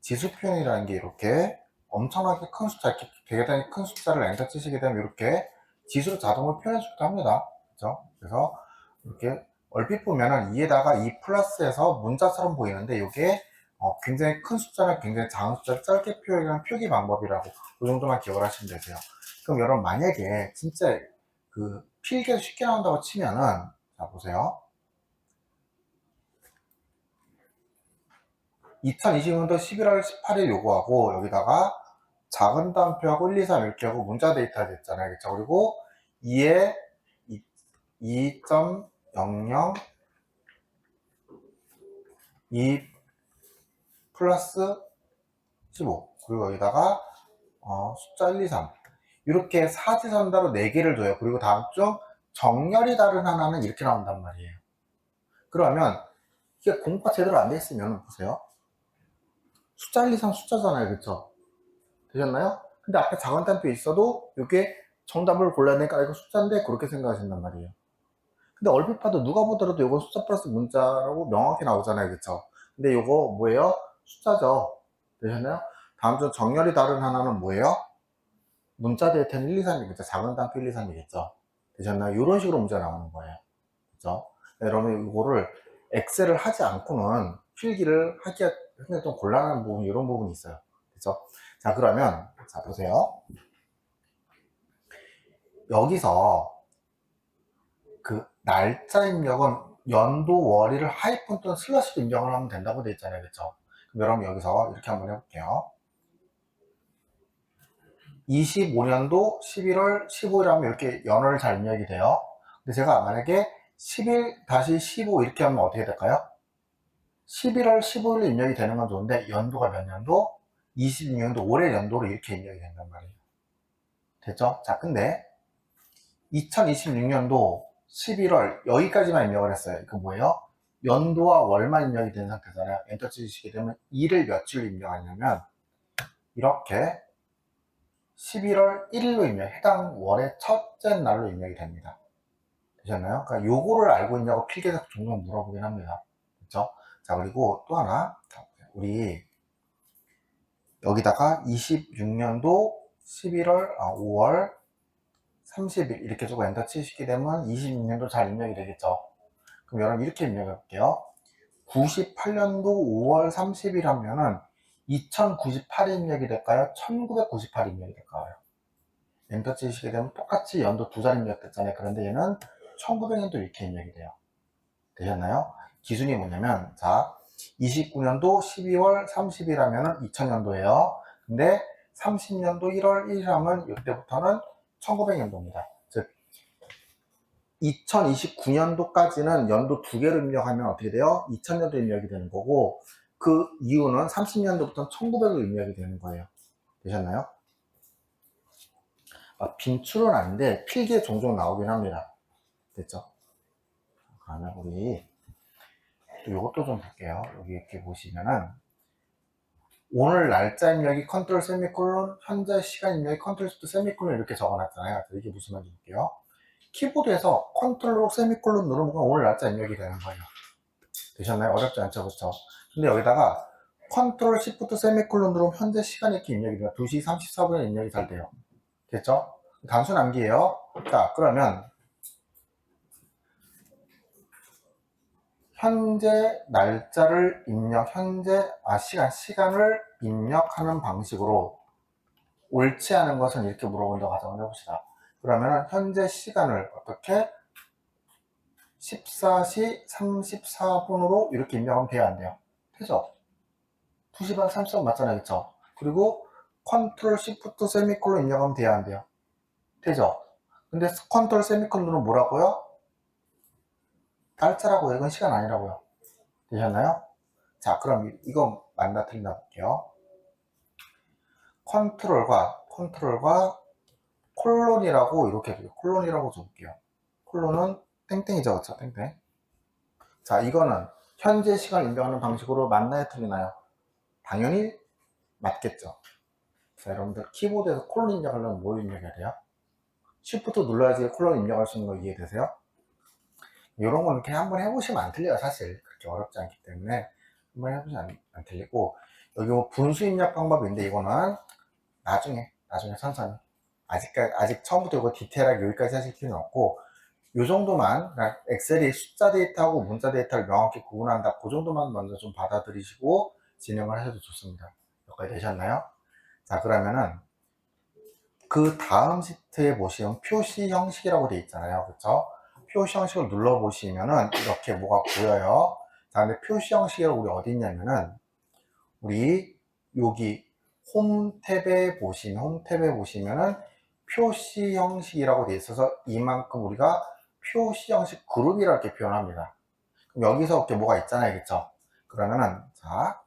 지수 표현이라는 게 이렇게 엄청나게 큰 숫자, 이렇게 대단히 큰 숫자를 엔터 치시게 되면 이렇게 지수로 자동으로 표현해 주기도 합니다. 그죠? 그래서 이렇게 얼핏 보면은 이에다가 이 플러스에서 문자처럼 보이는데 이게 굉장히 큰 숫자를 굉장히 작은 숫자를 짧게 표현하는 표기 방법이라고 이 정도만 기억을 하시면 되세요. 그럼 여러분 만약에 진짜 그 필기에서 쉽게 나온다고 치면은 자 보세요. 2020년도 11월 18일 요거하고 여기다가 작은 단표하고 1, 2, 3 이렇게 하고 문자 데이터 됐잖아요. 그쵸? 그리고 2에 2.00 2 플러스 15 그리고 여기다가 숫자 1, 2, 3 이렇게 사지선다로 4개를 줘요. 그리고 다음 중 정렬이 다른 하나는 이렇게 나온단 말이에요. 그러면 이게 공부가 제대로 안 돼 있으면 보세요. 숫자 1, 2, 3 숫자잖아요. 그쵸? 되셨나요? 근데 앞에 작은 단표 있어도 이게 정답을 골라야 되니까 이거 숫자인데 그렇게 생각하신단 말이에요. 근데 얼핏 봐도 누가 보더라도 이거 숫자 플러스 문자라고 명확히 나오잖아요. 그쵸? 근데 이거 뭐예요? 숫자죠. 되셨나요? 다음 중 정렬이 다른 하나는 뭐예요? 문자 데이터는 1, 2, 3이겠죠. 작은 단표 1, 2, 3이겠죠. 되셨나요? 이런 식으로 문제가 나오는 거예요. 그죠? 여러분 이거를 엑셀을 하지 않고는 필기를 하기가 굉장히 좀 곤란한 부분, 이런 부분이 있어요. 그죠? 자, 그러면, 자, 보세요. 여기서 그 날짜 입력은 연도, 월일을 하이픈 또는 슬러시로 입력을 하면 된다고 되어 있잖아요. 그죠? 그럼 여러분 여기서 이렇게 한번 해볼게요. 25년도 11월 15일 하면 이렇게 연월을 잘 입력이 돼요. 근데 제가 만약에 11-15 이렇게 하면 어떻게 될까요? 11월 15일 입력이 되는 건 좋은데 연도가 몇 년도? 26년도 올해 연도로 이렇게 입력이 된단 말이에요. 됐죠? 자, 근데 2026년도 11월 여기까지만 입력을 했어요. 그 뭐예요? 연도와 월만 입력이 된 상태잖아요. 엔터 치시게 되면 일을 며칠로 입력하냐면 이렇게 11월 1일로 입력, 해당 월의 첫째 날로 입력이 됩니다. 되셨나요? 그러니까 요거를 알고 있냐고 필기에서 종종 물어보긴 합니다. 그렇죠? 자, 그리고 또 하나, 우리 여기다가 26년도 11월, 5월 30일 이렇게 주고 엔터 치시게 되면 26년도 잘 입력이 되겠죠. 그럼 여러분 이렇게 입력해 볼게요. 98년도 5월 30일 하면은 2098 입력이 될까요? 1998 입력이 될까요? 엔터 치시게 되면 똑같이 연도 두 자리 입력됐잖아요. 그런데 얘는 1900년도 이렇게 입력이 돼요. 되셨나요? 기준이 뭐냐면, 자, 29년도 12월 30일 하면은 2000년도예요. 근데 30년도 1월 1일 하면 이때부터는 1900년도입니다. 즉, 2029년도까지는 연도 두 개로 입력하면 어떻게 돼요? 2000년도 입력이 되는 거고, 그 이유는 30년도부터는 1900으로 입력이 되는 거예요. 되셨나요? 빈출은 아닌데 필기에 종종 나오긴 합니다. 됐죠? 그러면 우리 또 이것도 좀 볼게요. 여기 이렇게 보시면은 오늘 날짜 입력이 컨트롤 세미콜론, 현재 시간 입력이 컨트롤 시프트 세미콜론 이렇게 적어놨잖아요. 이게 무슨 말인지 볼게요. 키보드에서 컨트롤 세미콜론 누르면 오늘 날짜 입력이 되는 거예요. 되셨나요? 어렵지 않죠? 그렇죠? 근데 여기다가 컨트롤 시프트 세미콜론 누르면 현재 시간이 이렇게 입력이 돼요. 2시 34분에 입력이 잘 돼요. 됐죠? 단순 암기예요. 자, 그러면 현재 날짜를 입력, 시간을 입력하는 방식으로 옳지 않은 것은 이렇게 물어본다고 가정을 해봅시다. 그러면 현재 시간을 어떻게 14시 34분으로 이렇게 입력하면 돼야 안 돼요? 되죠? 2시 반 34분 맞잖아요. 그쵸? 그리고 컨트롤 시프트 세미콜론 입력하면 돼야 안 돼요? 되죠? 근데 컨트롤 세미콜론은 뭐라고요? 날짜라고요. 이건 시간 아니라고요. 되셨나요? 자, 그럼 이거 맞나 틀리나 볼게요. 컨트롤과 콜론이라고 이렇게 해요. 콜론이라고 적을게요. 콜론은 땡땡이죠, 그쵸? 땡땡. 자, 이거는 현재 시간 입력하는 방식으로 맞나요, 틀리나요? 당연히 맞겠죠. 자, 여러분들 키보드에서 콜론 입력하려면 뭘 입력해야 돼요? 쉬프트 눌러야지 콜론 입력할 수 있는 거 이해되세요? 이런 건 이렇게 한번 해보시면 안 틀려요, 사실. 그렇게 어렵지 않기 때문에. 한번 해보지 안 틀리고, 여기 뭐 분수 입력 방법인데 이거는 나중에 천천히. 아직 처음부터 이거 디테일하게 여기까지 하실 필요는 없고, 요 정도만, 그러니까 엑셀이 숫자 데이터하고 문자 데이터를 명확히 구분한다. 그 정도만 먼저 좀 받아들이시고 진행을 하셔도 좋습니다. 여기까지 되셨나요? 자, 그러면은 그 다음 시트에 보시면 표시 형식이라고 되어 있잖아요. 그쵸? 표시 형식을 눌러보시면은 이렇게 뭐가 보여요. 자, 근데 표시 형식이 우리 어디 있냐면은 우리 여기 홈 탭에 보시면은 표시 형식이라고 되어 있어서 이만큼 우리가 표시 형식 그룹이라고 이렇게 표현합니다. 그럼 여기서 이렇게 뭐가 있잖아요. 그쵸? 그러면은 자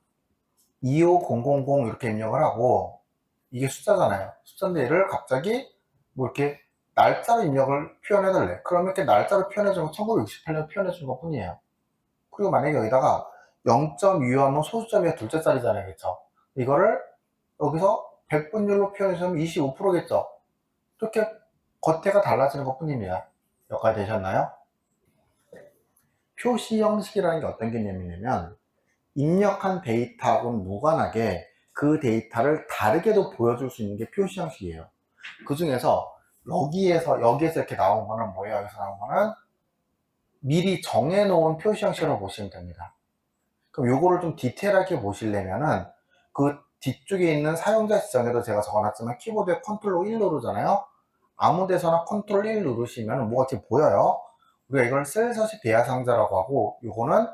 25000 이렇게 입력을 하고, 이게 숫자잖아요. 숫자인데 얘를 갑자기 뭐 이렇게 날짜로 입력을 표현해달래. 그러면 이렇게 날짜로 표현해주면 1968년 표현해준 것 뿐이에요. 그리고 만약에 여기다가 0.2하면 소수점이 둘째 자리잖아요. 그쵸? 이거를 여기서 백분율로 표현해주면 25%겠죠? 이렇게 겉에가 달라지는 것 뿐입니다. 여기까지 되셨나요? 표시 형식이라는 게 어떤 개념이냐면 입력한 데이터하고는 무관하게 그 데이터를 다르게도 보여줄 수 있는 게 표시 형식이에요. 그 중에서 여기에서 이렇게 나온 거는 뭐예요? 여기서 나온 거는 미리 정해놓은 표시 형식으로 보시면 됩니다. 그럼 요거를 좀 디테일하게 보시려면은 그 뒤쪽에 있는 사용자 지정에도 제가 적어놨지만 키보드에 컨트롤 1 누르잖아요. 아무 데서나 컨트롤 1 누르시면 뭐가 이렇게 보여요. 우리가 이걸 셀 서식 대하상자라고 하고, 요거는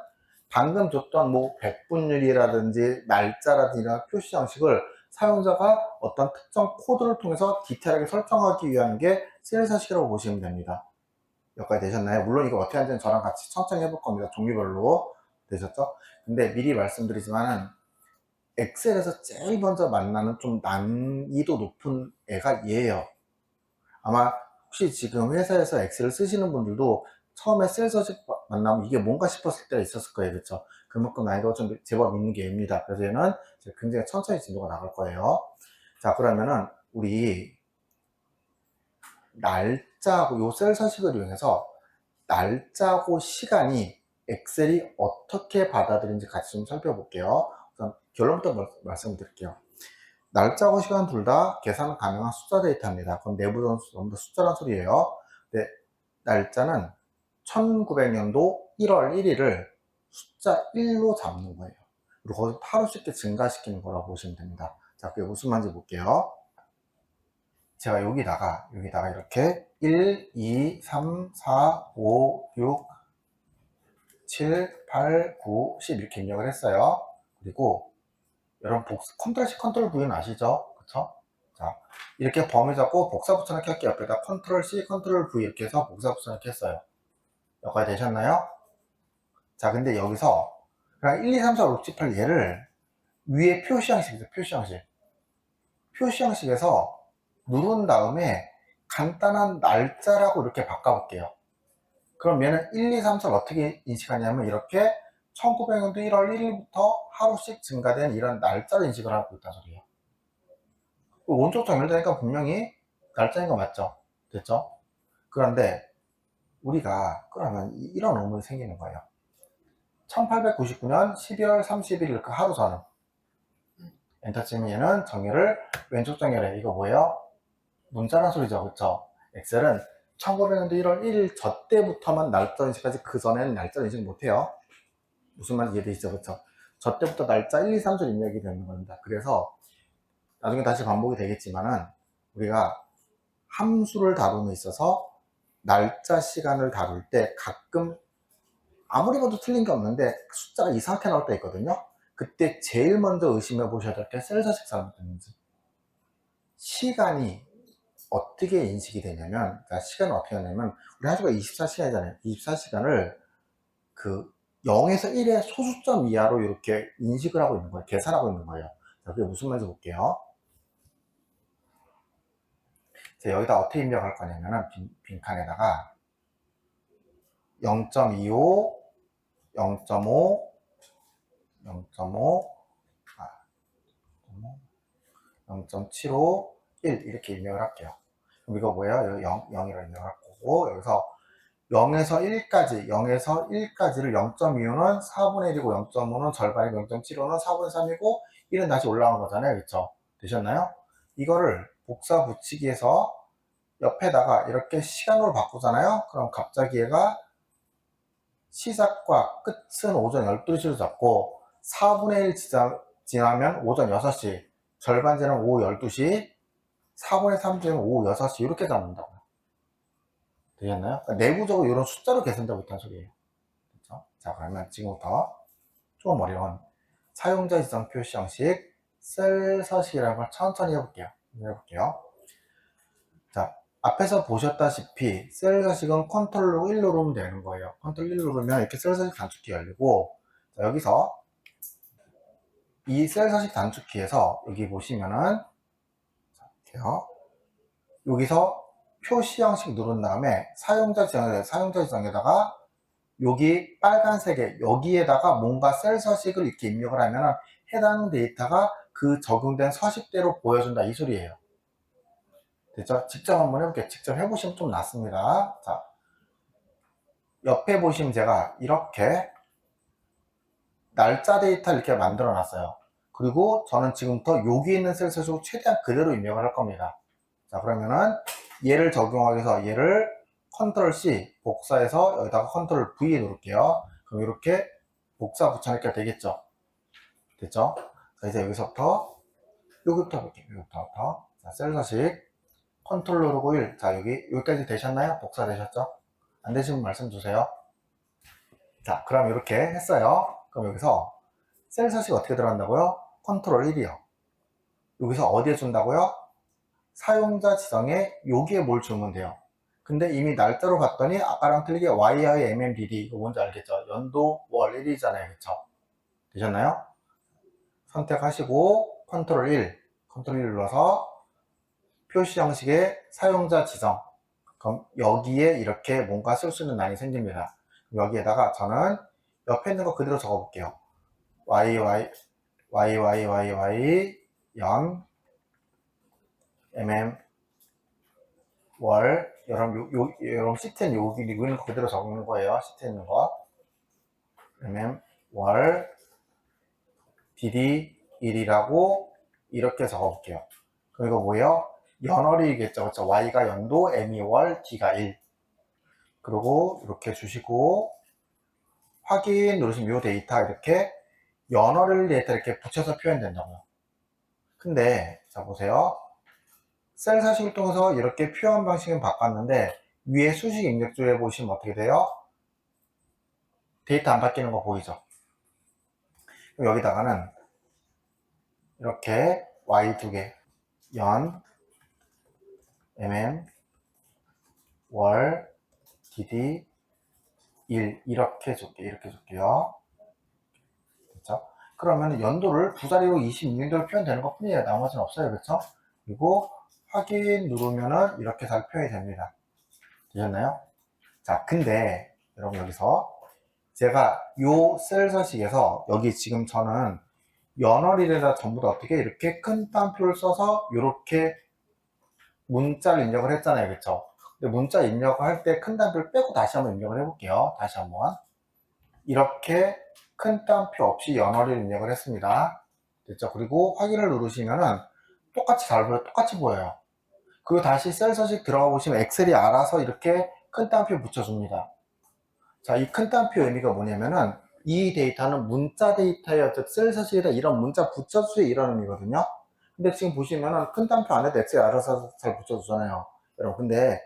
방금 줬던 뭐 백분율이라든지 날짜라든지 이런 표시 형식을 사용자가 어떤 특정 코드를 통해서 디테일하게 설정하기 위한 게 셀 서식이라고 보시면 됩니다. 여기까지 되셨나요? 물론 이거 어떻게 하는지는 저랑 같이 천천히 해볼 겁니다. 종류별로. 되셨죠? 근데 미리 말씀드리지만은 엑셀에서 제일 먼저 만나는 좀 난이도 높은 애가 얘예요. 아마 혹시 지금 회사에서 엑셀을 쓰시는 분들도 처음에 셀 서식 만나면 이게 뭔가 싶었을 때가 있었을 거예요. 그렇죠? 그만큼 난이도가 좀 제법 있는 게 얘입니다. 그래서 얘는 굉장히 천천히 진도가 나갈 거예요. 자, 그러면은 우리 날짜하고 요 셀 서식을 이용해서 날짜하고 시간이 엑셀이 어떻게 받아들이는지 같이 좀 살펴볼게요. 우선 결론부터 말씀드릴게요. 날짜하고 시간 둘 다 계산 가능한 숫자 데이터입니다. 그럼 내부적으로 전부 다 숫자란 소리예요. 근데 날짜는 1900년도 1월 1일을 숫자 1로 잡는 거예요. 그리고 거기서 하루 쉽게 증가시키는 거라고 보시면 됩니다. 자, 그게 무슨 말인지 볼게요. 제가 여기다가 이렇게 1, 2, 3, 4, 5, 6, 7, 8, 9, 10 이렇게 입력을 했어요. 그리고 여러분 컨트롤 C, 컨트롤 V는 아시죠? 그쵸? 자, 이렇게 범위 잡고 복사 붙여넣기 할게 옆에다 컨트롤 C, 컨트롤 V 이렇게 해서 복사 붙여넣기 했어요. 여기까지 되셨나요? 자, 근데 여기서 그냥 1, 2, 3, 4, 5, 6, 7, 8 얘를 위에 표시 형식이죠. 표시 형식. 표시 형식에서 누른 다음에 간단한 날짜라고 이렇게 바꿔볼게요. 그럼 얘는 1, 2, 3, 4를 어떻게 인식하냐면 이렇게 1900년도 1월 1일부터 하루씩 증가된 이런 날짜를 인식을 하고 있다는 소리예요. 원초부터 연결되니까 분명히 날짜인 거 맞죠? 됐죠? 그런데 우리가 그러면 이런 의문이 생기는 거예요. 1899년 12월 30일 이렇게 하루 전후 엔터 치면 얘는 정의를 왼쪽 정의를 이거 뭐예요? 문자란 소리죠. 그쵸? 엑셀은 1900년도 1월 1일 저 때부터만 날짜 인식까지 그 전에는 날짜 인식 못해요. 무슨 말인지 이해되시죠? 그쵸? 저 때부터 날짜 1, 2, 3줄 입력이 되는 겁니다. 그래서 나중에 다시 반복이 되겠지만은 우리가 함수를 다룸에 있어서 날짜 시간을 다룰 때 가끔 아무리 봐도 틀린 게 없는데 숫자가 이상하게 나올 때 있거든요. 그때 제일 먼저 의심해 보셔야 될 게 셀 서식 잘못됐는지. 시간이 어떻게 인식이 되냐면, 그러니까 시간은 어떻게 하냐면 우리 하루가 24시간이잖아요. 24시간을 그 0에서 1의 소수점 이하로 이렇게 인식을 하고 있는 거예요. 계산하고 있는 거예요. 자, 그게 무슨 말인지 볼게요. 자, 여기다 어떻게 입력할 거냐면은 빈칸에다가 0.25, 0.5, 0.5, 0.75, 1 이렇게 입력을 할게요. 그럼 이거 뭐예요? 0, 0이라고 입력을 할 거고, 여기서 0에서 1까지, 0에서 1까지를 0.25는 4분의 1이고 0.5는 절반이고 0.75는 4분의 3이고 1은 다시 올라간 거잖아요. 그쵸? 되셨나요? 이거를 복사 붙이기에서 옆에다가 이렇게 시간으로 바꾸잖아요. 그럼 갑자기 얘가 시작과 끝은 오전 12시로 잡고 4분의 1 지나면 오전 6시, 절반 지나면 오후 12시, 4분의 3 지나면 오후 6시 이렇게 잡는다고요. 되겠나요? 그러니까 내부적으로 이런 숫자로 계산되고 있다는 소리예요. 그렇죠? 자, 그러면 지금부터 조금 어려운 사용자 지정 표시 형식 셀 서식이라는 걸 천천히 해볼게요. 자, 앞에서 보셨다시피 셀 서식은 컨트롤 1 누르면 되는 거예요. 컨트롤 1 누르면 이렇게 셀 서식 단축키 열리고, 자, 여기서 이 셀 서식 단축키에서 여기 보시면은 이렇게요. 여기서 표시 형식 누른 다음에 사용자 지정에다가 여기 빨간색에 여기에다가 뭔가 셀 서식을 이렇게 입력을 하면 해당 데이터가 그 적용된 서식대로 보여준다 이 소리예요. 됐죠? 직접 한번 해볼게요. 직접 해보시면 좀 낫습니다. 자, 옆에 보시면 제가 이렇게 날짜 데이터를 이렇게 만들어 놨어요. 그리고 저는 지금부터 여기 있는 셀 서식을 최대한 그대로 입력을 할 겁니다. 자, 그러면은 얘를 적용하기 위해서 얘를 컨트롤 C 복사해서 여기다가 컨트롤 V 누를게요. 그럼 이렇게 복사 붙여넣기가 되겠죠? 됐죠? 자, 이제 여기서부터 여기부터 볼게요. 여기부터 자, 셀 서식 컨트롤 누르고 1. 자, 여기까지 되셨나요? 복사 되셨죠? 안 되시면 말씀 주세요. 자, 그럼 이렇게 했어요. 그럼 여기서 셀 서식 어떻게 들어간다고요? 컨트롤 1이요. 여기서 어디에 준다고요? 사용자 지정에 여기에 뭘 주면 돼요. 근데 이미 날짜로 갔더니 아까랑 틀리게 YIMMDD 이거 뭔지 알겠죠? 연도 월 1이잖아요. 그쵸? 되셨나요? 선택하시고 컨트롤 1 눌러서 표시 형식의 사용자 지정, 그럼 여기에 이렇게 뭔가 쓸 수 있는 란이 생깁니다. 여기에다가 저는 옆에 있는 거 그대로 적어 볼게요. YY 연 월, 여러분 시트는 여기 있는 거 그대로 적는 거예요. 시트에 있는 거 월 DD 1이라고 이렇게 적어 볼게요. 그럼 이거 뭐예요? 연월이겠죠. 그렇죠? Y가 연도, M이 월, D가 1. 그리고 이렇게 주시고 확인 누르시면 이 데이터 이렇게 연월일 데이터 이렇게 붙여서 표현된다고요. 근데 자 보세요. 셀 서식을 통해서 이렇게 표현 방식은 바꿨는데 위에 수식 입력줄에 보시면 어떻게 돼요? 데이터 안 바뀌는 거 보이죠? 그럼 여기다가는 이렇게 Y 두 개, 연, 월, DD, 1 이렇게 줄게요. 그렇죠? 그러면 연도를 두 자리로 26년도로 표현되는 것 뿐이에요. 나머지는 없어요. 그렇죠? 그리고 확인 누르면은 이렇게 잘 표현이 됩니다. 되셨나요? 자, 근데 여러분 여기서 제가 요 셀 서식에서 여기 지금 저는 연월일에다 전부 다 어떻게 이렇게 큰 따옴표를 써서 이렇게 문자를 입력을 했잖아요. 그렇죠? 근데 문자 입력을 할 때 큰 따옴표를 빼고 다시 한번 입력을 해볼게요. 다시 한번 이렇게 큰 따옴표 없이 연월일 입력을 했습니다. 됐죠? 그리고 확인을 누르시면은 똑같이 보여요. 그리고 다시 셀 서식 들어가 보시면 엑셀이 알아서 이렇게 큰 따옴표 붙여줍니다. 자, 이 큰 따옴표 의미가 뭐냐면은 이 데이터는 문자 데이터예요. 즉, 셀 서식에다 이런 문자 붙여주세요. 이런 의미거든요. 근데 지금 보시면은 큰 따옴표 안에도 엑셀이 알아서 잘 붙여주잖아요. 여러분, 근데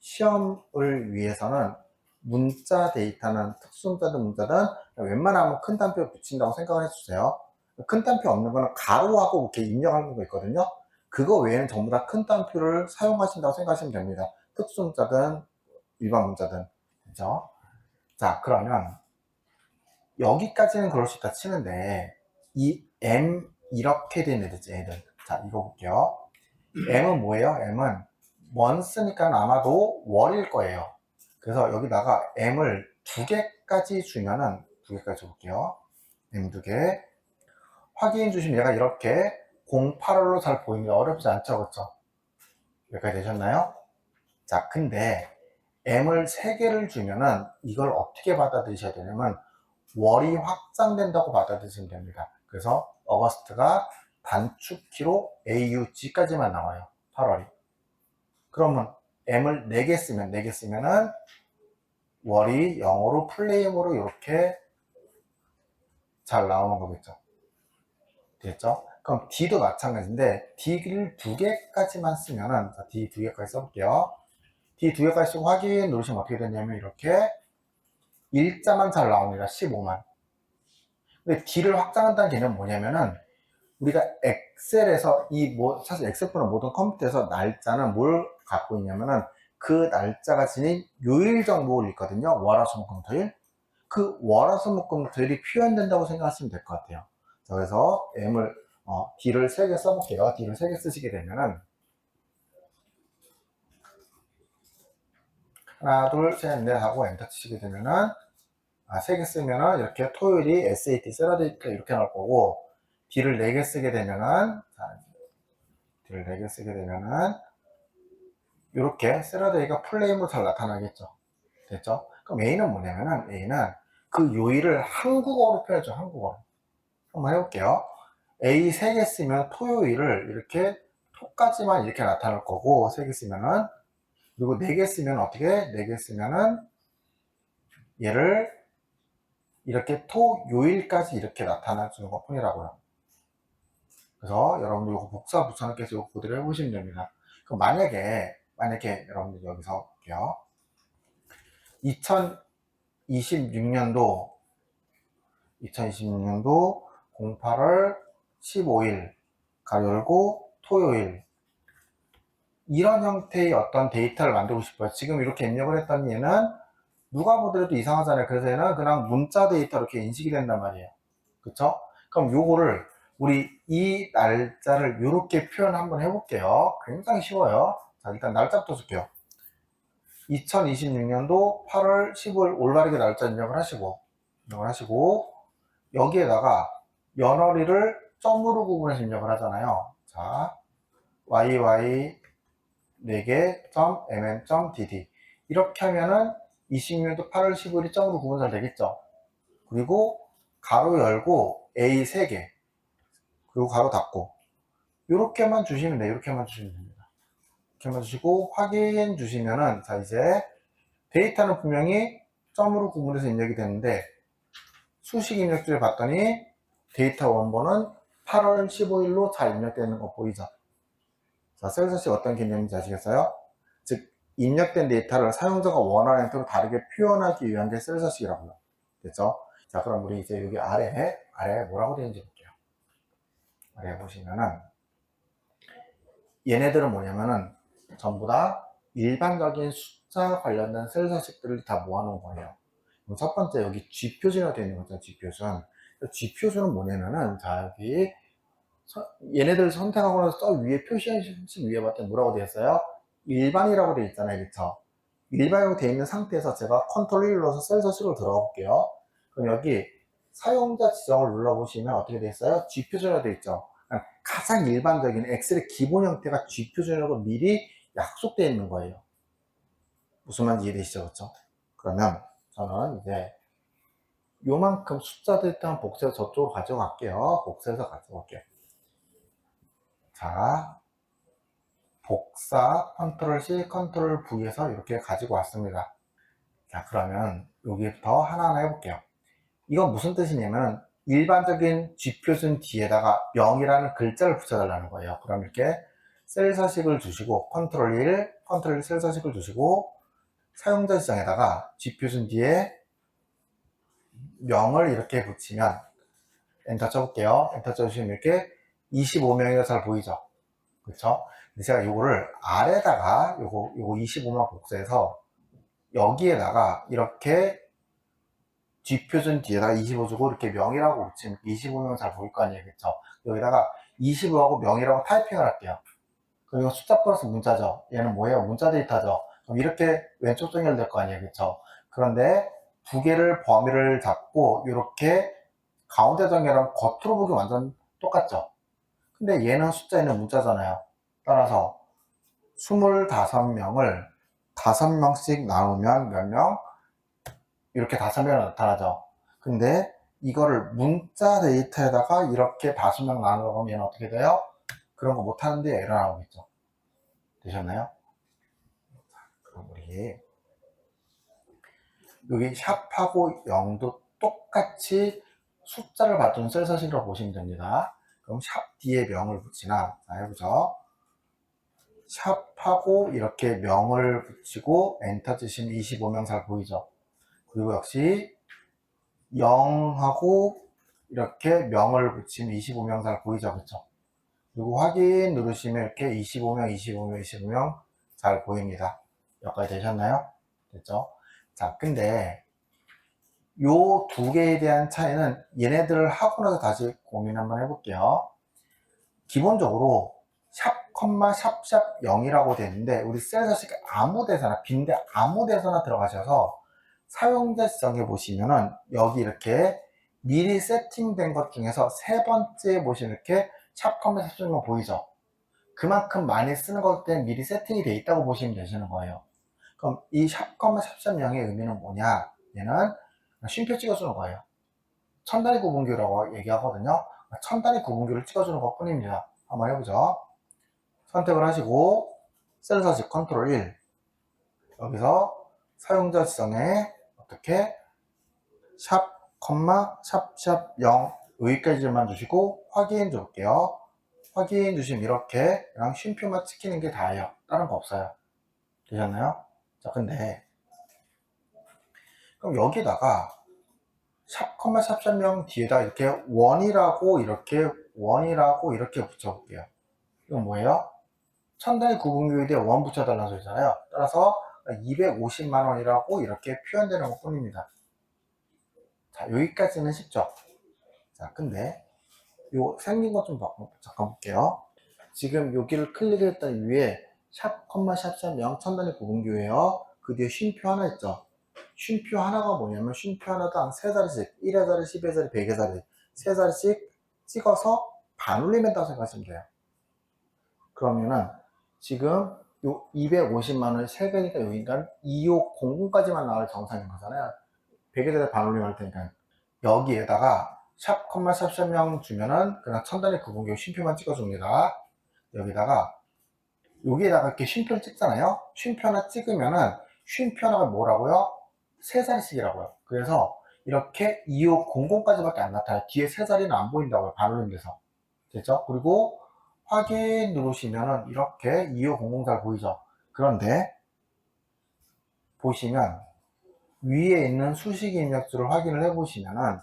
시험을 위해서는 문자 데이터는 특수문자든 문자든 웬만하면 큰 따옴표 붙인다고 생각을 해주세요. 큰 따옴표 없는 거는 가로하고 이렇게 입력하는 거 있거든요. 그거 외에는 전부 다 큰 따옴표를 사용하신다고 생각하시면 됩니다. 특수문자든 일반 문자든. 그죠? 자, 그러면 여기까지는 그럴 수 있다 치는데 이 M 이렇게 된 애들. 자, 이거 볼게요. M은 뭐예요? M은 month니까 아마도 월일 거예요. 그래서 여기다가 M을 두 개까지 주면은 두 개까지 줘볼게요. M 두 개. 확인해 주시면 얘가 이렇게 085로 잘 보입니다. 어렵지 않죠? 그렇죠? 여기까지 되셨나요? 자, 근데 m을 3개를 주면은 이걸 어떻게 받아들이셔야 되냐면 월이 확장된다고 받아들이시면 됩니다. 그래서 어거스트가 단축키로 AUG까지만 나와요. 8월이. 그러면 m을 4개 쓰면은 월이 영어로 플레임으로 이렇게 잘 나오는 거겠죠. 됐죠? 그럼 D도 마찬가지인데 D를 2개까지만 쓰면은, 자, D 2개까지 써볼게요. D 2개까지 쓰고 확인 누르시면 어떻게 되냐면 이렇게 일자만 잘 나옵니다. 15만. 근데 D를 확장한다는 개념은 뭐냐면은 우리가 엑셀에서 사실 엑셀뿐만 모든 컴퓨터에서 날짜는 뭘 갖고 있냐면은 그 날짜가 지닌 요일 정보를 있거든요. 월화수목금토일. 그 월화수목금토일이 표현된다고 생각하시면 될 것 같아요. 자, 그래서 D를 3개 써볼게요. D를 3개 쓰시게 되면은 하나, 둘, 셋, 넷 하고 엔터 치시게 되면은 3개 쓰면은 이렇게 토요일이 SAT 셀러데이트가 이렇게 나올 거고 D를 4개 쓰게 되면은 D를 4개 쓰게 되면은 이렇게 셀러데이가 플레임으로 잘 나타나겠죠. 됐죠? 그럼 A는 뭐냐면은 A는 그 요일을 한국어로 표현하죠. 한국어로. 한번 해볼게요. A 3개 쓰면 토요일을 이렇게 토까지만 이렇게 나타날 거고 3개 쓰면은 그리고 4개 쓰면 어떻게? 4개 쓰면은 얘를 이렇게 토요일까지 이렇게 나타날 주는 것 뿐이라고요. 그래서 여러분들 이거 복사 붙여넣기 해서 이거 그대로 해보시면 됩니다. 그럼 만약에 여러분들 여기서 볼게요. 2026년도 08월 15일 가로 열고 토요일 이런 형태의 어떤 데이터를 만들고 싶어요. 지금 이렇게 입력을 했던 얘는 누가 보더라도 이상하잖아요. 그래서 얘는 그냥 문자 데이터 이렇게 인식이 된단 말이에요. 그쵸? 그럼 요거를 우리 이 날짜를 이렇게 표현 한번 해볼게요. 굉장히 쉬워요. 자, 일단 날짜부터 줄게요. 2026년도 8월 15일 올바르게 날짜 입력을 하시고 여기에다가 연월일을 점으로 구분해서 입력을 하잖아요. 자, yy 4개 mn.dd 이렇게 하면은 26년도 8월 15일이 점으로 구분 잘 되겠죠. 그리고 가로 열고 A 3개 그리고 가로 닫고 이렇게만 주시면 돼요. 이렇게만 주시면 됩니다. 이렇게만 주시고 확인 주시면은 자 이제 데이터는 분명히 점으로 구분해서 입력이 되는데 수식 입력지를 봤더니 데이터 원본은 8월 15일로 잘 입력되는 거 보이죠? 자, 셀서식 어떤 개념인지 아시겠어요? 즉 입력된 데이터를 사용자가 원하는 형태로 다르게 표현하기 위한 게 셀서식이라고요. 됐죠? 자, 그럼 우리 이제 여기 아래에 뭐라고 되는지 볼게요. 아래 보시면은 얘네들은 뭐냐면은 전부 다 일반적인 숫자 관련된 셀서식들을 다 모아놓은 거예요. 그럼 첫 번째 여기 G표준이라고 되어 있는 거죠. G표준. G표준은 뭐냐면은 자 여기 얘네들 선택하고 나서 저 위에 표시하신 위에 봤더니 뭐라고 되어 있어요? 일반이라고 되어 있잖아요. 그쵸? 일반이라고 되어 있는 상태에서 제가 컨트롤 1 눌러서 셀서식으로 들어가 볼게요. 그럼 여기 사용자 지정을 눌러보시면 어떻게 되어 있어요? G표준이라고 되어 있죠. 가장 일반적인 엑셀의 기본 형태가 G표준이라고 미리 약속되어 있는 거예요. 무슨 말인지 이해되시죠? 그렇죠? 그러면 저는 이제 요만큼 숫자들 일단 복사해서 저쪽으로 가져갈게요. 복사해서 가져올게요. 자, 복사 컨트롤 C 컨트롤 V에서 이렇게 가지고 왔습니다. 자, 그러면 여기부터 하나하나 해볼게요. 이건 무슨 뜻이냐면 일반적인 G표준 뒤에다가 0이라는 글자를 붙여달라는 거예요. 그럼 이렇게 셀 서식을 주시고 컨트롤 1, 컨트롤 1 셀 서식을 주시고 사용자 지정에다가 G표준 뒤에 0을 이렇게 붙이면 엔터 쳐볼게요. 엔터 쳐주시면 이렇게 25명이가 잘 보이죠? 그렇죠? 근데 제가 요거를 아래다가 요거 25명 복사해서 여기에다가 이렇게 G표준 뒤에다가 25 주고 이렇게 명이라고 붙이면 25명 잘 보일 거 아니에요. 그쵸? 여기다가 25하고 명이라고 타이핑을 할게요. 그럼 이거 숫자 플러스 문자죠. 얘는 뭐예요? 문자 데이터죠. 그럼 이렇게 왼쪽 정렬될 거 아니에요. 그쵸? 그런데 두 개를 범위를 잡고 이렇게 가운데 정렬하면 겉으로 보기 완전 똑같죠? 근데 얘는 숫자에는 문자잖아요. 따라서 25명을 5명씩 나누면 몇 명? 이렇게 5명 나타나죠. 근데 이거를 문자 데이터에다가 이렇게 5명 나누려고 하면 얘는 어떻게 돼요? 그런 거 못하는데 에러 나오겠죠. 되셨나요? 그럼 우리 여기 샵하고 0도 똑같이 숫자를 받은 셀서식이라고 보시면 됩니다. 그럼 샵 뒤에 명을 붙이나, 자 해보죠. 샵하고 이렇게 명을 붙이고 엔터 치시면 25명 잘 보이죠. 그리고 역시 0하고 이렇게 명을 붙이면 25명 잘 보이죠. 그렇죠? 그리고 확인 누르시면 이렇게 25명, 25명, 25명 잘 보입니다. 여기까지 되셨나요? 됐죠? 자, 근데 요 두 개에 대한 차이는 얘네들을 하고 나서 다시 고민 한번 해볼게요. 기본적으로 샵, 샵샵 0이라고 되는데 우리 셀서식 아무 데서나 빈대 아무 데서나 들어가셔서 사용자 지정해 보시면은 여기 이렇게 미리 세팅된 것 중에서 세 번째 보시면 이렇게 샵, 샵샵만 보이죠? 그만큼 많이 쓰는 것 때문에 미리 세팅이 되어 있다고 보시면 되시는 거예요. 그럼 이 샵, 샵샵 0의 의미는 뭐냐? 얘는 쉼표 찍어주는 거예요. 천단위 구분교라고 얘기하거든요. 천단위 구분교를 찍어주는 것 뿐입니다. 한번 해보죠. 선택을 하시고 셀서식 컨트롤 1 여기서 사용자 지정에 어떻게 샵, 샵샵 0 여기까지만 주시고 확인 줄게요. 확인 주시면 이렇게 그냥 쉼표만 찍히는 게 다예요. 다른 거 없어요. 되셨나요? 자, 근데 그럼 여기다가 샵, 샵샵 0 뒤에다 이렇게 원이라고 이렇게 붙여볼게요. 이건 뭐예요? 천단위 구분교에 대해 원 붙여달라는 소리잖아요. 따라서 250만원이라고 이렇게 표현되는 것 뿐입니다. 자, 여기까지는 쉽죠? 자, 근데 요 생긴 것 좀 잠깐 볼게요. 지금 여기를 클릭했던 위에 샵, 샵샵 0 천단위 구분교예요. 그 뒤에 쉼표 하나 있죠? 쉼표 하나가 뭐냐면 쉼표 하나당 3자리씩 1의 자리, 10의 자리, 100의 자리 3자리씩 찍어서 반올림했다고 생각하시면 돼요. 그러면은 지금 요 250만원을 3배니까 여기가 2500까지만 나올 정상인 거잖아요. 100에 대해 반올림 할 테니까 여기에다가 샵, 샵샵 0 주면은 그냥 천단위 구분교 쉼표만 찍어줍니다. 여기다가 여기에다가 이렇게 쉼표를 찍잖아요. 쉼표 하나 찍으면은 쉼표 하나가 뭐라고요? 3자리씩이라고요. 그래서 이렇게 2500까지밖에 안 나타나요. 뒤에 3자리는 안 보인다고요. 반올림돼서. 됐죠? 그리고 확인 누르시면은 이렇게 2500 잘 보이죠? 그런데 보시면 위에 있는 수식 입력줄을 확인을 해 보시면은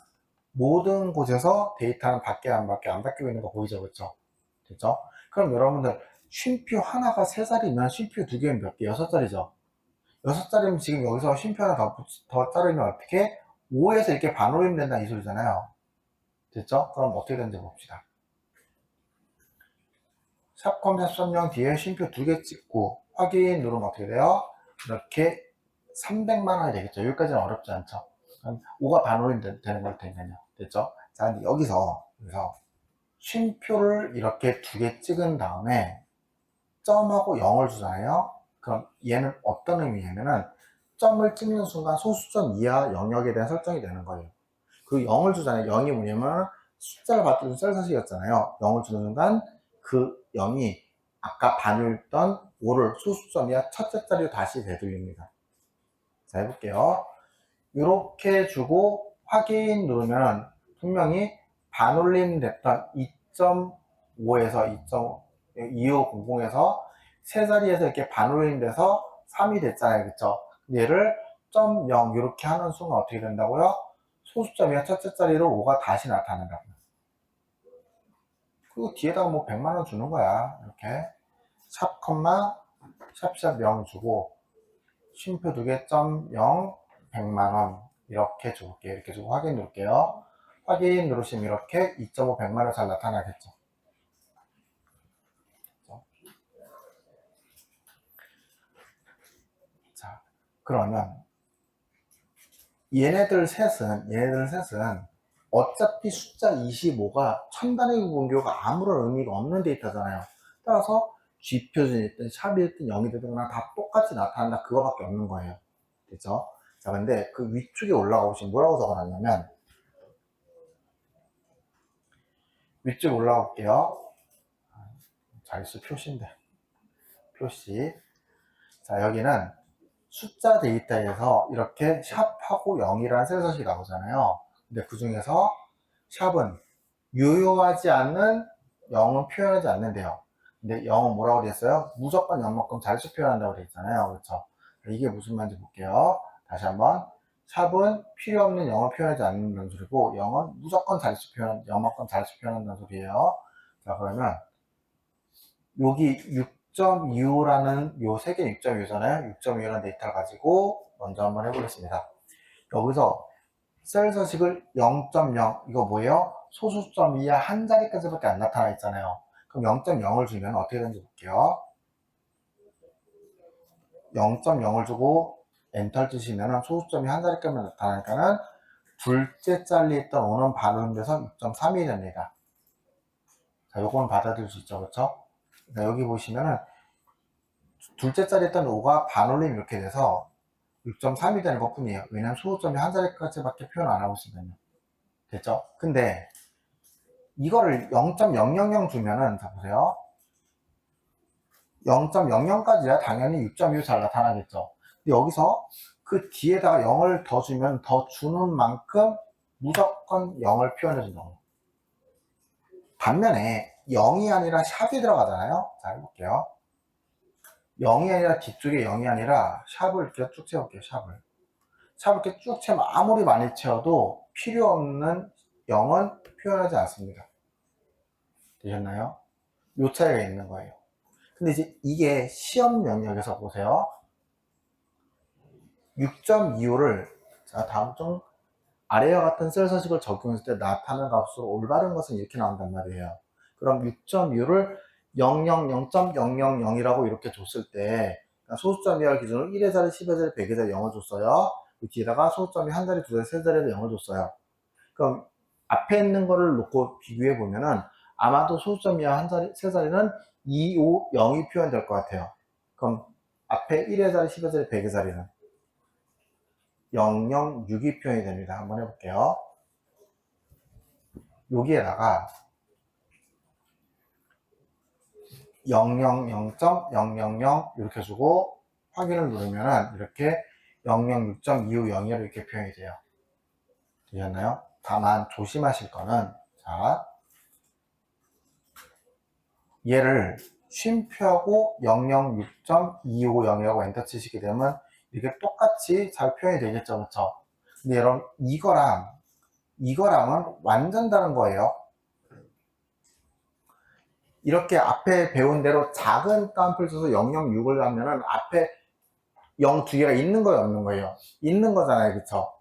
모든 곳에서 데이터는 밖에 안 바뀌고 있는 거 보이죠? 그렇죠? 됐죠? 그럼 여러분들 쉼표 하나가 3자리면 쉼표 2개면 몇 개? 6자리죠? 6자리면 지금 여기서 쉼표 하나 더 자르면 어떻게? 5에서 이렇게 반올림 된다 이 소리잖아요. 됐죠? 그럼 어떻게 되는지 봅시다. 샵컴 샵0 뒤에 쉼표 2개 찍고 확인 누르면 어떻게 돼요? 이렇게 300만원이 되겠죠. 여기까지는 어렵지 않죠. 5가 반올림 되는 걸 테니까요. 됐죠? 자, 근데 여기서 쉼표를 이렇게 2개 찍은 다음에 점하고 0을 주잖아요. 그럼 얘는 어떤 의미냐면은 점을 찍는 순간 소수점 이하 영역에 대한 설정이 되는 거예요. 그 0을 주잖아요. 0이 뭐냐면 숫자를 받던 셀서식이었잖아요. 0을 주는 순간 그 0이 아까 반올렸던 5를 소수점 이하 첫째 자리로 다시 되돌립니다. 자, 해볼게요. 이렇게 주고 확인 누르면 분명히 반올림 됐던 2.5에서 2500에서 세 자리에서 이렇게 반올림 돼서 3이 됐잖아요. 그쵸? 얘를 0 이렇게 하는 순간 어떻게 된다고요? 소수점이야 첫째 자리로 5가 다시 나타난다. 그리고 뒤에다가 뭐 100만원 주는 거야. 이렇게 샵, 샵샵 0 주고 쉼표 2개 0 100만원 이렇게 줄게요. 이렇게 주고 확인 누를게요. 확인 누르시면 이렇게 2.5 100만원 잘 나타나겠죠. 자, 그러면 얘네들 셋은 어차피 숫자 25가 천단위 구분교가 아무런 의미가 없는 데이터잖아요. 따라서 G표준이든 샵이든 0이 되든 그냥 다 똑같이 나타난다 그거밖에 없는 거예요. 됐죠? 자, 근데 그 위쪽에 올라가 보시면 뭐라고 적어놨냐면, 위쪽에 올라가 볼게요. 자릿수 표시인데, 표시. 자, 여기는 숫자 데이터에서 이렇게 샵하고 0이라는 셀서식이 나오잖아요. 근데 그 중에서 샵은 유효하지 않는 0은 표현하지 않는데요. 근데 0은 뭐라고 되어 있어요? 무조건 0만큼 자릿수 표현한다고 되어 있잖아요. 그렇죠? 이게 무슨 말인지 볼게요. 다시 한번. 샵은 필요 없는 0을 표현하지 않는다는 소리고, 0은 무조건 자릿수 표현, 0만큼 자릿수 표현한다는 소리예요. 자, 그러면 여기 6.25라는 요 세 개는 6.25잖아요. 6.25라는 데이터를 가지고 먼저 한번 해보겠습니다. 여기서 셀 서식을 0.0 이거 뭐예요? 소수점 이하 한 자리까지밖에 안 나타나 있잖아요. 그럼 0.0을 주면 어떻게 되는지 볼게요. 0.0을 주고 엔터를 치시면 소수점이 한 자리까지만 나타나니까는 둘째 자리에 있던 5는 반올림돼서 6.3이 됩니다. 자, 요거는 받아들일 수 있죠, 그렇죠? 그러니까 여기 보시면은 둘째 자리에 있던 5가 반올림 이렇게 돼서 6.3이 되는 것 뿐이에요. 왜냐면 소수점이 한 자리까지밖에 표현 안 하고 있으면요. 됐죠? 근데 이거를 0.000 주면은, 자 보세요. 0.00까지야 당연히 6.25 잘 나타나겠죠. 근데 여기서 그 뒤에다가 0을 더 주면 더 주는 만큼 무조건 0을 표현해 준다고. 반면에 0이 아니라 샵이 들어가잖아요. 자, 해볼게요. 0이 아니라 뒤쪽에 0이 아니라 샵을 이렇게 쭉 채울게요. 샵을 이렇게 쭉 채우면 아무리 많이 채워도 필요 없는 0은 표현하지 않습니다. 되셨나요? 요 차이가 있는 거예요. 근데 이제 이게 시험 영역에서 보세요. 6.25를 자, 다음 중 아래와 같은 셀 서식을 적용했을 때 나타나는 값으로 올바른 것은 이렇게 나온단 말이에요. 그럼 6.25를 000.000이라고 이렇게 줬을 때 소수점 이하 기준으로 1의 자리, 10의 자리, 100의 자리 0을 줬어요. 그 뒤에다가 소수점이 한 자리, 두 자리, 세 자리에도 0을 줬어요. 그럼 앞에 있는 거를 놓고 비교해 보면은 아마도 소수점 이하 한 자리, 세 자리는 2, 5, 0이 표현될 것 같아요. 그럼 앞에 1의 자리, 10의 자리, 100의 자리는 006이 표현이 됩니다. 한번 해볼게요. 여기에다가 000.000 이렇게 주고 확인을 누르면은 이렇게 006.250 이렇게 표현이 돼요. 되셨나요? 다만 조심하실 거는, 자, 얘를 쉼표하고 006.250이라고 엔터 치시게 되면 이게 똑같이 잘 표현이 되겠죠, 그렇죠? 근데 여러분 이거랑은 완전 다른 거예요. 이렇게 앞에 배운 대로 작은 따옴표를 써서 006을 하면은 앞에 0 두 개가 있는 거예요, 없는 거예요? 있는 거잖아요, 그쵸?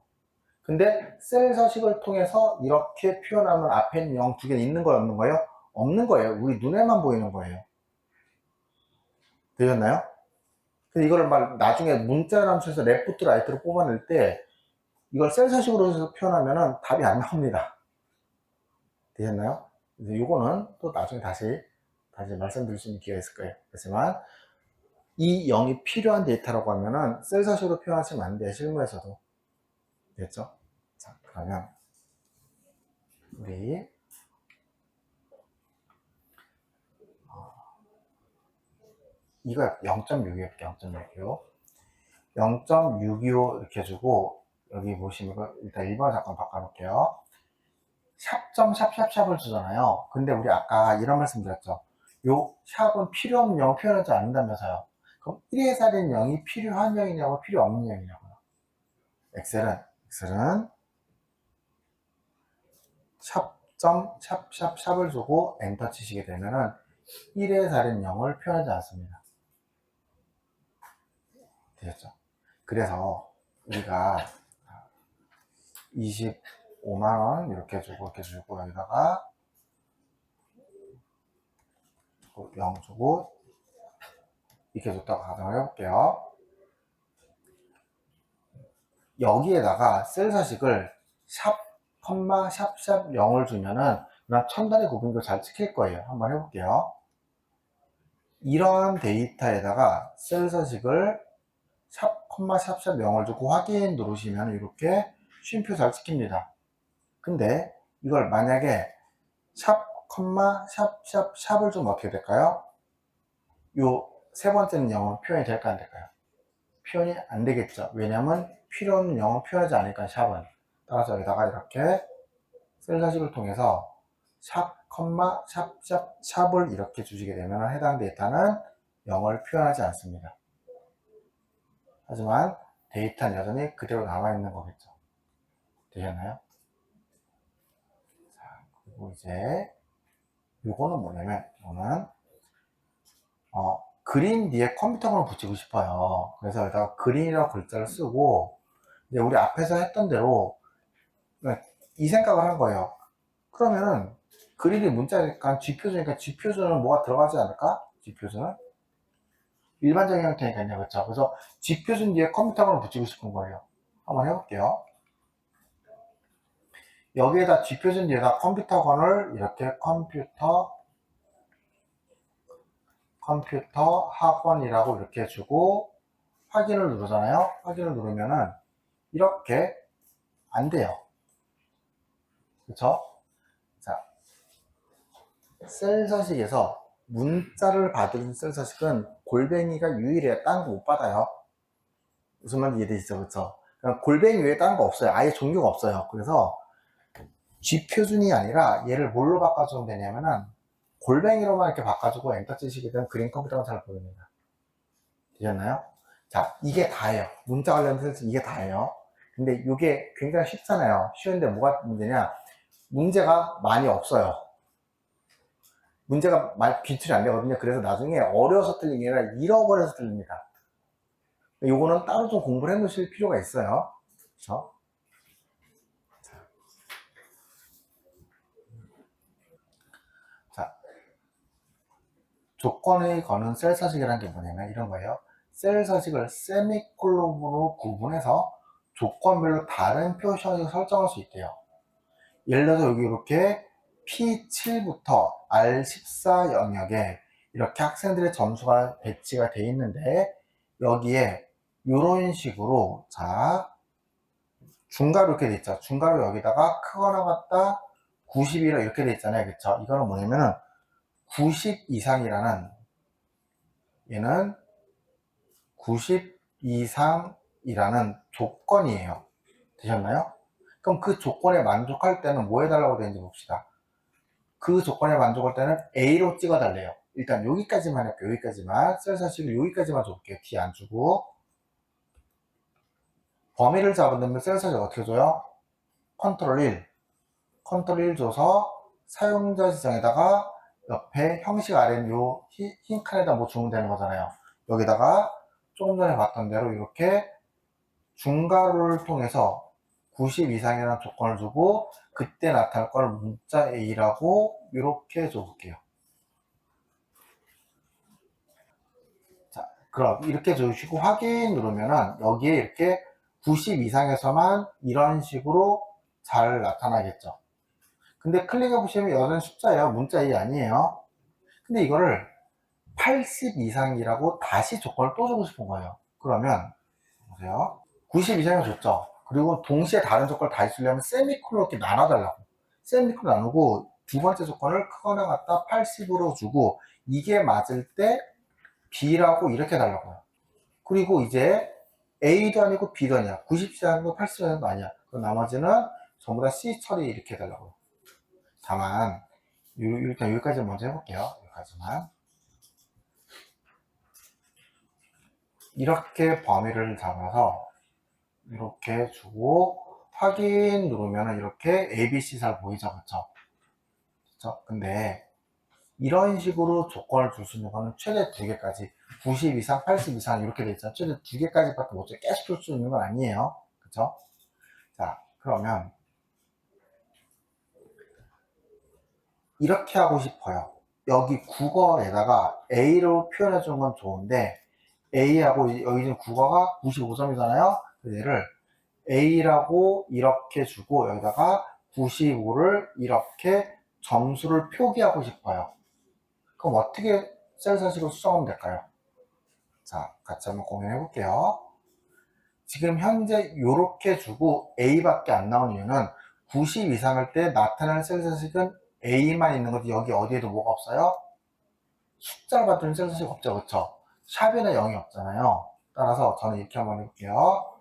근데 셀 서식을 통해서 이렇게 표현하면 앞에 있는 0 두 개는 있는 거예요, 없는 거예요? 없는 거예요. 우리 눈에만 보이는 거예요. 되셨나요? 근데 이거를 막 나중에 문자를 함수에서 레프트 라이트로 뽑아낼 때 이걸 셀 서식으로 해서 표현하면은 답이 안 나옵니다. 되셨나요? 이거는 또 나중에 다시 말씀드릴 수 있는 기회가 있을 거예요. 그렇지만 이 0이 필요한 데이터라고 하면은 셀 서식으로 표현하시면 안 돼요. 실무에서도. 됐죠? 자, 그러면 우리 이거 0.625 할게요. 0.625 0.625 이렇게 주고 여기 보시면 일단 1번 잠깐 바꿔놓을게요. 샵을 주잖아요. 근데 우리 아까 이런 말씀 드렸죠. 요 샵은 필요 없는 0 표현하지 않는다면서요. 그럼 1의 살인 0이 필요한 0이냐고 필요 없는 0이냐고요. 엑셀은 샵을 주고 엔터 치시게 되면은 1의 살인 0을 표현하지 않습니다. 되셨죠? 그래서 우리가 25만원 이렇게 주고 여기다가 0 주고 이렇게 줬다고 가정을 해볼게요. 여기에다가 셀 서식을 샵, 샵 0을 주면은 그냥 천단의 구분도 잘 찍힐 거예요. 한번 해볼게요. 이런 데이터에다가 셀 서식을 샵, 콤마, 샵샵 0을 주고 확인 누르시면 이렇게 쉼표 잘 찍힙니다. 근데 이걸 만약에 샵, 콤마, 샵, 샵, 샵을 주면 어떻게 될까요? 요 세 번째는 0은 표현이 될까 안 될까요? 표현이 안 되겠죠. 왜냐면 필요 없는 0은 표현하지 않으니까 샵은. 따라서 여기다가 이렇게 셀 서식을 통해서 샵, 콤마, 샵, 샵, 샵을 이렇게 주시게 되면 해당 데이터는 0을 표현하지 않습니다. 하지만 데이터는 여전히 그대로 남아있는 거겠죠. 되셨나요? 자, 그리고 이제 요거는 뭐냐면 이거는 그린 뒤에 컴퓨터번호 붙이고 싶어요. 그래서 여기다가 그린이라고 글자를 쓰고 이제 우리 앞에서 했던 대로 이 생각을 한 거예요. 그러면은 그린이 문자니까 G표준이니까 G표준은 뭐가 들어가지 않을까? G표준은 일반적인 형태니까요. 그렇죠? 그래서 G표준 뒤에 컴퓨터번호 붙이고 싶은 거예요. 한번 해볼게요. 여기에다 G표준 뒤에다 컴퓨터번호를 이렇게 컴퓨터 학원이라고 이렇게 주고 확인을 누르잖아요. 확인을 누르면은 이렇게 안 돼요. 그쵸? 자, 셀 서식에서 문자를 받은 셀 서식은 골뱅이가 유일해요. 딴 거 못 받아요. 무슨 말인지 이해되시죠? 그쵸? 그러니까 골뱅이 외에 딴 거 없어요. 아예 종류가 없어요. 그래서 G표준이 아니라 얘를 뭘로 바꿔주면 되냐면은 골뱅이로만 이렇게 바꿔주고 엔터 치시게 되면 그린 컴퓨터가 잘 보입니다. 되셨나요? 자, 이게 다예요. 문자 관련된 셀 이게 다예요. 근데 이게 굉장히 쉽잖아요. 쉬운데 뭐가 문제냐? 문제가 많이 없어요. 문제가 많이 비출이 안 되거든요. 그래서 나중에 어려워서 틀린 게 아니라 잃어버려서 틀립니다. 요거는 따로 좀 공부를 해 놓으실 필요가 있어요. 그렇죠? 자, 조건을 거는 셀 서식이라는 게 뭐냐면 이런 거예요. 셀 서식을 세미콜론으로 구분해서 조건별로 다른 표시를 설정할 수 있대요. 예를 들어서 여기 이렇게 P7부터 R14 영역에 이렇게 학생들의 점수가 배치가 되어 있는데 여기에 이런 식으로 자 중괄호 이렇게 돼 있죠. 중괄호 여기다가 크거나 같다 90이라 이렇게 돼 있잖아요. 그쵸? 이거는 뭐냐면은 90 이상이라는 얘는 90 이상이라는 조건이에요. 되셨나요? 그럼 그 조건에 만족할 때는 뭐 해달라고 되는지 봅시다. 그 조건에 만족할 때는 A로 찍어달래요. 일단 여기까지만 할게요. 여기까지만. 셀 서식을 여기까지만 줘볼게요. D 안 주고. 범위를 잡으면 셀 서식 어떻게 줘요? 컨트롤 1. 컨트롤 1 줘서 사용자 지정에다가 옆에 형식 아래는 요 흰 칸에다 뭐 주면 되는 거잖아요. 여기다가 조금 전에 봤던 대로 이렇게 중괄호를 통해서 90 이상이라는 조건을 주고 그때 나타날 걸 문자 A라고 이렇게 줘볼게요. 자, 그럼 이렇게 주시고 확인 누르면은 여기에 이렇게 90 이상에서만 이런 식으로 잘 나타나겠죠. 근데 클릭해 보시면 여전히 숫자예요. 문자 A 아니에요. 근데 이거를 80 이상이라고 다시 조건을 또 주고 싶은 거예요. 그러면 보세요. 90 이상을 줬죠. 그리고 동시에 다른 조건을 다시 주려면 세미콜론 이렇게 나눠달라고. 세미콜론 나누고 두 번째 조건을 크거나 같다 80으로 주고 이게 맞을 때 B라고 이렇게 달라고요. 그리고 이제 A도 아니고 B도 아니야. 90도 아니고 80도 아니야. 그럼 나머지는 전부 다 C 처리 이렇게 해달라고요. 다만 일단 여기까지 먼저 해볼게요. 여기까지만. 이렇게 범위를 잡아서 이렇게 주고 확인 누르면 이렇게 ABC 잘 보이죠, 그쵸? 근데 이런 식으로 조건을 줄 수 있는 거는 최대 2개까지 90 이상, 80 이상 이렇게 돼 있잖아요. 최대 2개까지밖에 못 줘요. 계속 줄 수 있는 건 아니에요. 그쵸? 자, 그러면 이렇게 하고 싶어요. 여기 국어에다가 A로 표현해 주는 건 좋은데 A하고 여기 지금 국어가 95점이잖아요. 얘를 A라고 이렇게 주고 여기다가 95를 이렇게 점수를 표기하고 싶어요. 그럼 어떻게 셀 서식을 수정하면 될까요? 자, 같이 한번 고민해 볼게요. 지금 현재 이렇게 주고 A밖에 안 나온 이유는 90 이상일 때 나타날 셀 서식은 A만 있는 거지 여기 어디에도 뭐가 없어요? 숫자를 받는 셀 서식 없죠, 그쵸? 샵이나 0이 없잖아요. 따라서 저는 이렇게 한번 해볼게요.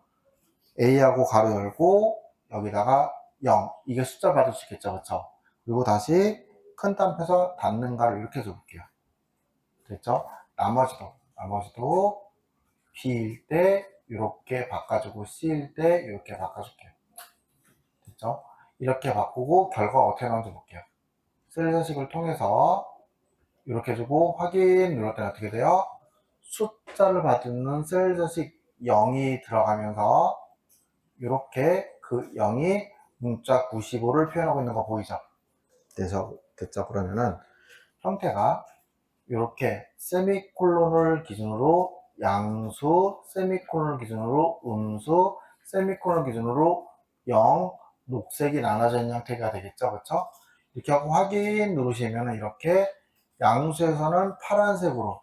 A하고 가로 열고 여기다가 0 이게 숫자를 받을 수 있겠죠, 그쵸? 그리고 다시 큰 땀펴서 닫는 가로 이렇게 줘볼게요. 됐죠? 나머지도 B일 때 이렇게 바꿔주고 C일 때 이렇게 바꿔줄게요. 됐죠? 이렇게 바꾸고 결과가 어떻게 나오는지 볼게요. 셀 서식을 통해서 이렇게 해주고 확인 누를 때는 어떻게 돼요? 숫자를 받는 셀 서식 0이 들어가면서 이렇게 그 0이 문자 95를 표현하고 있는 거 보이죠? 됐죠? 그러면은 형태가 이렇게 세미콜론을 기준으로 양수, 세미콜론을 기준으로 음수, 세미콜론 기준으로 0, 녹색이 나눠져 있는 형태가 되겠죠, 그렇죠? 이렇게 하고 확인 누르시면 이렇게 양수에서는 파란색으로,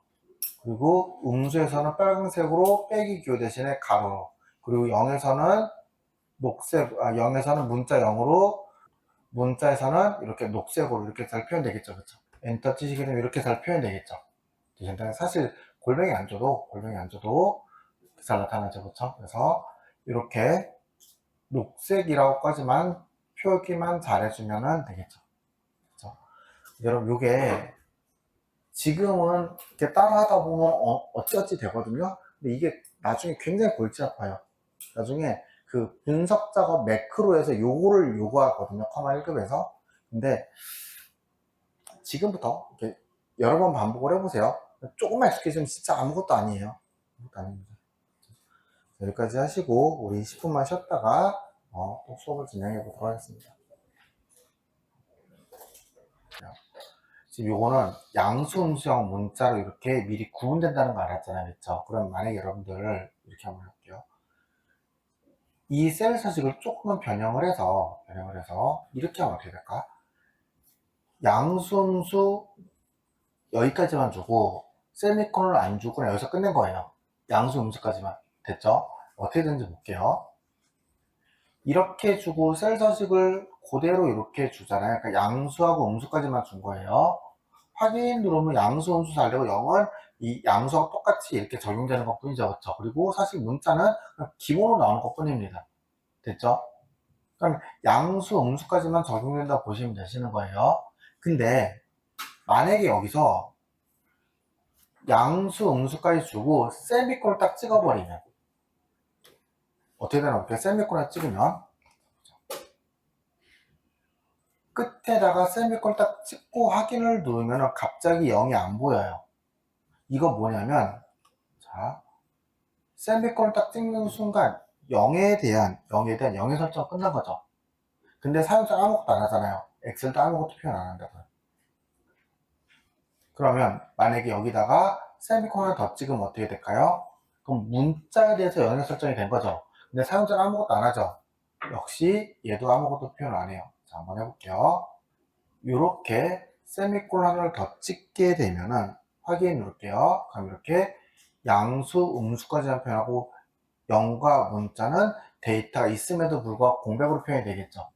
그리고 음수에서는 빨간색으로 빼기 기호 대신에 가로로, 그리고 0에서는 0에서는 문자 0으로, 문자에서는 이렇게 녹색으로 이렇게 잘 표현되겠죠, 그렇죠? 엔터 치시게 되면 이렇게 잘 표현되겠죠. 사실 골뱅이 안 줘도 잘 나타나죠, 그렇죠? 그래서 이렇게 녹색이라고까지만 표기만 잘해주면 되겠죠, 그렇죠? 여러분 요게 지금은 이렇게 따라하다 보면 어찌어찌 되거든요. 근데 이게 나중에 굉장히 골치 아파요. 나중에 그 분석 작업 매크로에서 요거를 요구하거든요, 커마 1급에서. 근데 지금부터 이렇게 여러 번 반복을 해보세요. 조금만 익숙해지면 진짜 아무것도 아니에요. 아무것도 아닙니다. 여기까지 하시고 우리 10분만 쉬었다가 또 수업을 진행해 보도록 하겠습니다. 지금 요거는 양수음수형 문자로 이렇게 미리 구분된다는 거 알았잖아요, 그렇죠? 그럼 만약에 여러분들 이렇게 한번 해볼게요. 이 셀 서식을 조금은 변형을 해서 이렇게 하면 어떻게 될까? 양수음수 여기까지만 주고 세미콜론을 안 주고 그냥 여기서 끝낸 거예요. 양수음수까지만. 됐죠? 어떻게든지 볼게요. 이렇게 주고 셀 서식을 그대로 이렇게 주잖아요. 그러니까 양수하고 음수까지만 준 거예요. 확인 누르면 양수, 음수 잘 되고 0은 이 양수하고 똑같이 이렇게 적용되는 것 뿐이죠. 그렇죠? 그리고 사실 문자는 기본으로 나오는 것 뿐입니다. 됐죠? 그럼 양수, 음수까지만 적용된다고 보시면 되시는 거예요. 근데 만약에 여기서 양수, 음수까지 주고 세미콜 딱 찍어버리면 어떻게 되나 볼게요. 세미콜을 찍으면 끝에다가 세미콜 딱 찍고 확인을 누르면 갑자기 0이 안 보여요. 이거 뭐냐면 자 세미콜 딱 찍는 순간 0에 대한 0의 설정은 끝난 거죠. 근데 사용자 아무것도 안 하잖아요. 엑셀도 아무것도 표현 안 한다고요. 그러면 만약에 여기다가 세미콜을 더 찍으면 어떻게 될까요? 그럼 문자에 대해서 0의 설정이 된 거죠. 근데 사용자는 아무것도 안 하죠. 역시 얘도 아무것도 표현 안 해요. 자, 한번 해볼게요. 이렇게 세미콜론을 더 찍게 되면은 확인 누를게요. 그럼 이렇게 양수, 음수까지만 표현하고 0과 문자는 데이터가 있음에도 불구하고 공백으로 표현이 되겠죠.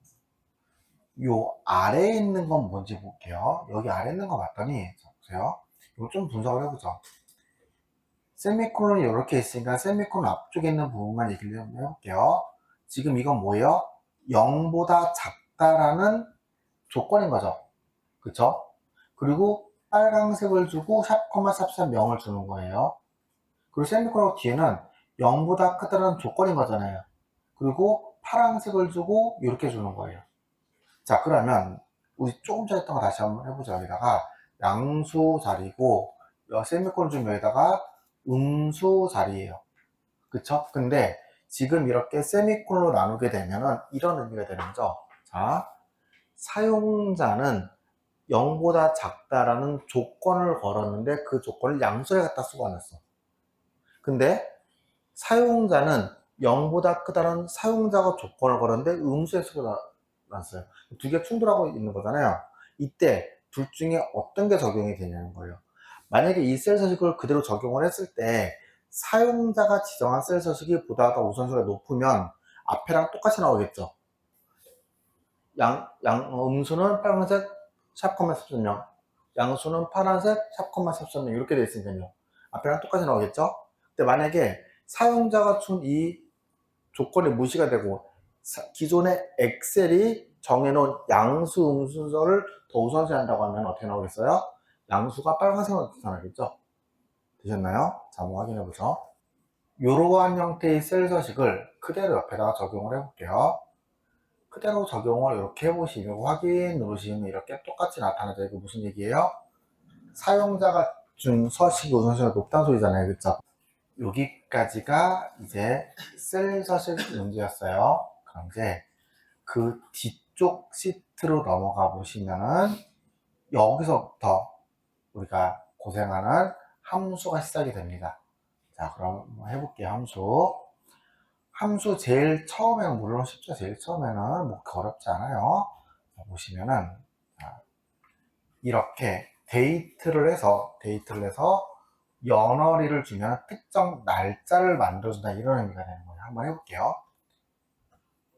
요 아래에 있는 건 뭔지 볼게요. 여기 아래에 있는 거 봤더니 자, 보세요. 이거 좀 분석을 해보죠. 세미콜론이 이렇게 있으니까 세미콜론 앞쪽에 있는 부분만 얘기를 좀 해볼게요. 지금 이건 뭐예요? 0보다 작다라는 조건인 거죠. 그쵸? 그리고 빨강색을 주고 샵, 샵 0을 주는 거예요. 그리고 세미콜론 뒤에는 0보다 크다는 조건인 거잖아요. 그리고 파란색을 주고 이렇게 주는 거예요. 자, 그러면 우리 조금 전에 했던 거 다시 한번 해보자. 여기다가 양수 자리고 세미콜론 좀 여기다가 음수 자리예요. 그쵸? 근데 지금 이렇게 세미콜론으로 나누게 되면은 이런 의미가 되는 거죠. 자, 사용자는 0보다 작다라는 조건을 걸었는데 그 조건을 양수에 갖다 쏘아놨어. 근데 사용자는 0보다 크다는 사용자가 조건을 걸었는데 음수에 쏘아놨어요. 두 개 충돌하고 있는 거잖아요. 이때 둘 중에 어떤 게 적용이 되냐는 거예요. 만약에 이 셀 서식을 그대로 적용을 했을 때 사용자가 지정한 셀 서식이 보다 더 우선순위가 높으면 앞에랑 똑같이 나오겠죠. 음수는 빨간색 샵, 3.0, 양수는 파란색 샵, 3.0 이렇게 되어 있으니까요. 앞에랑 똑같이 나오겠죠. 근데 만약에 사용자가 준 이 조건이 무시가 되고 기존의 엑셀이 정해놓은 양수, 음수를 더 우선시한다고 하면 어떻게 나오겠어요? 양수가 빨간색으로 나타나겠죠. 되셨나요? 자, 한번 확인해 보죠. 이러한 형태의 셀 서식을 그대로 옆에다가 적용을 해볼게요. 그대로 적용을 이렇게 해보시면 확인 누르시면 이렇게 똑같이 나타나죠. 이거 무슨 얘기예요? 사용자가 준 서식이 우선순위가 높다는 소리잖아요. 그쵸? 여기까지가 이제 셀 서식 문제였어요. 그럼 이제 그 뒤쪽 시트로 넘어가 보시면은 여기서부터 우리가 고생하는 함수가 시작이 됩니다. 자, 그럼 한번 해볼게요. 함수 제일 처음에는 물론 쉽죠. 제일 처음에는 뭐 어렵지 않아요. 자, 보시면은 자, 이렇게 데이트를 해서 연어리를 주면 특정 날짜를 만들어준다 이런 의미가 되는 거예요. 한번 해볼게요.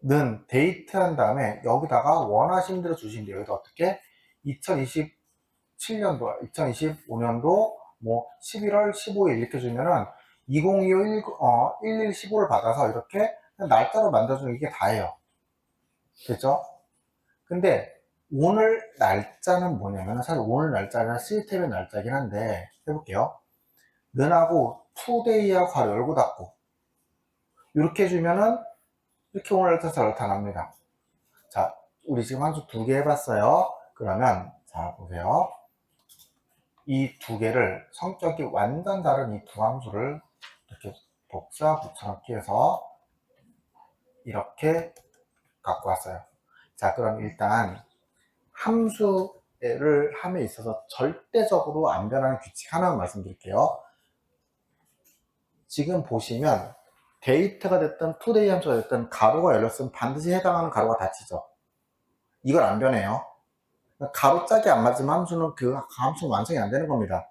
는 데이트한 다음에 여기다가 원하시는 대로 주시면 돼요. 여기다 어떻게 2027년도 2025년도 뭐 11월 15일 이렇게 주면은 2025 1115를 받아서 이렇게 날짜로 만들어주는 이게 다예요. 됐죠? 근데 오늘 날짜는 뭐냐면 사실 오늘 날짜는 시스템의 날짜긴 한데 해볼게요. 는하고 투데이하고 가로 열고 닫고 이렇게 해주면은 이렇게 오늘 날짜 나타납니다. 자, 우리 지금 함수 2개 해봤어요. 그러면 자 보세요. 이 2개를 성격이 완전 다른 이 두 함수를 이렇게 복사 붙여넣기 해서 이렇게 갖고 왔어요. 자, 그럼 일단 함수를 함에 있어서 절대적으로 안 변하는 규칙 하나만 말씀드릴게요. 지금 보시면 데이트가 됐든 투데이 함수가 됐든 가로가 열렸으면 반드시 해당하는 가로가 닫히죠. 이걸 안 변해요. 가로 짝이 안 맞으면 함수는 그 함수는 완성이 안 되는 겁니다.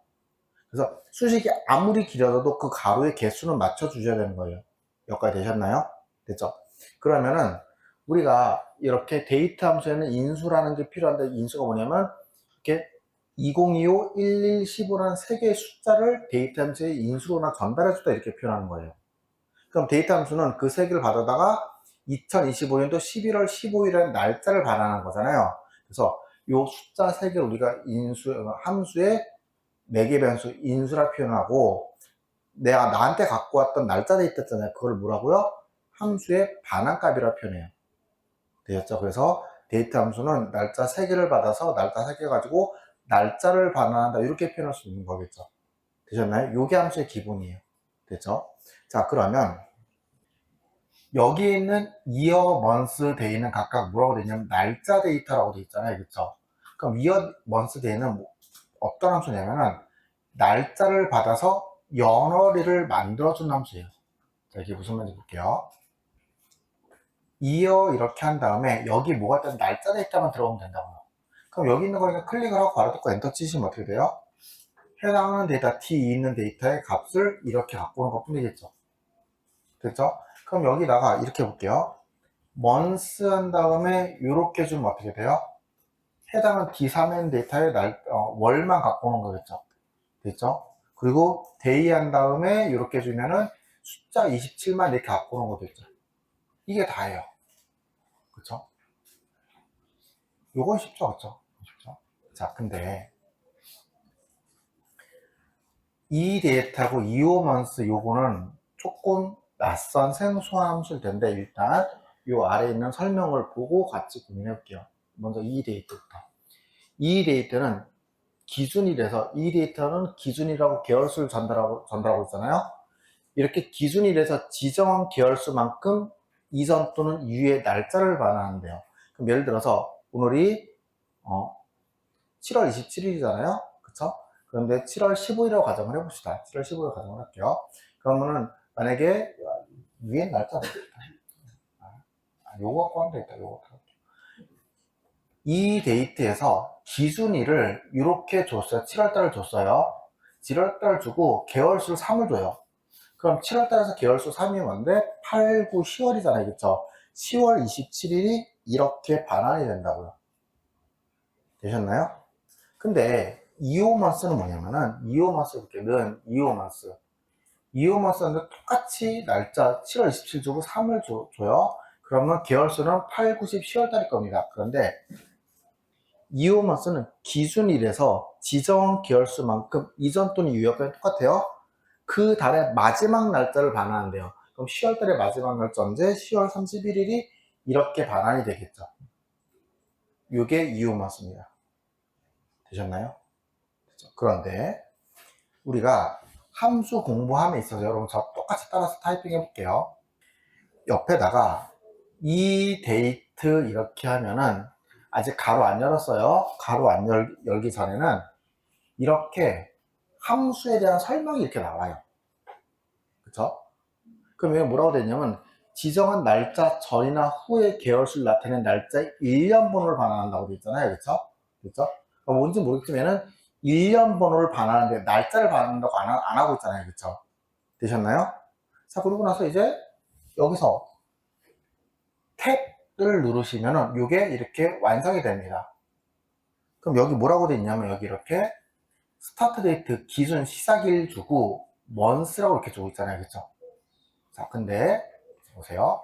그래서 수식이 아무리 길어져도 그 가로의 개수는 맞춰 주셔야 되는 거예요. 여기까지 되셨나요? 됐죠? 그러면은 우리가 이렇게 데이트 함수에는 인수라는 게 필요한데 인수가 뭐냐면 이렇게 2025, 11, 15라는 세 개의 숫자를 데이트 함수에 인수로나 전달해 주다 이렇게 표현하는 거예요. 그럼 데이트 함수는 그 세 개를 받아다가 2025년도 11월 15일이라는 날짜를 반환하는 거잖아요. 그래서 이 숫자 세 개를 우리가 함수의 4개 변수 인수라 표현하고 내가 나한테 갖고 왔던 날짜 데이터 있잖아요. 그걸 뭐라고요? 함수의 반환값이라 표현해요. 되셨죠? 그래서 데이트 함수는 날짜 3개를 받아서 날짜 3개 가지고 날짜를 반환한다 이렇게 표현할 수 있는 거겠죠. 되셨나요? 요게 함수의 기본이에요. 됐죠? 자, 그러면 여기 있는 year, month, day는 각각 뭐라고 되냐면 날짜 데이터라고 되어 있잖아요. 그쵸? 그럼 year, month, day는 뭐 어떤 함수냐면은 날짜를 받아서 연어리를 만들어준 함수예요. 자, 이게 무슨 말인지 볼게요. year 이렇게 한 다음에 여기 뭐가 있든 날짜 데이터만 들어오면 된다고요. 그럼 여기 있는 거니까 클릭을 하고 바로 뜯고 엔터 치시면 어떻게 돼요? 해당하는 데이터 T 있는 데이터의 값을 이렇게 갖고 오는 것 뿐이겠죠. 됐죠? 그럼 여기다가 이렇게 볼게요. months 한 다음에 이렇게 주면 어떻게 돼요? 해당하는 D3인 데이터의 월만 갖고 오는 거겠죠. 됐죠? 그리고 day 한 다음에 이렇게 주면은 숫자 27만 이렇게 갖고 오는 거 됐죠. 이게 다예요. 그쵸? 요건 쉽죠, 그쵸? 쉽죠? 자, 근데 이 데이터하고 이오먼스 요거는 조금 낯선 생소한 함수일 텐데 일단 요 아래에 있는 설명을 보고 같이 고민해 볼게요. 먼저 이 데이터부터. 이 데이터는 기준이 돼서 이 데이터는 기준이라고 계열수를 전달하고 있잖아요. 이렇게 기준이 돼서 지정한 계열수만큼 이전 또는 이후의 날짜를 반환한대요. 그럼 예를 들어서 오늘이 7월 27일이잖아요. 그쵸? 그런데 7월 15일이라고 가정을 해봅시다. 7월 15일 가정을 할게요. 그러면은 만약에 위에 날짜 요거 갖고 하면 되겠다. 요거 이 데이트에서 기준일을 이렇게 줬어요. 7월달을 줬어요. 7월달 주고 개월수 3을 줘요. 그럼 7월달에서 개월수 3이 뭔데? 8, 9, 10월이잖아요. 그쵸? 10월 27일이 이렇게 반환이 된다고요. 되셨나요? 근데 2호먼스는 뭐냐면은 2호먼스 볼게는 2호먼스인데 똑같이 날짜 7월 27일 주고 3을 줘요. 그러면 개월수는 8, 9, 10, 10월달일 겁니다. 그런데 2호먼스는 기준일에서 지정 개월수만큼 이전 또는 이후여까지 똑같아요. 그 달의 마지막 날짜를 반환한대요. 그럼 10월달의 마지막 날짜 언제? 10월 31일이 이렇게 반환이 되겠죠. 이게 2호먼스입니다. 되셨나요? 그런데 우리가 함수 공부함에 있어서 여러분 저 똑같이 따라서 타이핑 해볼게요. 옆에다가 이 데이트 이렇게 하면은 아직 가로 안 열었어요. 가로 안 열기 전에는 이렇게 함수에 대한 설명이 이렇게 나와요. 그쵸? 그러면 뭐라고 되냐면 지정한 날짜 전이나 후에 개월수를 나타내는 날짜의 1년 번호를 반환한다고 되어 있잖아요. 그쵸? 뭔지 모르겠지만은 1년 번호를 반환하는데 날짜를 반환한다고 안 하고 있잖아요. 그쵸? 되셨나요? 자, 그러고 나서 이제 여기서 탭을 누르시면은 이게 이렇게 완성이 됩니다. 그럼 여기 뭐라고 되어 있냐면 여기 이렇게 스타트 데이트 기준 시작일 주고 먼스라고 이렇게 주고 있잖아요. 그쵸? 자, 근데 보세요.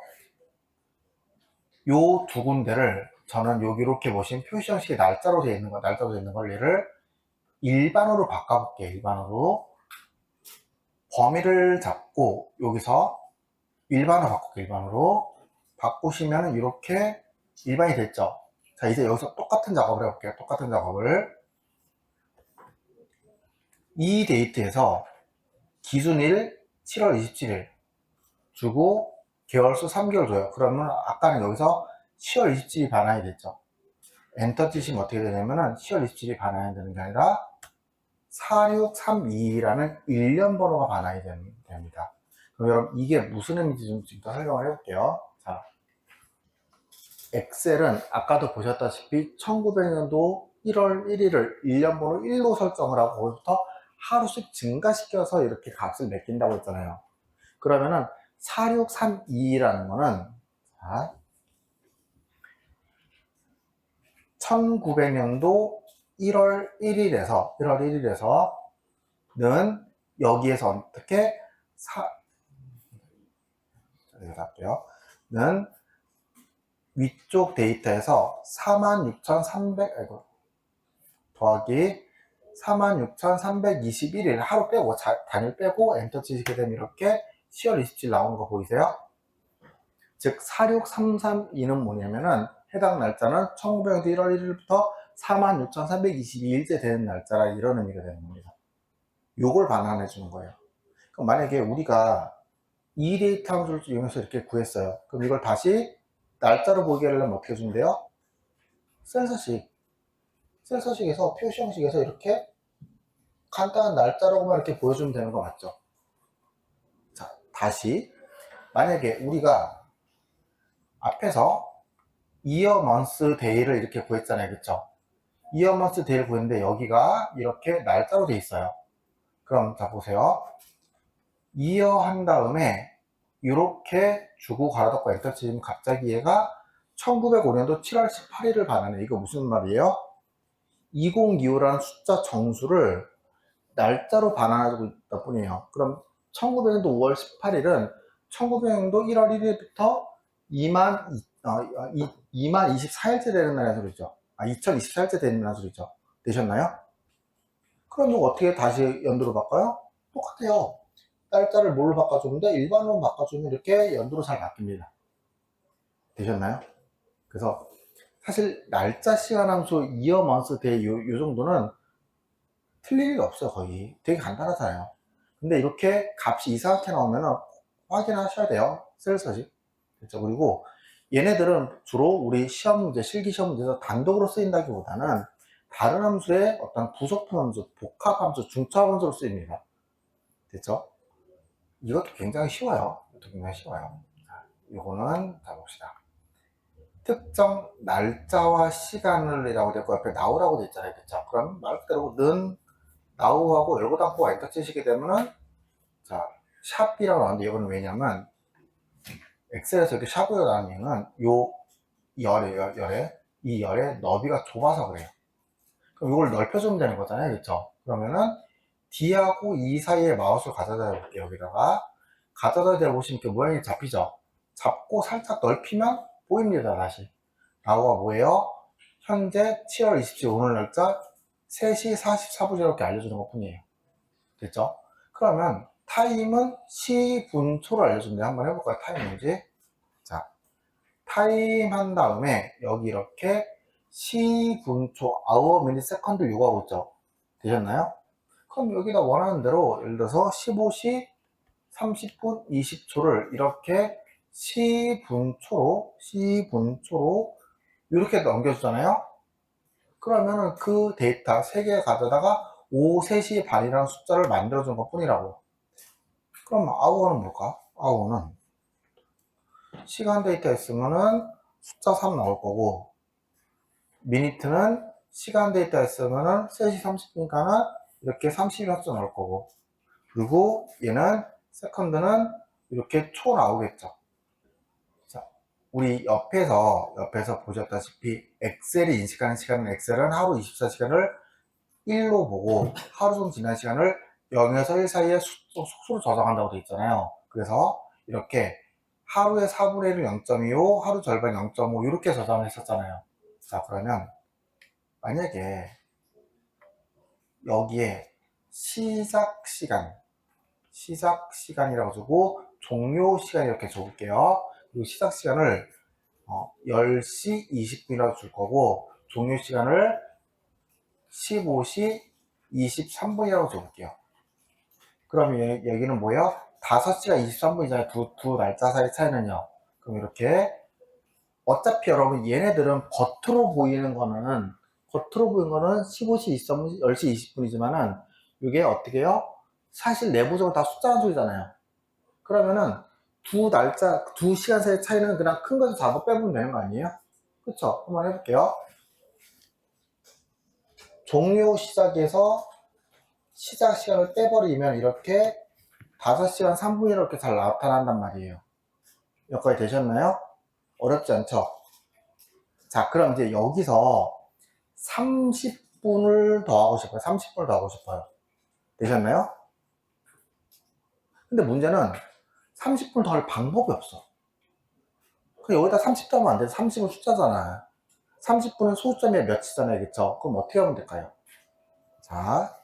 요 두 군데를 저는 여기 이렇게 보신 표시 형식의 날짜로 되어 있는 걸 얘를 일반으로 바꿔볼게요. 일반으로 범위를 잡고 여기서 일반으로 바꿀게요. 일반으로 바꾸시면 이렇게 일반이 됐죠. 자, 이제 여기서 똑같은 작업을 해볼게요. 똑같은 작업을 이 데이트에서 기준일 7월 27일 주고 개월수 3개월 줘요. 그러면 아까는 여기서 10월 27일이 반환이 됐죠. 엔터 치시면 어떻게 되냐면은 10월 27일이 반환이 되는 게 아니라 4632라는 1년 번호가 반환이 됩니다. 그럼 여러분 이게 무슨 의미인지 좀 지금 설명을 해볼게요. 자, 엑셀은 아까도 보셨다시피 1900년도 1월 1일을 1년 번호 1로 설정을 하고 거기부터 하루씩 증가시켜서 이렇게 값을 매긴다고 했잖아요. 그러면은 4632라는 거는 자, 1900년도 1월 1일에서는 여기에서 어떻게 할게요. 는 위쪽 데이터에서 46,300 더하기 46,321일 하루 빼고 단일 빼고 엔터 치시게 되면 이렇게 10월 27일 나오는 거 보이세요? 즉 46,332는 뭐냐면은 해당 날짜는 1900년도 1월 1일부터 46,322일째 되는 날짜라 이런 의미가 되는 겁니다. 요걸 반환해 주는 거예요. 그럼 만약에 우리가 이 데이터 함수를 이용해서 이렇게 구했어요. 그럼 이걸 다시 날짜로 보게 하려면 어떻게 해준대요? 센서식에서 표시 형식에서 이렇게 간단한 날짜라고만 이렇게 보여주면 되는 거 맞죠? 자, 다시 만약에 우리가 앞에서 year, month, day를 이렇게 구했잖아요. 그쵸? year, month, day를 구했는데 여기가 이렇게 날짜로 돼 있어요. 그럼 자 보세요. year 한 다음에 이렇게 주고 갈아넣고 엔터 치면 갑자기 얘가 1905년도 7월 18일을 반환해. 이거 무슨 말이에요? 2025라는 숫자 정수를 날짜로 반환하고 있다 뿐이에요. 그럼 1900년도 5월 18일은 1900년도 1월 1일부터 2만 24일째 되는 날의 소리죠. 2024일째 되는 날의 소리죠. 되셨나요? 그럼 이거 어떻게 다시 연도로 바꿔요? 똑같아요. 날짜를 뭘로 바꿔주는데 일반으로 바꿔주면 이렇게 연도로 잘 바뀝니다. 되셨나요? 그래서 사실 날짜 시간 함수 year, month, day 요 정도는 틀릴 일 없어요. 거의 되게 간단하잖아요. 근데 이렇게 값이 이상하게 나오면 확인하셔야 돼요. 셀서식. 그렇죠? 그리고 얘네들은 주로 우리 시험 문제, 실기 시험 문제에서 단독으로 쓰인다기보다는 다른 함수의 어떤 부속품 함수, 복합 함수, 중첩 함수로 쓰입니다. 됐죠? 이것도 굉장히 쉬워요. 자, 이거는 자 봅시다. 특정 날짜와 시간을 이라고 되고 옆에 나오라고 돼 있잖아요. 그쵸? 그럼 말 그대로 는 now하고 열고 닫고가 엔터 치시게 되면은, 자, 샵이라고 나오는데 이거는 왜냐면, 엑셀에서 이렇게 샵으로 나오는 이유는 이 열의 너비가 좁아서 그래요. 그럼 이걸 넓혀주면 되는 거잖아요. 그렇죠? 그러면은 D하고 E 사이에 마우스를 가져다 볼게요. 여기다가 가져다 대보시면 이렇게 모양이 잡히죠? 잡고 살짝 넓히면 보입니다. 다시 나우가 뭐예요? 현재 7월 27일 오늘 날짜 3시 44분 이렇게 알려주는 것 뿐이에요. 됐죠? 그러면 타임은 시분초를 알려준대요. 한번 해볼까요? 타임인지. 자, 타임 한 다음에 여기 이렇게 시분초, hour, minute, second 요구하고 있죠. 되셨나요? 그럼 여기다 원하는 대로 예를 들어서 15시 30분 20초를 이렇게 시분초로 이렇게 넘겨주잖아요. 그러면은 그 데이터 3개 가져다가 오후 3시 반이라는 숫자를 만들어준 것 뿐이라고. 그럼 hour는 뭘까? hour는 시간 데이터 있으면은 숫자 3 나올 거고, 미니트는 시간 데이터 있으면은 3시 30분이니까는 이렇게 30여 초 나올 거고, 그리고 얘는 세컨드는 이렇게 초 나오겠죠. 자, 우리 옆에서 보셨다시피 엑셀이 인식하는 시간은 엑셀은 하루 24시간을 1로 보고 하루 좀 지난 시간을 0에서 1 사이에 속수로 저장한다고 되어 있잖아요. 그래서 이렇게 하루에 4분의 1을 0.25, 하루 절반 0.5 이렇게 저장을 했었잖아요. 자, 그러면 만약에 여기에 시작 시간이라고 주고 종료 시간 이렇게 적을게요. 그리고 시작 시간을 10시 20분이라고 줄 거고 종료 시간을 15시 23분이라고 적을게요. 그럼 여기는 뭐예요? 5시가 23분이잖아요. 두 날짜 사이 차이는요. 그럼 이렇게 어차피 여러분 얘네들은 겉으로 보이는 거는 15시 23분, 10시 20분이지만은 이게 어떻게 해요? 사실 내부적으로 다 숫자 한 소리잖아요. 그러면은 두 시간 사이 차이는 그냥 큰 거에서 작은 거 빼보면 되는 거 아니에요? 그쵸? 한번 해볼게요. 종료 시작에서 시작 시간을 빼버리면 이렇게 5시간 3분이 이렇게 잘 나타난단 말이에요. 여기까지 되셨나요? 어렵지 않죠? 자, 그럼 이제 여기서 30분을 더 하고 싶어요. 30분을 더 하고 싶어요. 되셨나요? 근데 문제는 30분 더 할 방법이 없어. 그럼 여기다 30 더하면 안 돼. 30은 숫자잖아. 30분은 소수점이 몇이잖아요. 그쵸? 그럼 어떻게 하면 될까요? 자,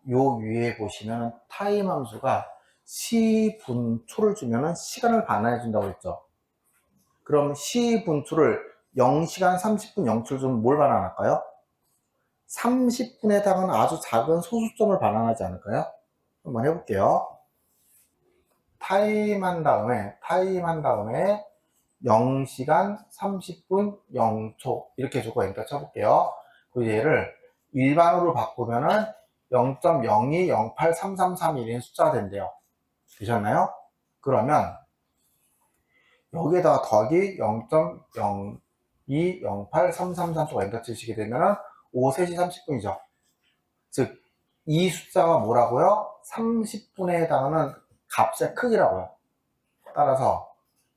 요 위에 보시면 타임 함수가 시분초를 주면은 시간을 반환해 준다고 했죠. 그럼 시분초를 0시간 30분 0초를 주면 뭘 반환할까요? 30분에 해당하는 아주 작은 소수점을 반환하지 않을까요? 한번 해볼게요. 타임 한 다음에 0시간 30분 0초 이렇게 주고 엔터 쳐볼게요. 그리고 얘를 일반으로 바꾸면은 0.02083331인 숫자가 된대요. 되셨나요? 그러면 여기에다가 더하기 0.02083334쪽 엔터 치시게 되면은 오후 3시 30분이죠. 즉, 이 숫자가 뭐라고요? 30분에 해당하는 값의 크기라고요. 따라서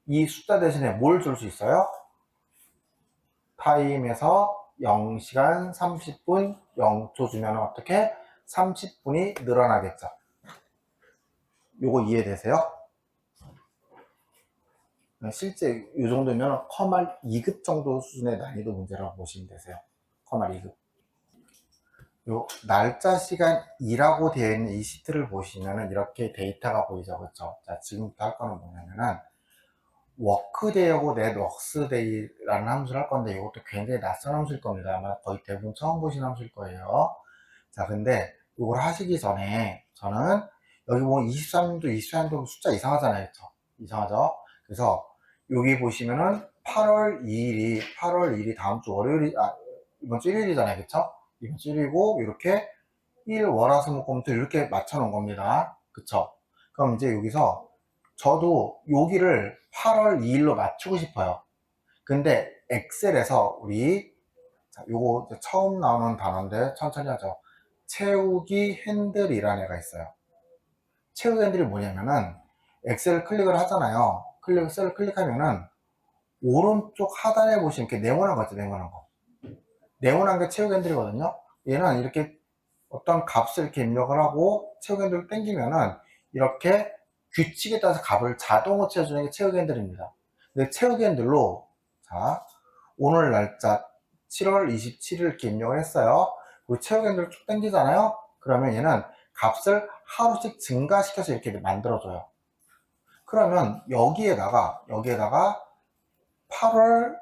이 숫자 대신에 뭘 줄 수 있어요? 타임에서 0시간 30분 0초 주면 어떻게? 30분이 늘어나겠죠. 요거 이해되세요? 실제 이 정도면 커말 2급 정도 수준의 난이도 문제라고 보시면 되세요. 커말 2급. 요 날짜 시간이라고 되어 있는 이 시트를 보시면은 이렇게 데이터가 보이죠. 그렇죠? 자, 지금부터 할 거는 뭐냐면은 워크데이하고 넷워크스데이라는 함수를 할 건데 이것도 굉장히 낯선 함수일 겁니다. 아마 거의 대부분 처음 보신 함수일 거예요. 자, 근데 이걸 하시기 전에 저는 여기 보면 23년도 24년도 숫자 이상하잖아요. 그렇죠? 이상하죠? 그래서 여기 보시면은 8월 2일이 다음 주 월요일이 이번 주 1일이잖아요. 그쵸? 이번 주 1일이고 이렇게 1, 월, 화, 수, 목, 금, 토 이렇게 맞춰 놓은 겁니다. 그쵸? 그럼 이제 여기서 저도 여기를 8월 2일로 맞추고 싶어요. 근데 엑셀에서 자, 요거 이제 처음 나오는 단어인데 천천히 하죠. 채우기 핸들이라는 애가 있어요. 채우기 핸들이 뭐냐면은 엑셀 클릭을 하잖아요. 셀을 클릭하면은 오른쪽 하단에 보시면 이렇게 네모난 거 있죠. 네모난 거. 네모난 게 채우기 핸들이거든요. 얘는 이렇게 어떤 값을 이렇게 입력을 하고 채우기 핸들을 당기면은 이렇게 규칙에 따라서 값을 자동으로 채워주는 게 채우기 핸들입니다. 근데 채우기 핸들로 자 오늘 날짜 7월 27일 이렇게 입력을 했어요. 그리고 채우기 핸들을 쭉 당기잖아요. 그러면 얘는 값을 하루씩 증가시켜서 이렇게 만들어줘요. 그러면 여기에다가 8월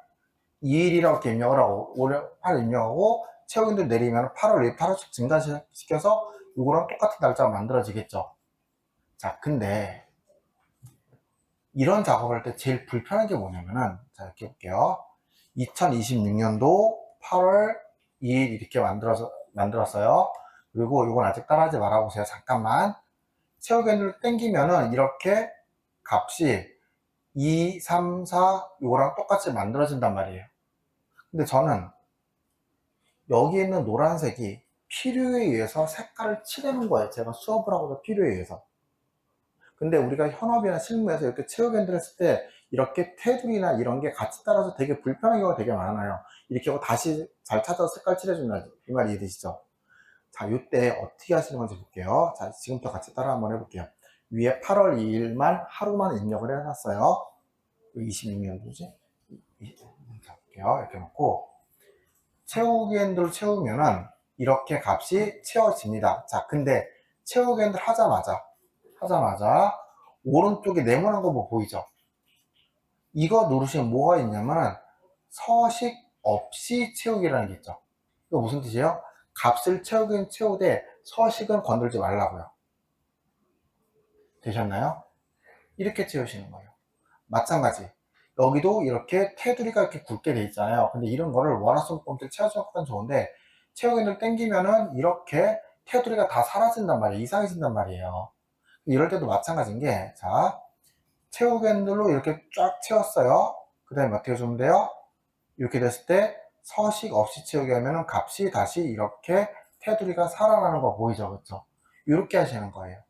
2일이라고 이렇게 입력을 하고 올해 8월 입력하고 채우기 핸들 내리면 8월 2일 8월씩 증가시켜서 이거랑 똑같은 날짜가 만들어지겠죠. 자, 근데 이런 작업을 할 때 제일 불편한 게 뭐냐면은 자 이렇게 볼게요. 2026년도 8월 2일 이렇게 만들었어요. 그리고 이건 아직 따라하지 말아보세요. 잠깐만. 채우기 핸들을 땡기면은 이렇게 값이 2, 3, 4 이거랑 똑같이 만들어진단 말이에요. 근데 저는 여기 있는 노란색이 필요에 의해서 색깔을 칠해놓은 거예요. 제가 수업을 하고도 필요에 의해서. 근데 우리가 현업이나 실무에서 이렇게 채우기 핸들 했을 때 이렇게 테두리나 이런 게 같이 따라서 되게 불편한 경우가 되게 많아요. 이렇게 하고 다시 잘 찾아서 색깔 칠해준다. 이 말 이해되시죠? 자, 이때 어떻게 하시는 건지 볼게요. 자, 지금부터 같이 따라 한번 해볼게요. 위에 8월 2일만 하루만 입력을 해놨어요. 26년도지? 자, 볼게요. 이렇게 놓고 채우기 핸들을 채우면은 이렇게 값이 채워집니다. 자, 근데 채우기 핸들 하자마자 오른쪽에 네모난 거 뭐 보이죠? 이거 누르시면 뭐가 있냐면 서식 없이 채우기라는 게 있죠. 이거 무슨 뜻이에요? 값을 채우긴 채우되 서식은 건들지 말라고요. 되셨나요? 이렇게 채우시는 거예요. 마찬가지 여기도 이렇게 테두리가 이렇게 굵게 돼 있잖아요. 근데 이런 거를 원화성 폼들 채워주면 좋은데 채우기를 땡기면은 이렇게 테두리가 다 사라진단 말이에요. 이상해진단 말이에요. 이럴 때도 마찬가지인 게 자 채우기 핸들로 이렇게 쫙 채웠어요. 그 다음에 어떻게 해주면 돼요? 이렇게 됐을 때 서식 없이 채우기 하면은 값이 다시 이렇게 테두리가 살아나는 거 보이죠? 그렇죠? 이렇게 하시는 거예요.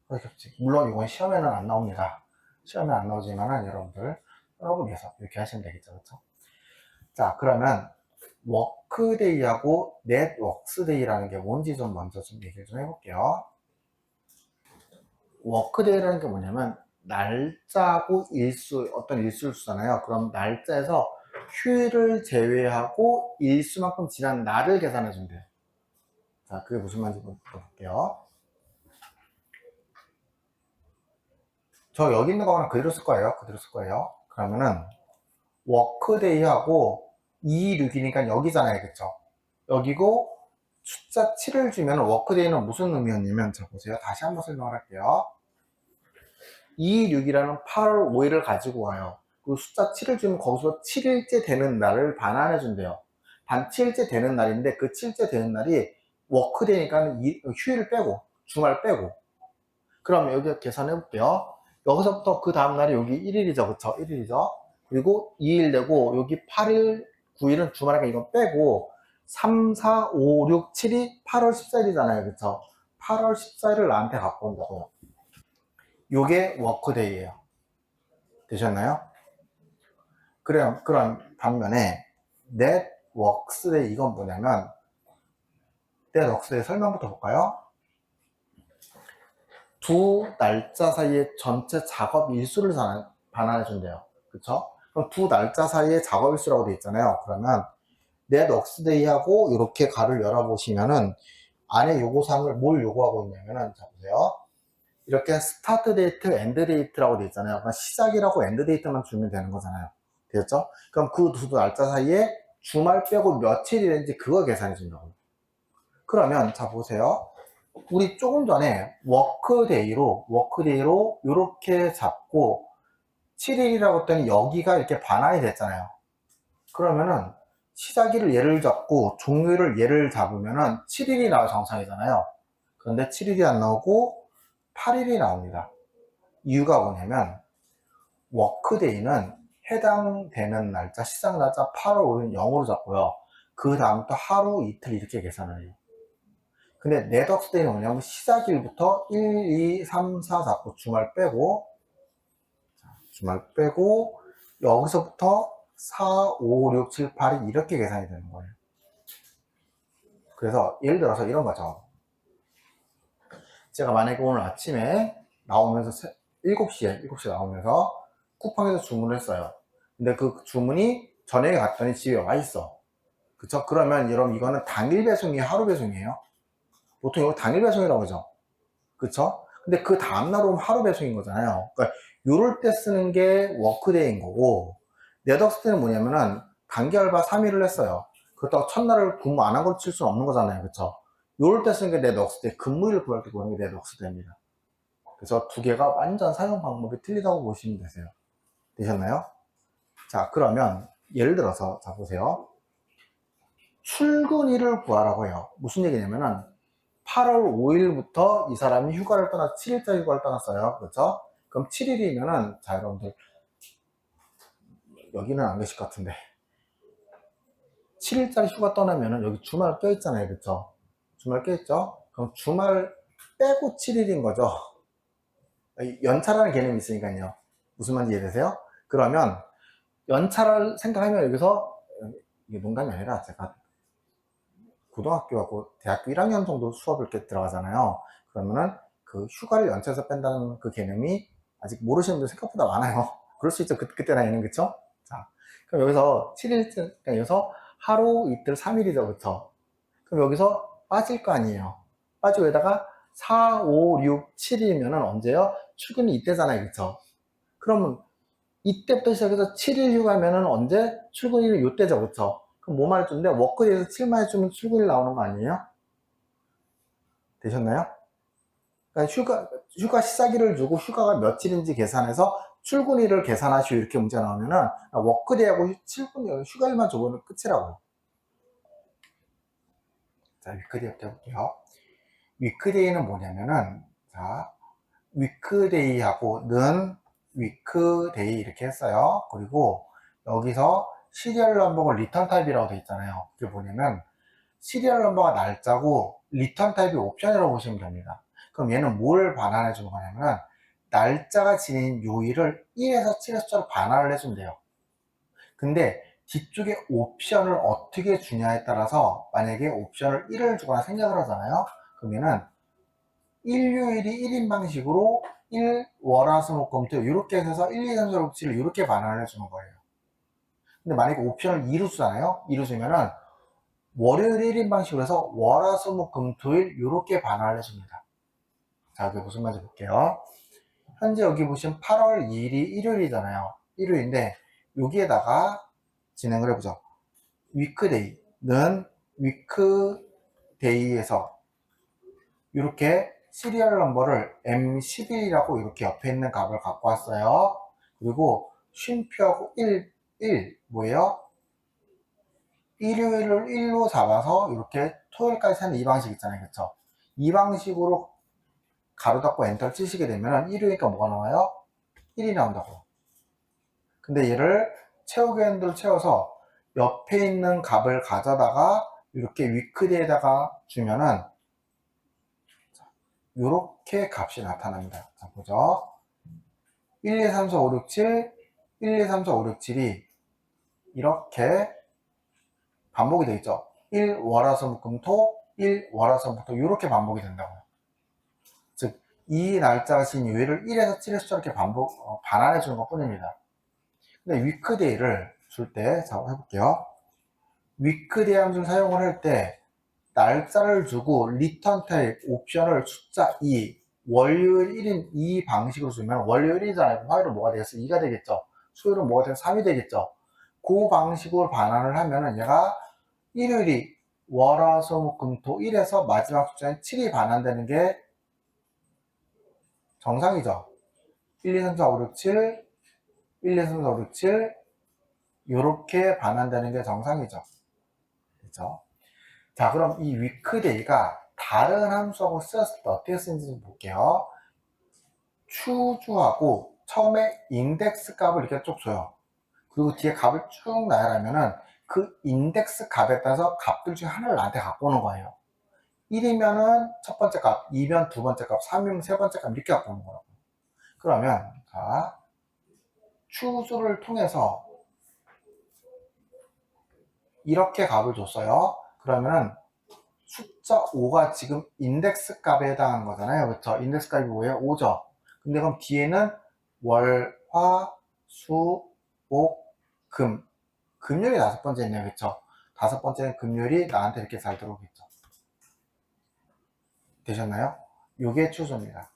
그렇게 물론 이건 시험에는 안 나옵니다. 시험에 안 나오지만은 여러분 위해서 이렇게 하시면 되겠죠. 그렇죠? 자, 그러면 워크데이하고 넷워크스데이라는 게 뭔지 좀 먼저 좀 얘기를 좀 해볼게요. 워크데이라는 게 뭐냐면 날짜고 일수, 어떤 일수를 주잖아요. 그럼 날짜에서 휴일을 제외하고 일수만큼 지난 날을 계산해 준대요. 자, 그게 무슨 말인지 볼게요. 저 여기 있는 거는 그대로 쓸 거예요. 그러면은 워크데이하고 226이니까 여기잖아요. 그쵸? 여기고 숫자 7을 주면 워크데이는 무슨 의미였냐면 자 보세요. 다시 한번 설명할게요. 226이라는 8월 5일을 가지고 와요. 그리고 숫자 7을 주면 거기서 7일째 되는 날을 반환해 준대요. 단 7일째 되는 날인데 그 7일째 되는 날이 워크데이니까 휴일 빼고 주말 빼고 그럼 여기 계산해 볼게요. 여기서부터 그 다음 날이 여기 1일이죠. 그쵸? 1일이죠. 그리고 2일 되고 여기 8일 9일은 주말이니까 이건 빼고 3, 4, 5, 6, 7이 8월 14일이잖아요. 그쵸? 8월 14일을 나한테 갖고 온다고요. 요게 워크데이예요. 되셨나요? 그럼 반면에 넷워크스데이 이건 뭐냐면 넷워크스데이 설명부터 볼까요? 두 날짜 사이에 전체 작업 일수를 반환해 준대요. 그쵸? 그럼 두 날짜 사이에 작업 일수라고 되어 있잖아요. 그러면 넷워크스데이하고 이렇게 가를 열어보시면은 안에 요구사항을 뭘 요구하고 있냐면은 자 보세요. 이렇게 스타트 데이트, 엔드 데이트라고 되어 있잖아요. 그러니까 시작이라고 엔드 데이트만 주면 되는 거잖아요. 되었죠? 그럼 그 두 날짜 사이에 주말 빼고 며칠이든지 그거 계산해 준다고. 그러면 자 보세요. 우리 조금 전에 워크데이로 이렇게 잡고 7일이라고 했더니 여기가 이렇게 반환이 됐잖아요. 그러면은 시작일을 예를 잡고 종료일을 예를 잡으면은 7일이 나와 정상이잖아요. 그런데 7일이 안 나오고 8일이 나옵니다. 이유가 뭐냐면 워크데이는 해당되는 날짜, 시작 날짜 8월 5일 0으로 잡고요. 그 다음 또 하루 이틀 이렇게 계산을 해요. 근데 네덕스데이는 뭐냐면 시작일부터 1, 2, 3, 4 잡고 주말 빼고 여기서부터 4, 5, 6, 7, 8이 이렇게 계산이 되는 거예요. 그래서 예를 들어서 이런 거죠. 제가 만약에 오늘 아침에 나오면서 7시에 나오면서 쿠팡에서 주문을 했어요. 근데 그 주문이 저녁에 갔더니 집에 와 있어. 그쵸? 그러면 여러분 이거는 당일 배송이에요? 하루 배송이에요? 보통 이거 당일 배송이라고 하죠. 그쵸? 근데 그 다음날 오면 하루 배송인 거잖아요. 그러니까 요럴 때 쓰는 게 워크데이인 거고, 네덕스테는 뭐냐면은 단기 알바 3일을 했어요. 그렇다고 첫날을 근무 안 한 걸 칠 수는 없는 거잖아요. 그쵸? 요럴 때 쓰는 게 네덕스테, 근무일을 구할 때 구하는 게 네덕스테입니다. 그래서 두 개가 완전 사용 방법이 틀리다고 보시면 되세요. 되셨나요? 자, 그러면 예를 들어서 자 보세요. 출근일을 구하라고 해요. 무슨 얘기냐면은 8월 5일부터 이 사람이 휴가를 7일짜 휴가를 떠났어요. 그렇죠? 그럼 7일이면은, 자, 여러분들, 여기는 안 계실 것 같은데. 7일짜리 휴가 떠나면은 여기 주말 껴있잖아요. 그렇죠? 주말 껴있죠? 그럼 주말 빼고 7일인 거죠. 연차라는 개념이 있으니까요. 무슨 말인지 이해되세요? 그러면 연차를 생각하면 여기서, 이게 농담이 아니라 제가 고등학교하고 대학교 1학년 정도 수업을 이렇게 들어가잖아요. 그러면은 그 휴가를 연차에서 뺀다는 그 개념이 아직 모르시는 분들 생각보다 많아요. 그럴 수 있죠. 그때 나이는, 그쵸? 자, 그럼 여기서 7일, 그러니까 여기서 하루, 이틀, 3일이죠. 그쵸? 그럼 여기서 빠질 거 아니에요. 빠지고 여기다가 4, 5, 6, 7일이면은 언제요? 출근이 이때잖아요. 그쵸? 그러면 이때부터 시작해서 7일 휴가면은 언제? 출근일은 이때죠. 그쵸? 그럼 뭐 말해주는데, 워크데이에서 7만 해주면 출근일 나오는 거 아니에요? 되셨나요? 그러니까 휴가 시작일을 주고 휴가가 며칠인지 계산해서 출근일을 계산하시오. 이렇게 문제 나오면은, 워크데이하고 휴가일만 줘보면 끝이라고요. 자, 위크데이부터 해볼게요. 위크데이는 뭐냐면은, 자, 위크데이하고는 위크데이 이렇게 했어요. 그리고 여기서 시리얼 넘버가 리턴 타입이라고 돼 있잖아요. 그게 뭐냐면 시리얼 넘버가 날짜고 리턴 타입이 옵션이라고 보시면 됩니다. 그럼 얘는 뭘 반환해 주는 거냐면 날짜가 지닌 요일을 1에서 7에서 반환을 해주면 돼요. 근데 뒤쪽에 옵션을 어떻게 주냐에 따라서 만약에 옵션을 1을 주거나 생략을 하잖아요. 그러면은 일요일이 1인 방식으로 1, 월, 화, 수, 목, 금, 토 이렇게 해서 1, 2, 3, 4, 5, 7을 이렇게 반환을 해주는 거예요. 근데 만약에 옵션을 2로 주잖아요. 2로 주면은 월요일 1인 방식으로 해서 월, 화, 수, 목, 금, 토일 이렇게 반환을 해줍니다. 자, 여기 무슨 말인지 볼게요. 현재 여기 보시면 8월 2일이 일요일이잖아요. 일요일인데 여기에다가 진행을 해보죠. 위크데이는 위크데이에서 이렇게 시리얼 넘버를 M11이라고 이렇게 옆에 있는 값을 갖고 왔어요. 그리고 쉼표하고 1 뭐예요? 일요일을 1로 잡아서 이렇게 토요일까지 세는 이 방식 있잖아요. 그쵸? 이 방식으로 가로 닫고 엔터를 치시게 되면 일요일이니까 뭐가 나와요? 1이 나온다고. 근데 얘를 채우기엔드로 채워서 옆에 있는 값을 가져다가 이렇게 위크데이에다가 주면은 이렇게 값이 나타납니다. 자, 보죠. 1, 2, 3, 4, 5, 6, 7, 1, 2, 3, 4, 5, 6, 7이 이렇게 반복이 되겠죠. 1, 월화수목금토, 1, 월화수목토 이렇게 반복이 된다고요. 즉, 이 날짜가 진 요일을 1에서 7에서 저렇게 반환해 주는 것 뿐입니다. 근데 위크데이를 줄 때, 자, 해볼게요. 위크데이 함수를 사용을 할 때, 날짜를 주고 리턴 타입 옵션을 숫자 2, 월요일 1인 이 방식으로 주면 월요일 1이잖아요. 화요일은 뭐가 되겠어? 2가 되겠죠. 수요일은 뭐가 되겠어? 3이 되겠죠. 그 방식으로 반환을 하면은 얘가 일요일이 월화수목금토 1에서 마지막 숫자인 7이 반환되는 게 정상이죠. 1, 2, 3, 4, 5, 6, 7, 1, 2, 3, 4, 5, 6, 7 이렇게 반환되는 게 정상이죠. 그렇죠? 자, 그럼 이 위크데이가 다른 함수하고 쓰였을 때 어떻게 쓰는지 좀 볼게요. 추주하고 처음에 인덱스 값을 이렇게 쭉 줘요. 그리고 뒤에 값을 쭉 나열하면은 그 인덱스 값에 따라서 값들 중에 하나를 나한테 갖고 오는 거예요. 1이면은 첫 번째 값, 2면 두 번째 값, 3이면 세 번째 값 이렇게 갖고 오는 거라고. 그러면 자, 추수를 통해서 이렇게 값을 줬어요. 그러면은 숫자 5가 지금 인덱스 값에 해당하는 거잖아요. 그렇죠? 인덱스 값이 뭐예요? 5죠. 근데 그럼 뒤에는 월, 화, 수, 목, 금. 금요일이 다섯 번째 있네요. 그렇죠? 다섯 번째는 금요일이 나한테 이렇게 잘 들어오겠죠. 되셨나요? 요게 추수입니다.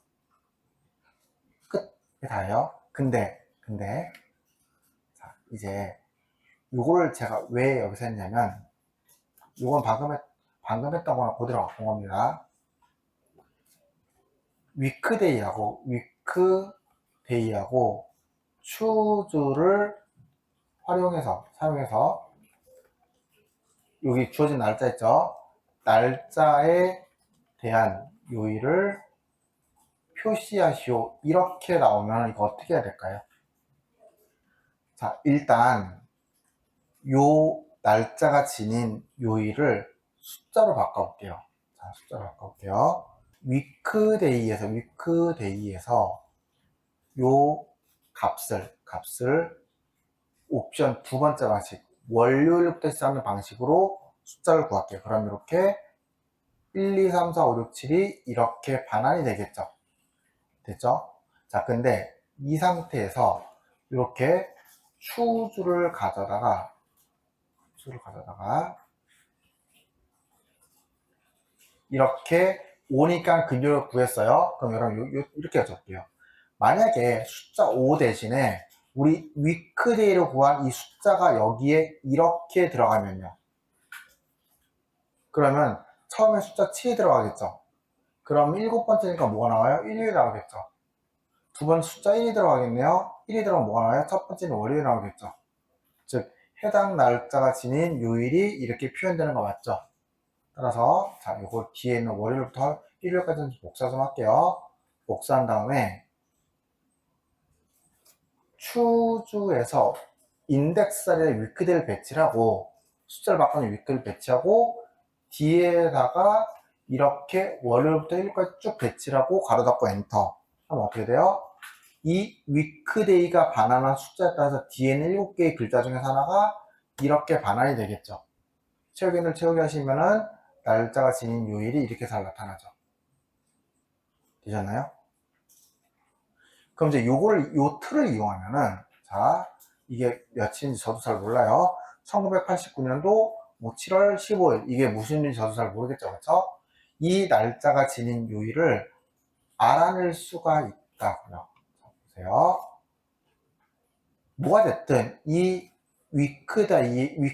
끝. 이게 다예요. 근데 자, 이제 요거를 제가 왜 여기서 했냐면 요건 방금 했던 거랑 그대로 갖고 온 겁니다. 위크데이하고 추주를 사용해서 여기 주어진 날짜 있죠? 날짜에 대한 요일을 표시하시오. 이렇게 나오면 이거 어떻게 해야 될까요? 자, 일단 요 날짜가 지닌 요일을 숫자로 바꿔볼게요. 자, 숫자로 바꿔볼게요. 위크데이에서 요 값을 옵션 두 번째 방식, 월요일부터 시작하는 방식으로 숫자를 구할게요. 그럼 이렇게 1, 2, 3, 4, 5, 6, 7이 이렇게 반환이 되겠죠. 됐죠? 자, 근데 이 상태에서 이렇게 추주를 가져다가 이렇게 오니까 근요를 구했어요. 그럼 여러분 이렇게 여쭤볼게요. 만약에 숫자 5 대신에 우리 위크데이로 구한 이 숫자가 여기에 이렇게 들어가면요. 그러면 처음에 숫자 7이 들어가겠죠. 그럼 일곱 번째니까 뭐가 나와요? 일요일이 나오겠죠. 두 번째 숫자 1이 들어가겠네요. 1이 들어가면 뭐가 나와요? 첫 번째는 월요일이 나오겠죠. 즉 해당 날짜가 지닌 요일이 이렇게 표현되는 거 맞죠? 따라서 자, 이거 뒤에 있는 월요일부터 일요일까지는 복사 좀 할게요. 복사한 다음에 추주에서 인덱스 자리에 위크데이를 배치를 하고 숫자를 바꾸는 위크를 배치하고 뒤에다가 이렇게 월요일부터 일요일까지 쭉 배치를 하고 가로 닫고 엔터 하면 어떻게 돼요? 이 위크데이가 반환한 숫자에 따라서 뒤에는 7개의 글자 중에서 하나가 이렇게 반환이 되겠죠. 채우기를 채우기 하시면은 날짜가 지닌 요일이 이렇게 잘 나타나죠. 되셨나요? 그럼 이제 요 틀을 이용하면은, 자, 이게 며칠인지 저도 잘 몰라요. 1989년도 뭐 7월 15일. 이게 무슨 일인지 저도 잘 모르겠죠. 그렇죠? 이 날짜가 지닌 요일을 알아낼 수가 있다고요. 자, 보세요. 뭐가 됐든 이 위크데이에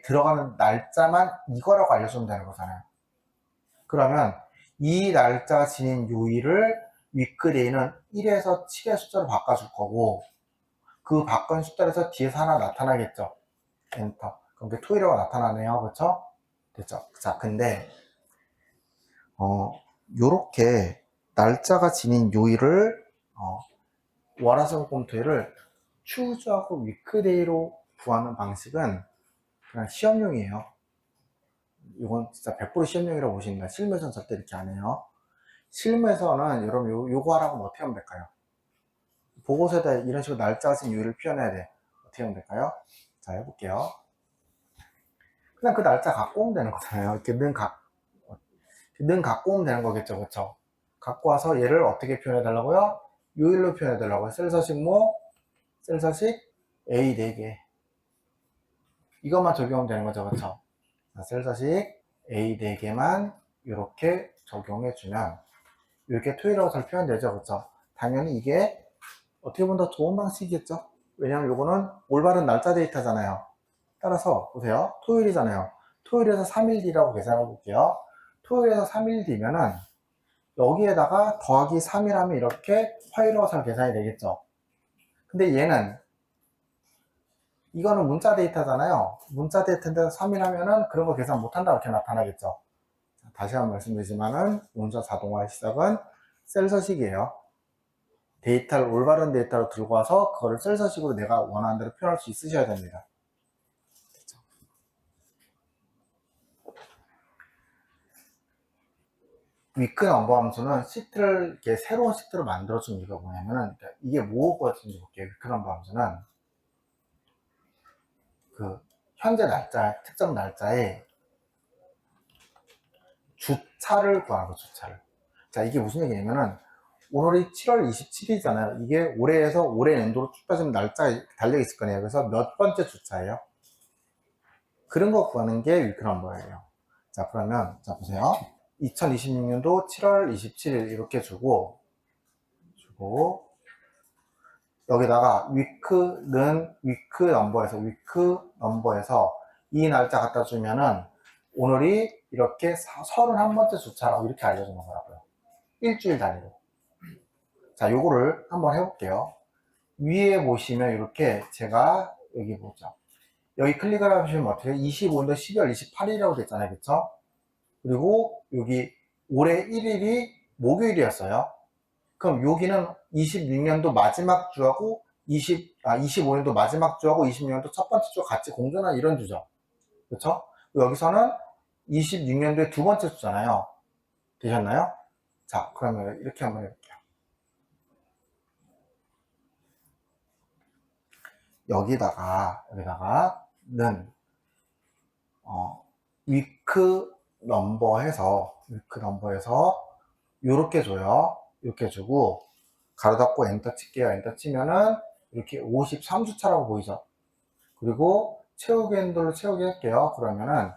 들어가는 날짜만 이거라고 알려주면 되는 거잖아요. 그러면 이 날짜가 지닌 요일을 위크데이는 1에서 7의 숫자로 바꿔줄 거고 그 바꾼 숫자에서 뒤에서 하나 나타나겠죠. 엔터. 그럼 그 토요일가 나타나네요. 그렇죠? 됐죠? 자, 근데 요렇게 날짜가 지닌 요일을 월화수목금토일을 추주하고 위크데이로 구하는 방식은 그냥 시험용이에요. 이건 진짜 100% 시험용이라고 보시면 돼요. 실무에서는 절대 이렇게 안 해요. 실무에서는 여러분 요거 하라고 하면 어떻게 하면 될까요? 보고서에다 이런 식으로 날짜 같은 요일을 표현해야 돼. 어떻게 하면 될까요? 자, 해볼게요. 그냥 그 날짜 갖고 오면 되는 거잖아요. 이렇게 는 갖고 오면 되는 거겠죠. 그쵸? 갖고 와서 얘를 어떻게 표현해 달라고요? 요일로 표현해 달라고요. 셀서식 셀서식 A 4개. 이것만 적용하면 되는 거죠. 그쵸? 자, 셀서식 A 4개만 이렇게 적용해 주면 이렇게 토요일하고 잘 표현되죠. 그쵸? 당연히 이게 어떻게 보면 더 좋은 방식이겠죠. 왜냐면 요거는 올바른 날짜 데이터잖아요. 따라서 보세요. 토요일이잖아요. 토요일에서 3일 뒤라고 계산해 볼게요. 토요일에서 3일 뒤면은 여기에다가 더하기 3일 하면 이렇게 화요일하고 잘 계산이 되겠죠. 근데 얘는 이거는 문자 데이터잖아요. 문자 데이터인데 3일 하면은 그런 거 계산 못한다 이렇게 나타나겠죠. 다시 한번 말씀드리지만은 문자 자동화의 시작은 셀서식이에요. 데이터를 올바른 데이터로 들고 와서 그거를 셀서식으로 내가 원하는 대로 표현할 수 있으셔야 됩니다. 위크 넘버 함수는 시트를 이렇게 새로운 시트로 만들어준 이유가 뭐냐면은, 그러니까 이게 뭐거든지 볼게요. 위크 넘버 함수는 그 현재 날짜, 특정 날짜에 주차를 구하는 거, 주차를. 자, 이게 무슨 얘기냐면은, 오늘이 7월 27일이잖아요. 이게 올해에서 올해 연도로 쭉 따지면 날짜가 달려 있을 거네요. 그래서 몇 번째 주차예요? 그런 거 구하는 게 위크 넘버예요. 자, 그러면, 자, 보세요. 2026년도 7월 27일 이렇게 주고, 여기다가 위크 넘버에서 이 날짜 갖다 주면은 오늘이 이렇게 31번째 주차라고 이렇게 알려주는 거라고요. 일주일 단위로. 자, 요거를 한번 해볼게요. 위에 보시면 이렇게 제가 여기 보죠. 여기 클릭을 하시면 어떻게 25년도 12월 28일이라고 됐잖아요. 그쵸? 그리고 여기 올해 1일이 목요일이었어요. 그럼 여기는 26년도 마지막 주하고 25년도 마지막 주하고 26년도 첫 번째 주가 같이 공존한 이런 주죠. 그렇죠? 여기서는 26년도의 두 번째 주잖아요. 되셨나요? 자, 그러면 이렇게 한번 해볼게요. 여기다가는 위크 넘버에서 이렇게 줘요. 이렇게 주고 가로 닫고 엔터 칠게요. 엔터 치면은 이렇게 53주차라고 보이죠. 그리고 채우기 핸들로 채우기 할게요. 그러면은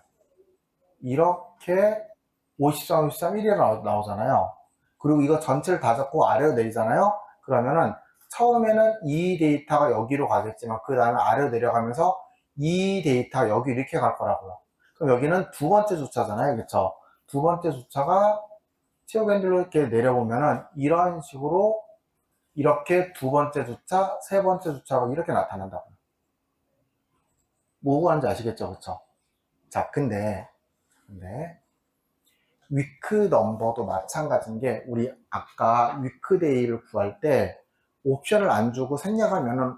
이렇게 53, 53, 1이라 나오잖아요. 그리고 이거 전체를 다 잡고 아래로 내리잖아요. 그러면은 처음에는 이 데이터가 여기로 가겠지만 그 다음에 아래로 내려가면서 이 데이터가 여기 이렇게 갈 거라고요. 그럼 여기는 두 번째 주차잖아요. 그쵸? 두 번째 주차가 채우기 핸들로 이렇게 내려보면은 이런 식으로 이렇게 두 번째 주차, 세 번째 주차가 이렇게 나타난다고요. 뭐가 하는지 아시겠죠? 그쵸? 자, 근데 위크 넘버도 마찬가지인 게 우리 아까 위크데이를 구할 때 옵션을 안 주고 생략하면은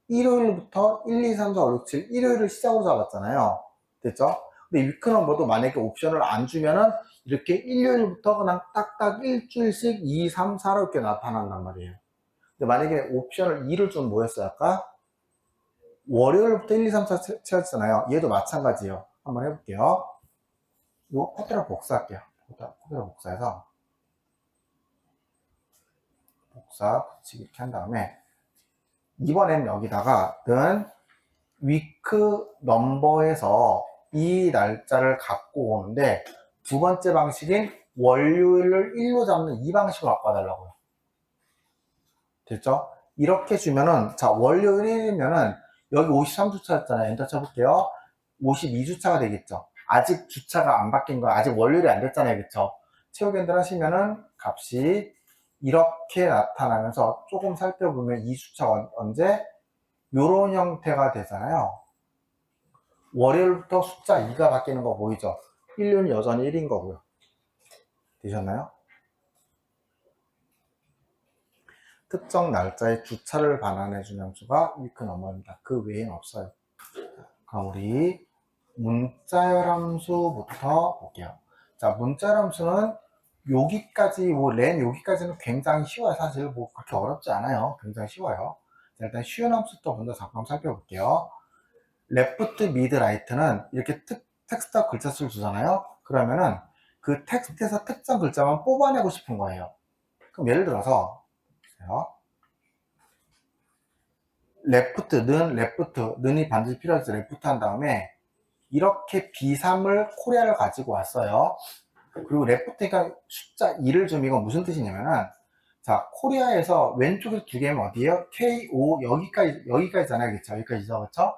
일요일부터 1, 2, 3, 4, 5, 6, 7 일요일을 시작으로 잡았잖아요. 됐죠? 근데 위크 넘버도 만약에 옵션을 안 주면은 이렇게 일요일부터 그냥 딱딱 일주일씩 2, 3, 4로 이렇게 나타난단 말이에요. 근데 만약에 옵션을 2를 좀 뭐였어요? 아까? 월요일부터 1, 2, 3, 4 채웠잖아요. 얘도 마찬가지예요. 한번 해볼게요. 요 코드를 복사할게요. 코드를 복사해서 붙이기 이렇게 한 다음에 이번엔 여기다가는 위크 넘버에서 이 날짜를 갖고 오는데 두 번째 방식인 월요일을 1로 잡는 이 방식으로 바꿔달라고요. 됐죠? 이렇게 주면은 자 월요일 1이면은 여기 53주차였잖아요. 엔터 쳐볼게요. 52주차가 되겠죠. 아직 주차가 안 바뀐 거야. 아직 월요일이 안 됐잖아요. 그쵸? 채우기 엔터 하시면은 값이 이렇게 나타나면서 조금 살펴보면 이 주차가 언제? 요런 형태가 되잖아요. 월요일부터 숫자 2가 바뀌는 거 보이죠? 일요일은 여전히 1인 거고요. 되셨나요? 특정 날짜에 주차를 반환해주는 함수가 위크 넘버입니다. 그 외에는 없어요. 그럼 우리 문자열 함수부터 볼게요. 자, 문자열 함수는 여기까지, 렌 여기까지는 굉장히 쉬워요. 사실 뭐 그렇게 어렵지 않아요. 굉장히 쉬워요. 자, 일단 쉬운 함수부터 먼저 잠깐 살펴볼게요. 레프트, 미드, 라이트는 이렇게 텍스트와 글자수를 주잖아요. 그러면은 그 텍스트에서 특정 글자만 뽑아내고 싶은 거예요. 그럼 예를 들어서 레프트는이 반드시 필요하죠. 레프트 한 다음에 이렇게 B3을 코리아를 가지고 왔어요. 그리고 레프트가 숫자 2를 좀 이건 무슨 뜻이냐면은 자 코리아에서 왼쪽에 두 개면 어디에요? KO 여기까지잖아요. 그쵸? 여기까지죠. 그쵸?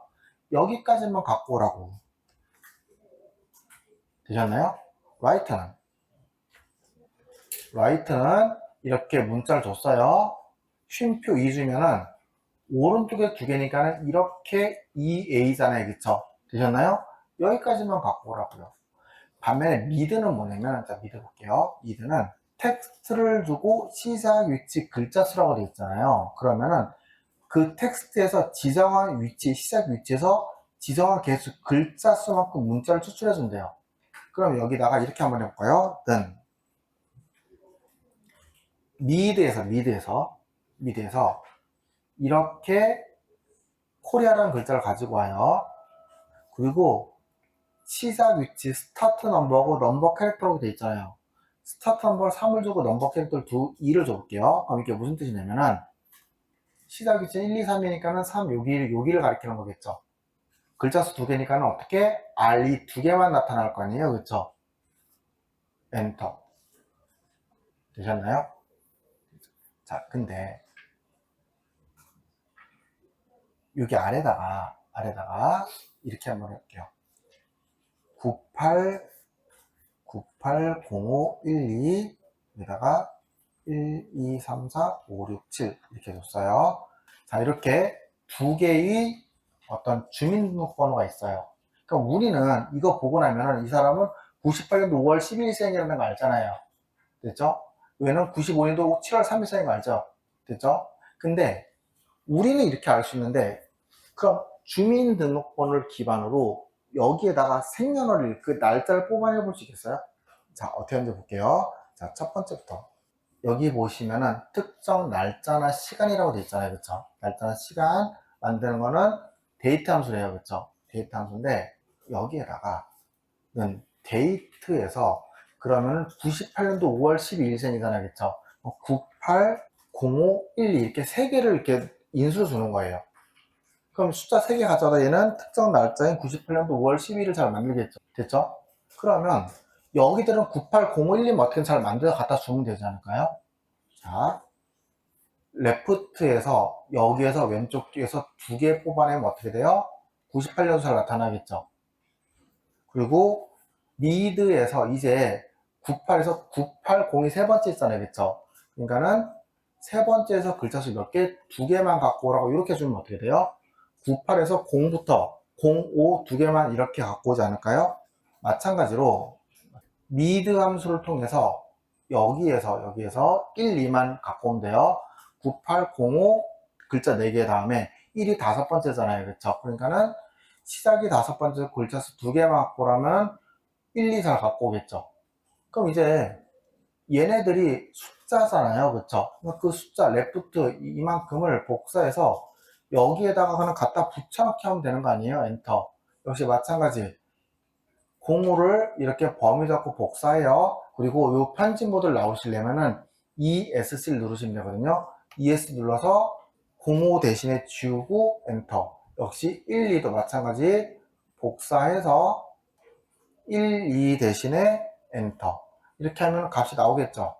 여기까지만 갖고 오라고. 되셨나요? 라이트는 이렇게 문자를 줬어요. 쉼표 2 주면은 오른쪽에 두 개니까 이렇게 2A잖아요. 그쵸? 되셨나요? 여기까지만 갖고 오라고요. 반면에 미드는 뭐냐면, 자, 미드 볼게요. 미드는 텍스트를 두고 시작 위치 글자 수라고 되어 있잖아요. 그러면은 그 텍스트에서 지정한 위치, 시작 위치에서 지정한 개수 글자 수만큼 문자를 추출해 준대요. 그럼 여기다가 이렇게 한번 해볼까요? then 미드에서 이렇게 코리아라는 글자를 가지고 와요. 그리고 시작 위치 스타트 넘버하고 넘버 캐릭터라고 되어 있잖아요. 스타트 넘버를 3을 주고 넘버 캐릭터를 2를 줘볼게요. 그럼 이게 무슨 뜻이냐면은 시작 위치 1, 2, 3이니까는 3, 여기를 가리키는 거겠죠. 글자 수 2개니까는 어떻게 R, 이 2개만 나타날 거 아니에요. 그쵸? 엔터. 되셨나요? 자, 근데 여기 아래다가 이렇게 한번 해볼게요. 980512 여기다가 1, 2, 3, 4, 5, 6, 7 이렇게 줬어요. 자, 이렇게 두 개의 어떤 주민등록번호가 있어요. 그러니까 우리는 이거 보고 나면은 이 사람은 98년도 5월 12일생이라는 거 알잖아요. 됐죠? 얘는 95년도 7월 3일생인 거 알죠? 됐죠? 근데 우리는 이렇게 알 수 있는데 그럼 주민등록번호를 기반으로 여기에다가 생년월일 그 날짜를 뽑아내 볼 수 있겠어요? 자, 어떻게 하는지 볼게요. 자, 첫 번째부터 여기 보시면은 특정 날짜나 시간이라고 되어 있잖아요. 그쵸? 날짜나 시간 만드는 거는 데이트 함수래요. 그쵸? 데이트 함수인데 여기에다가는 데이트에서 그러면은 98년도 5월 12일생이잖아요. 그쵸? 98, 05, 12 이렇게 세 개를 이렇게 인수를 주는 거예요. 그럼 숫자 3개 가져다 얘는 특정 날짜인 98년도 5월 12일을 잘 만들겠죠. 됐죠? 그러면 여기들은 9801님 어떻게 잘 만들어 갖다 주면 되지 않을까요? 자, 레프트에서 여기에서 왼쪽 뒤에서 2개 뽑아내면 어떻게 돼요? 98년도 잘 나타나겠죠. 그리고 미드에서 이제 98에서 980이 세 번째 있잖아요. 그쵸? 그러니까는 세 번째에서 글자 수 몇 개? 2개만 갖고 오라고 이렇게 주면 어떻게 돼요? 98에서 0부터 05 2개만 이렇게 갖고 오지 않을까요? 마찬가지로 미드 함수를 통해서 여기에서 1, 2만 갖고 온대요. 9805 글자 4개 다음에 1이 다섯 번째잖아요. 그쵸? 그러니까는 시작이 다섯 번째 글자 수 2개만 갖고 오라면 1, 2, 4 갖고 오겠죠. 그럼 이제 얘네들이 숫자잖아요. 그쵸? 그 숫자 레프트 이만큼을 복사해서 여기에다가 그냥 갖다 붙여넣기 하면 되는 거 아니에요? 엔터. 역시 마찬가지. 05를 이렇게 범위 잡고 복사해요. 그리고 이 편집 모드를 나오시려면은 ESC를 누르시면 되거든요. ES 눌러서 05 대신에 지우고 엔터. 역시 1, 2도 마찬가지 복사해서 1, 2 대신에 엔터. 이렇게 하면 값이 나오겠죠.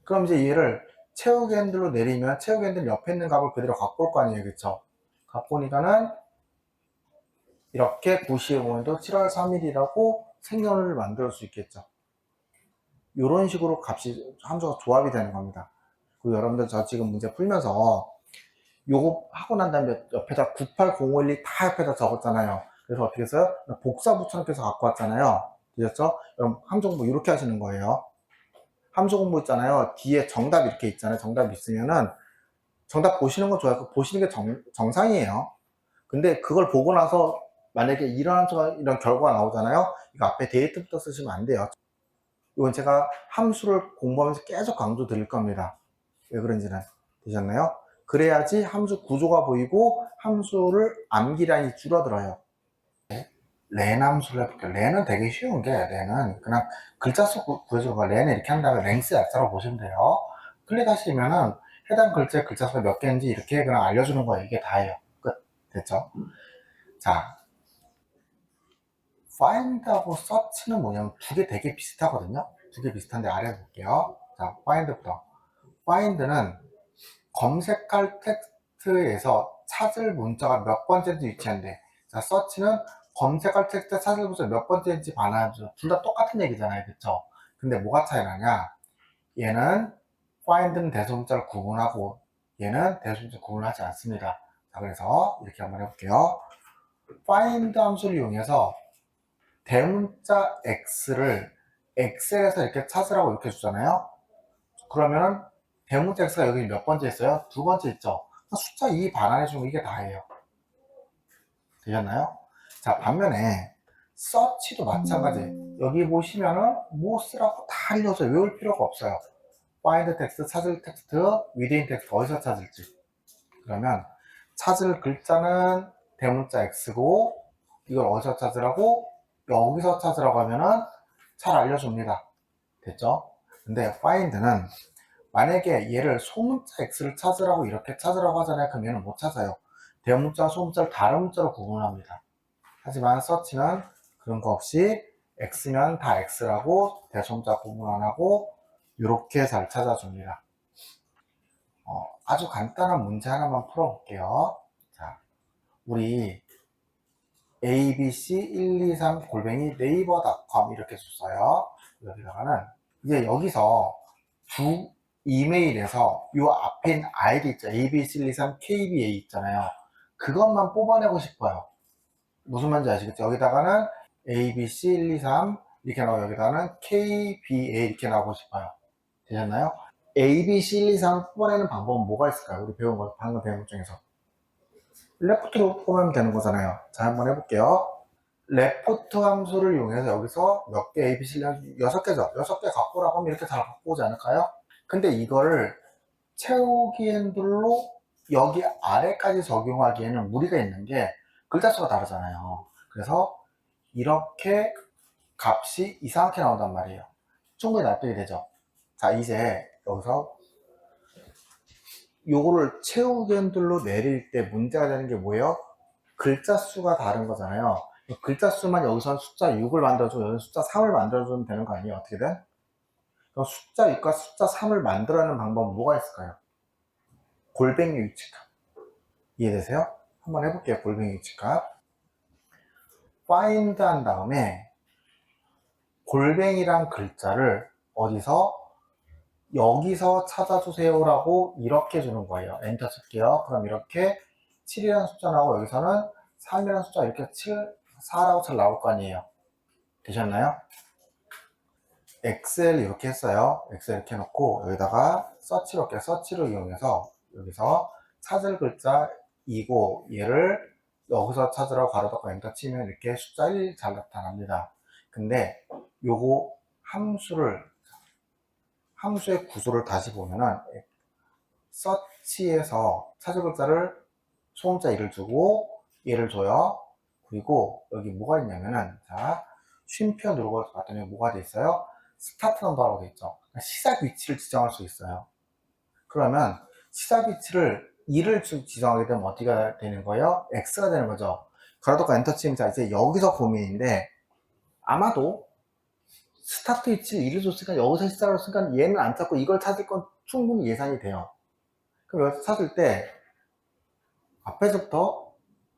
그럼 이제 얘를 채우기 핸들로 내리면 채우기 핸들 옆에 있는 값을 그대로 갖고 올 거 아니에요. 그쵸? 갖고 오니까는 이렇게 95년도 7월 3일이라고 생년을 만들 수 있겠죠. 이런 식으로 값이 함수가 조합이 되는 겁니다. 그리고 여러분들 저 지금 문제 풀면서 요거 하고 난 다음에 옆에다 98051이 다 옆에다 적었잖아요. 그래서 어떻게 했어요? 복사 붙여넣기해서 갖고 왔잖아요. 되셨죠? 그럼 함수 공부 이렇게 하시는 거예요. 함수 공부 있잖아요. 뒤에 정답 이렇게 있잖아요. 정답 있으면은 정답 보시는 건 좋아요. 보시는 게 정상이에요. 근데 그걸 보고 나서 만약에 이런 함수가 이런 결과가 나오잖아요. 이거 앞에 데이트부터 쓰시면 안 돼요. 이건 제가 함수를 공부하면서 계속 강조 드릴 겁니다. 왜 그런지는 되셨나요? 그래야지 함수 구조가 보이고 함수를 암기량이 줄어들어요. 렌 함수를 해볼게요. 렌은 되게 쉬운 게 렌은 그냥 글자 수 구해주고 렌을 이렇게 한 다음에 랭스 약자로 보시면 돼요. 클릭하시면은 해당 글자의 글자 수가 몇 개인지 이렇게 그냥 알려주는 거예요. 이게 다예요. 끝. 됐죠? 자, find하고 search는 뭐냐면 두 개 되게 비슷하거든요. 두 개 비슷한데 아래 볼게요. 자, find부터. find는 검색할 텍스트에서 찾을 문자가 몇 번째인지 위치한대. 자, search는 검색할 텍스트 찾을 문자 몇 번째인지 반환하죠. 둘 다 똑같은 얘기잖아요. 그쵸? 근데 뭐가 차이 나냐? 얘는 find는 대소문자를 구분하고 얘는 대소문자 구분을 하지 않습니다. 자, 그래서 이렇게 한번 해볼게요. find 함수를 이용해서 대문자 x를 엑셀에서 이렇게 찾으라고 이렇게 주잖아요. 그러면은 대문자 x가 여기 몇 번째 있어요? 두 번째 있죠. 숫자 2 반환해 주면 이게 다예요. 되셨나요? 자, 반면에 서치도 마찬가지. 여기 보시면은 뭐 쓰라고 다 알려줘요. 외울 필요가 없어요. find 텍스트, 찾을 텍스트, within 텍스트 어디서 찾을지. 그러면 찾을 글자는 대문자 x고 이걸 어디서 찾으라고? 여기서 찾으라고 하면은 잘 알려줍니다. 됐죠? 근데 find는 만약에 얘를 소문자 x를 찾으라고 이렇게 찾으라고 하잖아요. 그럼 얘는 못 찾아요. 대문자, 소문자를 다른 문자로 구분합니다. 하지만 서치는 그런 거 없이 x면 다 x라고 대소문자 구분 안 하고 이렇게 잘 찾아줍니다. 아주 간단한 문제 하나만 풀어볼게요. 자, 우리 abc123 골뱅이 네이버닷컴 이렇게 줬어요. 여기다가는 이제 여기서 두 이메일에서 요 앞에 있는 아이디 있죠. abc123kba 있잖아요. 그것만 뽑아내고 싶어요. 무슨 말인지 아시겠죠? 여기다가는 abc123 이렇게 나오고 여기다가는 kba 이렇게 나오고 싶어요. 되셨나요? abc123 뽑아내는 방법은 뭐가 있을까요? 우리 배운 거, 방금 배운 것 중에서 레프트로 뽑으면 되는 거잖아요. 자, 한번 해볼게요. 레프트 함수를 이용해서 여기서 몇 개 ABC를 6개죠. 6개 갖고 오라고 하면 이렇게 잘 갖고 오지 않을까요? 근데 이거를 채우기 핸들로 여기 아래까지 적용하기에는 무리가 있는 게 글자 수가 다르잖아요. 그래서 이렇게 값이 이상하게 나온단 말이에요. 충분히 납득이 되죠. 자, 이제 여기서 요거를 채우기 핸들로 내릴 때 문제가 되는 게 뭐예요? 글자 수가 다른 거잖아요. 글자 수만 여기서 숫자 6을 만들어주고 여기서 숫자 3을 만들어주면 되는 거 아니에요? 어떻게든? 그럼 숫자 6과 숫자 3을 만들어내는 방법은 뭐가 있을까요? 골뱅이 위치값. 이해되세요? 한번 해볼게요. 골뱅이 위치값. find 한 다음에 골뱅이란 글자를 어디서? 여기서 찾아주세요라고 이렇게 주는 거예요. 엔터 칠게요. 그럼 이렇게 7이라는 숫자 나오고 여기서는 3이라는 숫자 이렇게 7, 4라고 잘 나올 거 아니에요. 되셨나요? 엑셀 이렇게 했어요. 엑셀 이렇게 해놓고 여기다가 서치로 할게요. 서치를 이용해서 여기서 찾을 글자 이고 얘를 여기서 찾으라고 가로 닫고 엔터 치면 이렇게 숫자 1 잘 나타납니다. 근데 요거 함수의 구조를 다시 보면은 서치에서 찾을 글자를 소문자 1을 주고 얘를 줘요. 그리고 여기 뭐가 있냐면은 자 쉼표 누르고 봤더니 뭐가 돼 있어요? 스타트 넘버라고 돼 있죠. 그러니까 시작 위치를 지정할 수 있어요. 그러면 시작 위치를 2를 지정하게 되면 어디가 되는 거예요? x가 되는 거죠. 가로닫고 엔터 치면 자 이제 여기서 고민인데 아마도 스타트 위치를 2를 줬으니까 여기서 시작을 했으니까 얘는 안 찾고 이걸 찾을 건 충분히 예상이 돼요. 그럼 여기서 찾을 때 앞에서부터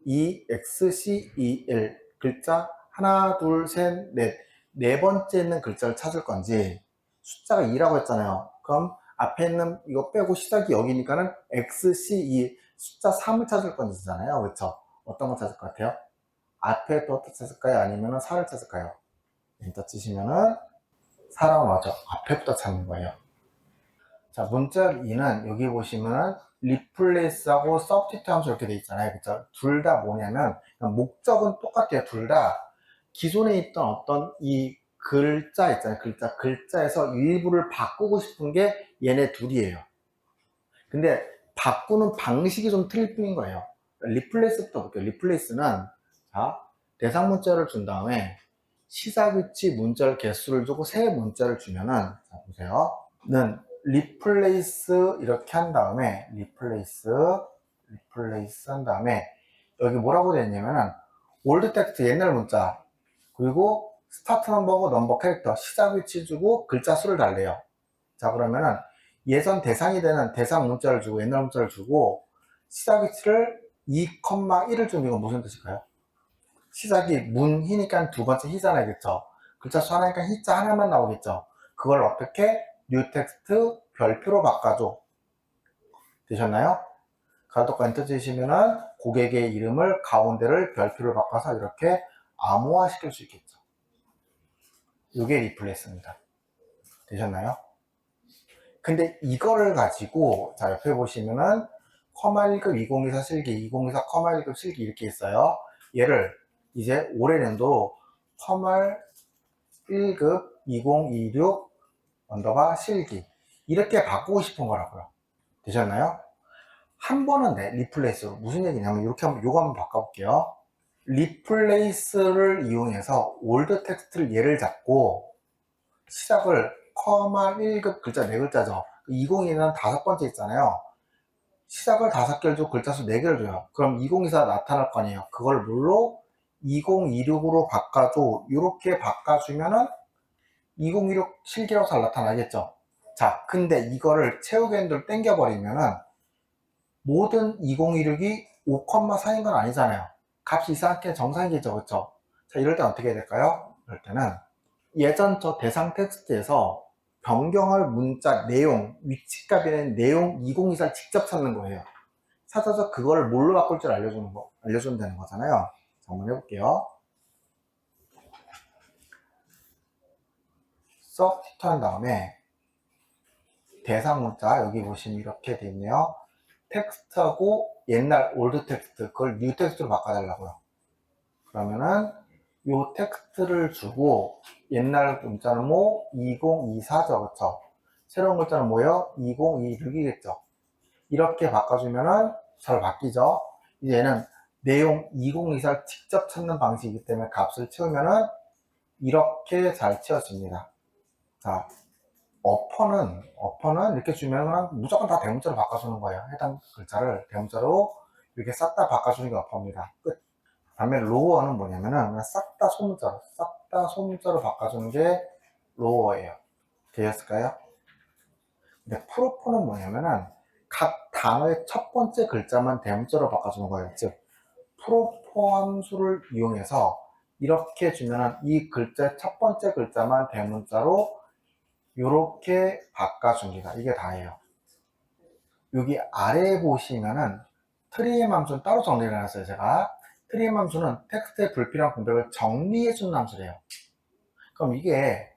E, X, C, E, L 글자 하나, 둘, 셋, 넷 네 번째 있는 글자를 찾을 건지 숫자가 2라고 했잖아요. 그럼 앞에 있는 이거 빼고 시작이 여기니까는 X, C, E 숫자 3을 찾을 건지잖아요. 그렇죠? 어떤 거 찾을 것 같아요? 앞에 또 찾을까요? 아니면 4를 찾을까요? 엔터 치시면은 4라고 나오죠. 앞에부터 찾는 거예요. 자, 문자 2는 여기 보시면 replace하고 substitute 함수 이렇게 돼 있잖아요. 그쵸? 둘 다 뭐냐면 목적은 똑같아요. 둘 다 기존에 있던 어떤 이 글자 있잖아요. 글자에서 일부를 바꾸고 싶은 게 얘네 둘이에요. 근데 바꾸는 방식이 좀 틀릴 뿐인 거예요. replace부터 볼게요. replace는 자, 대상 문자를 준 다음에 시작 위치 문자를 개수를 주고 새 문자를 주면은 자, 보세요. 는 replace 이렇게 한 다음에 replace 한 다음에 여기 뭐라고 되어 있냐면은 old text 옛날 문자 그리고 스타트 넘버고 넘버 캐릭터 시작 위치 주고 글자 수를 달래요. 자 그러면은 예전 대상이 되는 대상 문자를 주고 옛날 문자를 주고 시작 위치를 2,1을 주면 이건 무슨 뜻일까요? 시작이 문희니까 두 번째 희잖아요. 그쵸? 글자 수 하나니까 희자 하나만 나오겠죠? 그걸 어떻게 뉴 텍스트 별표로 바꿔줘. 되셨나요? 가로닫고 엔터 치시면은 고객의 이름을 가운데를 별표로 바꿔서 이렇게 암호화 시킬 수 있겠죠. 이게 리플레이스입니다. 되셨나요? 근데 이거를 가지고 자 옆에 보시면은 커마 1급 2024 실기 2024 커마 1급 실기 이렇게 있어요. 얘를 이제 올해 년도 커마 1급 2026 언더바 실기 이렇게 바꾸고 싶은 거라고요. 되셨나요? 한 번은 리플레이스로 무슨 얘기냐면 이렇게 한번 요거 한번 바꿔볼게요. 리플레이스를 이용해서 올드 텍스트를 예를 잡고 시작을 커마 1급 글자 4글자죠. 2022는 5번째 있잖아요. 시작을 5개를 주고 글자 수 4개를 줘요. 그럼 2024 나타날 거 아니에요. 그걸 뭘로 2026으로 바꿔줘. 이렇게 바꿔주면은 2026 실기라고 잘 나타나겠죠. 자, 근데 이거를 채우기엔드로 땡겨버리면은 모든 2026이 5,4인 건 아니잖아요. 값이 이상하게 정상이겠죠, 그쵸? 자, 이럴 땐 어떻게 해야 될까요? 이럴 때는 예전 저 대상 텍스트에서 변경할 문자 내용, 위치값이나 내용 2024를 직접 찾는 거예요. 찾아서 그걸 뭘로 바꿀 줄 알려주면 되는 거잖아요. 자, 한번 해볼게요. 서티트 한 다음에 대상 문자, 여기 보시면 이렇게 돼 있네요. 텍스트하고 옛날 올드 텍스트, 그걸 뉴 텍스트로 바꿔달라고요. 그러면은 요 텍스트를 주고 옛날 문자는 뭐 2024죠, 그쵸? 새로운 글자는 뭐예요? 2026이겠죠. 이렇게 바꿔주면은 잘 바뀌죠. 이제 얘는 내용 2024를 직접 찾는 방식이기 때문에 값을 채우면은 이렇게 잘 채워집니다. 자, 어퍼는 이렇게 주면은 무조건 다 대문자로 바꿔주는 거예요. 해당 글자를 대문자로 이렇게 싹 다 바꿔주는 게 어퍼입니다. 끝. 반면 로어는 뭐냐면은 싹 다 소문자로 바꿔주는 게 로어예요. 되셨을까요? 근데 프로포는 뭐냐면은 각 단어의 첫 번째 글자만 대문자로 바꿔주는 거예요. 즉 프로포 함수를 이용해서 이렇게 주면은 이 글자의 첫 번째 글자만 대문자로 이렇게 바꿔줍니다. 이게 다예요. 여기 아래에 보시면은 트리엠 함수는 따로 정리를 해놨어요. 제가 트리엠 함수는 텍스트의 불필요한 공백을 정리해주는 함수래요. 그럼 이게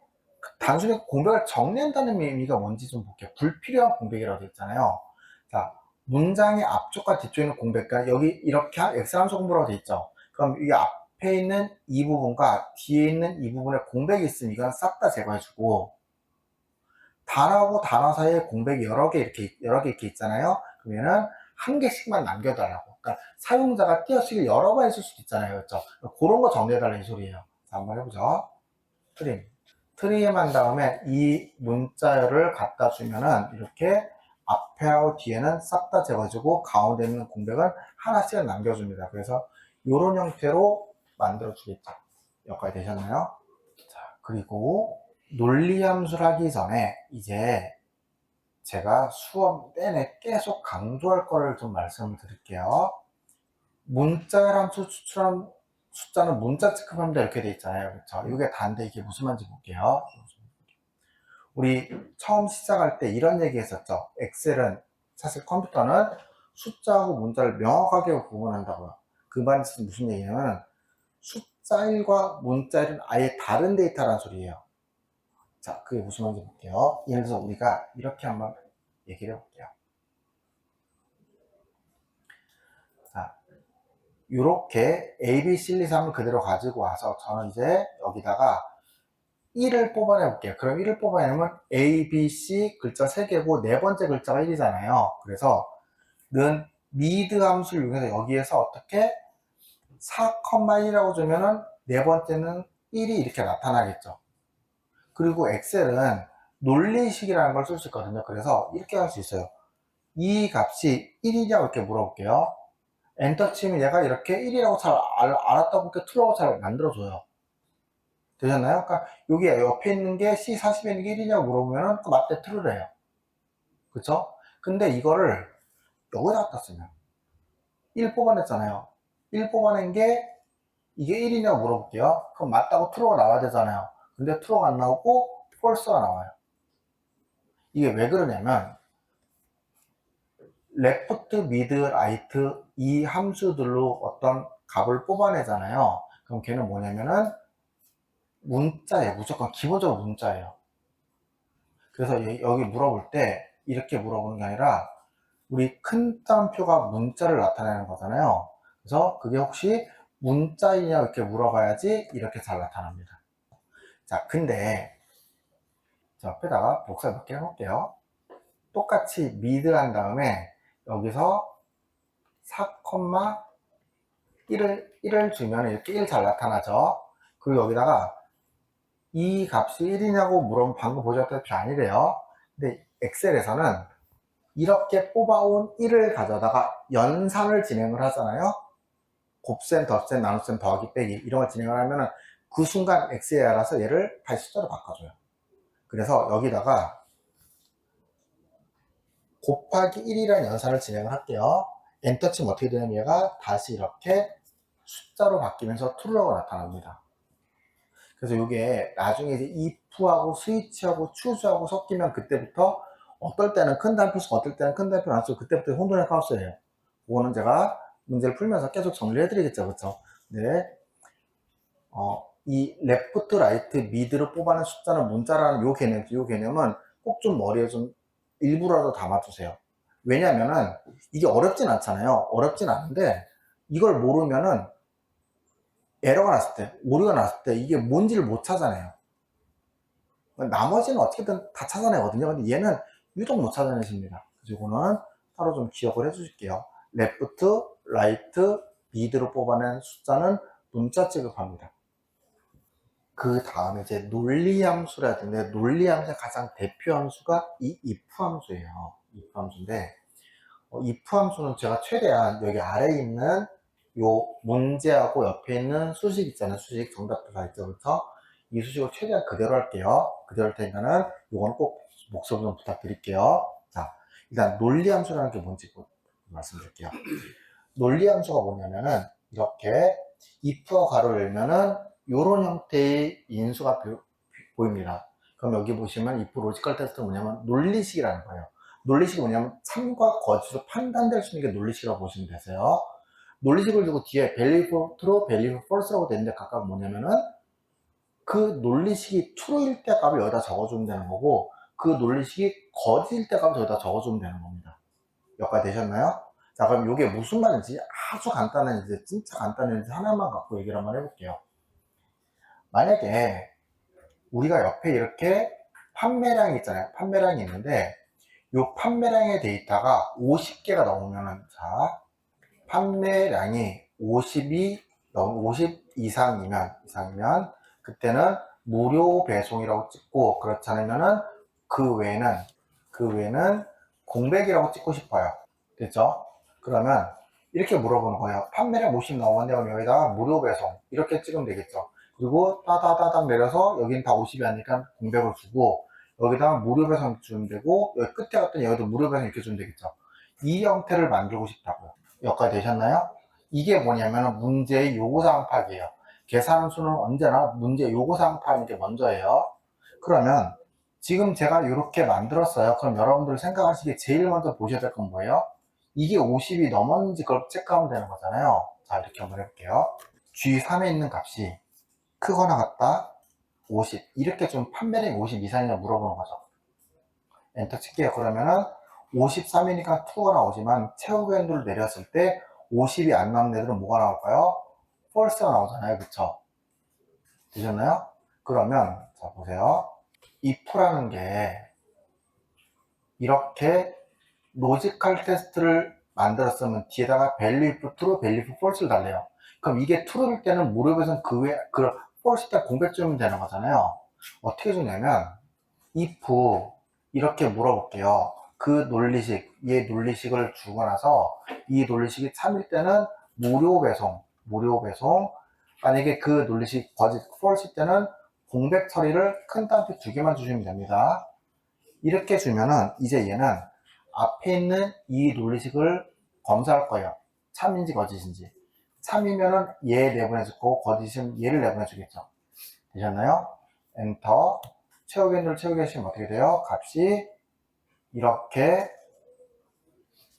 단순히 공백을 정리한다는 의미가 뭔지 좀 볼게요. 불필요한 공백이라고 되어 있잖아요. 자, 문장의 앞쪽과 뒤쪽에 있는 공백과 여기 이렇게 엑셀함수 공부라고 되어 있죠. 그럼 이 앞에 있는 이 부분과 뒤에 있는 이 부분에 공백이 있으면 이건 싹 다 제거해주고 단어하고 단어 사이에 공백이 여러 개 이렇게 있잖아요. 그러면은 한 개씩만 남겨달라고. 그러니까 사용자가 띄어쓰기를 여러 번 했을 수도 있잖아요. 그렇죠? 그런 거 정리해달라 이 소리예요. 자, 한번 해보죠. 트림 한 다음에 이 문자열을 갖다 주면은 이렇게 앞에하고 뒤에는 싹 다 제거해주고 가운데 있는 공백은 하나씩 남겨줍니다. 그래서 이런 형태로 만들어 주겠죠. 여기까지 되셨나요? 자, 그리고 논리함수를 하기 전에 이제 제가 수업 내내 계속 강조할 거를 좀 말씀을 드릴게요. 문자열 함수 추출한 숫자는 문자 체크합니다 이렇게 돼 있잖아요. 그렇죠? 이게 다인데 이게 무슨 말인지 볼게요. 우리 처음 시작할 때 이런 얘기 했었죠. 엑셀은 사실 컴퓨터는 숫자하고 문자를 명확하게 구분한다고요. 그 말은 무슨 얘기냐면 숫자 1과 문자 1은 아예 다른 데이터란 소리예요. 자, 그게 무슨 말인지 볼게요. 예를 들어서 우리가 이렇게 한번 얘기를 해볼게요. 자, 이렇게 A, B, C, 1, 2, 3을 그대로 가지고 와서 저는 이제 여기다가 1을 뽑아내 볼게요. 그럼 1을 뽑아내면 A, B, C 글자 3개고 네 번째 글자가 1이잖아요. 그래서 는 미드 함수를 이용해서 여기에서 어떻게 4,1이라고 주면은 네 번째는 1이 이렇게 나타나겠죠. 그리고 엑셀은 논리식이라는 걸 쓸 수 있거든요. 그래서 이렇게 할 수 있어요. 이 값이 1이냐고 이렇게 물어볼게요. 엔터 치면 얘가 이렇게 1이라고 잘 알았다고 이렇게 true라고 잘 만들어줘요. 되셨나요? 그러니까 여기 옆에 있는 게 C40에 있는 게 1이냐고 물어보면 그 맞대 true래요. 그쵸? 근데 이거를 여기다 갖다 쓰면 1 뽑아냈잖아요. 1 뽑아낸 게 이게 1이냐고 물어볼게요. 그럼 맞다고 true가 나와야 되잖아요. 근데 true가 안 나오고 false가 나와요. 이게 왜 그러냐면 left, mid, right 이 함수들로 어떤 값을 뽑아내잖아요. 그럼 걔는 뭐냐면은 문자예요. 무조건 기본적으로 문자예요. 그래서 여기 물어볼 때 이렇게 물어보는 게 아니라 우리 큰 따옴표가 문자를 나타내는 거잖아요. 그래서 그게 혹시 문자이냐 이렇게 물어봐야지 이렇게 잘 나타납니다. 자, 근데 저 앞에다가 복사 몇 개 해볼게요. 똑같이 미드 한 다음에 여기서 4,1을 주면 이렇게 1 잘 나타나죠. 그리고 여기다가 이 값이 1이냐고 물어보면 방금 보셨다시피 아니래요. 근데 엑셀에서는 이렇게 뽑아온 1을 가져다가 연산을 진행을 하잖아요. 곱셈, 덧셈, 나눗셈, 더하기, 빼기 이런 걸 진행을 하면은 그 순간 x에 알아서 얘를 다시 숫자로 바꿔줘요. 그래서 여기다가 곱하기 1이라는 연산을 진행을 할게요. 엔터 치면 어떻게 되냐면 얘가 다시 이렇게 숫자로 바뀌면서 true라고 나타납니다. 그래서 이게 나중에 이제 if하고 스위치하고 choose하고 섞이면 그때부터 어떨 때는 큰 단표 쓰고 어떨 때는 큰 단표 안 쓰고 그때부터 혼돈의 카오스예요. 그거는 제가 문제를 풀면서 계속 정리를 해드리겠죠. 그렇죠? 네. 이 레프트, 라이트, 미드를 뽑아낸 숫자는 문자라는 요 개념은 꼭 좀 머리에 좀 일부라도 담아두세요. 왜냐면은 이게 어렵진 않잖아요. 어렵진 않은데 이걸 모르면은 에러가 났을 때, 오류가 났을 때 이게 뭔지를 못 찾아내요. 나머지는 어떻게든 다 찾아내거든요. 근데 얘는 유독 못 찾아내십니다. 그래서 이거는 따로 좀 기억을 해주실게요. 레프트, 라이트, 미드로 뽑아낸 숫자는 문자 취급합니다. 그 다음에 이제 논리함수라든지 논리함수의 가장 대표 함수가 이 if 함수예요. if 함수인데 if 함수는 제가 최대한 여기 아래에 있는 요 문제하고 옆에 있는 수식 있잖아요. 수식 정답도 다 있죠. 그렇죠? 이 수식을 최대한 그대로 할게요. 그대로 할 테니까는 요거는 꼭 목소리 좀 부탁드릴게요. 자, 일단 논리함수라는 게 뭔지 말씀드릴게요. 논리함수가 뭐냐면은 이렇게 if와 가로를 열면은 이런 형태의 인수가 보입니다. 그럼 여기 보시면 if 로지컬 테스트는 뭐냐면 논리식이라는 거예요. 논리식이 뭐냐면 참과 거짓으로 판단될 수 있는 게 논리식이라고 보시면 되세요. 논리식을 두고 뒤에 value for true, value for false라고 되는데 각각 뭐냐면은 그 논리식이 true일 때 값을 여기다 적어주면 되는 거고 그 논리식이 거짓일 때 값을 여기다 적어주면 되는 겁니다. 여기까지 되셨나요? 자, 그럼 이게 무슨 말인지 아주 간단한 이제 진짜 간단한 이제 하나만 갖고 얘기를 한번 해볼게요. 만약에 우리가 옆에 이렇게 판매량이 있잖아요. 판매량이 있는데 이 판매량의 데이터가 50개가 나오면은 자 판매량이 50 이상이면 그때는 무료 배송이라고 찍고 그렇지 않으면은 그 외에는 공백이라고 찍고 싶어요. 됐죠? 그러면 이렇게 물어보는 거예요. 판매량 50 나오는데 그럼 여기다가 무료 배송 이렇게 찍으면 되겠죠. 그리고 따다다닥 내려서 여기는 다 50이 아니니까 공백을 주고 여기다가 무료 배송 주면 되고 여기 끝에 갔더니 여기도 무료 배송 이렇게 주면 되겠죠. 이 형태를 만들고 싶다고요. 여기까지 되셨나요? 이게 뭐냐면 문제의 요구사항 파악이에요. 계산수는 언제나 문제 요구사항 파악이 게 먼저예요. 그러면 지금 제가 이렇게 만들었어요. 그럼 여러분들 생각하시기에 제일 먼저 보셔야 될 건 뭐예요? 이게 50이 넘었는지 그걸 체크하면 되는 거잖아요. 자, 이렇게 한번 해볼게요. G3에 있는 값이 크거나 같다 50 이렇게 좀 판매량이 50 이상이냐 물어보는 거죠. 엔터 칠게요. 그러면은 53이니까 2가 나오지만 최후 변도를 내렸을 때 50이 안 나오는 애들은 뭐가 나올까요? false가 나오잖아요. 그쵸? 되셨나요? 그러면 자 보세요. if라는 게 이렇게 로지컬 테스트를 만들었으면 뒤에다가 value if true, value if false를 달래요. 그럼 이게 true일 때는 무료배송 그 false 때 공백 주면 되는 거잖아요. 어떻게 주냐면 if 이렇게 물어볼게요. 그 논리식, 얘 논리식을 주고 나서 이 논리식이 참일 때는 무료 배송. 만약에 그 논리식 거짓, false일 때는 공백 처리를 큰 따옴표 2개만 주시면 됩니다. 이렇게 주면은 이제 얘는 앞에 있는 이 논리식을 검사할 거예요. 참인지 거짓인지. 참이면은 얘 내보내줄 거고 거짓이면 얘를 내보내주겠죠. 되셨나요? 엔터. 채우기를 채우시면 어떻게 돼요? 값이 이렇게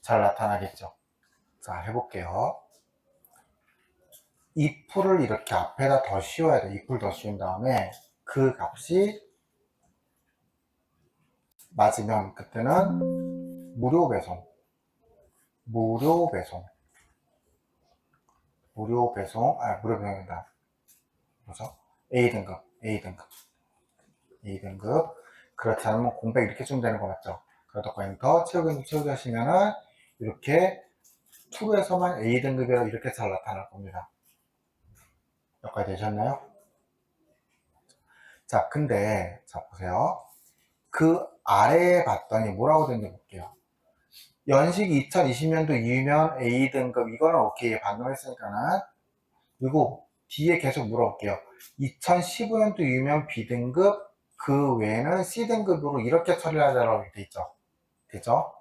잘 나타나겠죠. 자, 해볼게요. if를 이렇게 앞에다 더 씌워야 돼. if를 더 씌운 다음에 그 값이 맞으면 그때는 무료 배송, 무료 배송이다. 뭐죠? A 등급. 그렇지 않으면 공백 이렇게 좀 되는 거 맞죠? 그러다가 엔터, 채우기 하시면은 이렇게 true에서만 A등급이라고 이렇게 잘 나타날 겁니다. 여기까지 되셨나요? 자, 근데, 자, 보세요. 그 아래에 봤더니 뭐라고 된지 볼게요. 연식 2020년도 이면 A등급, 이거는 오케이. 방금 했으니까는. 그리고 뒤에 계속 물어볼게요. 2015년도 이면 B등급, 그 외에는 C등급으로 이렇게 처리를 하자라고 돼 있죠. 되죠?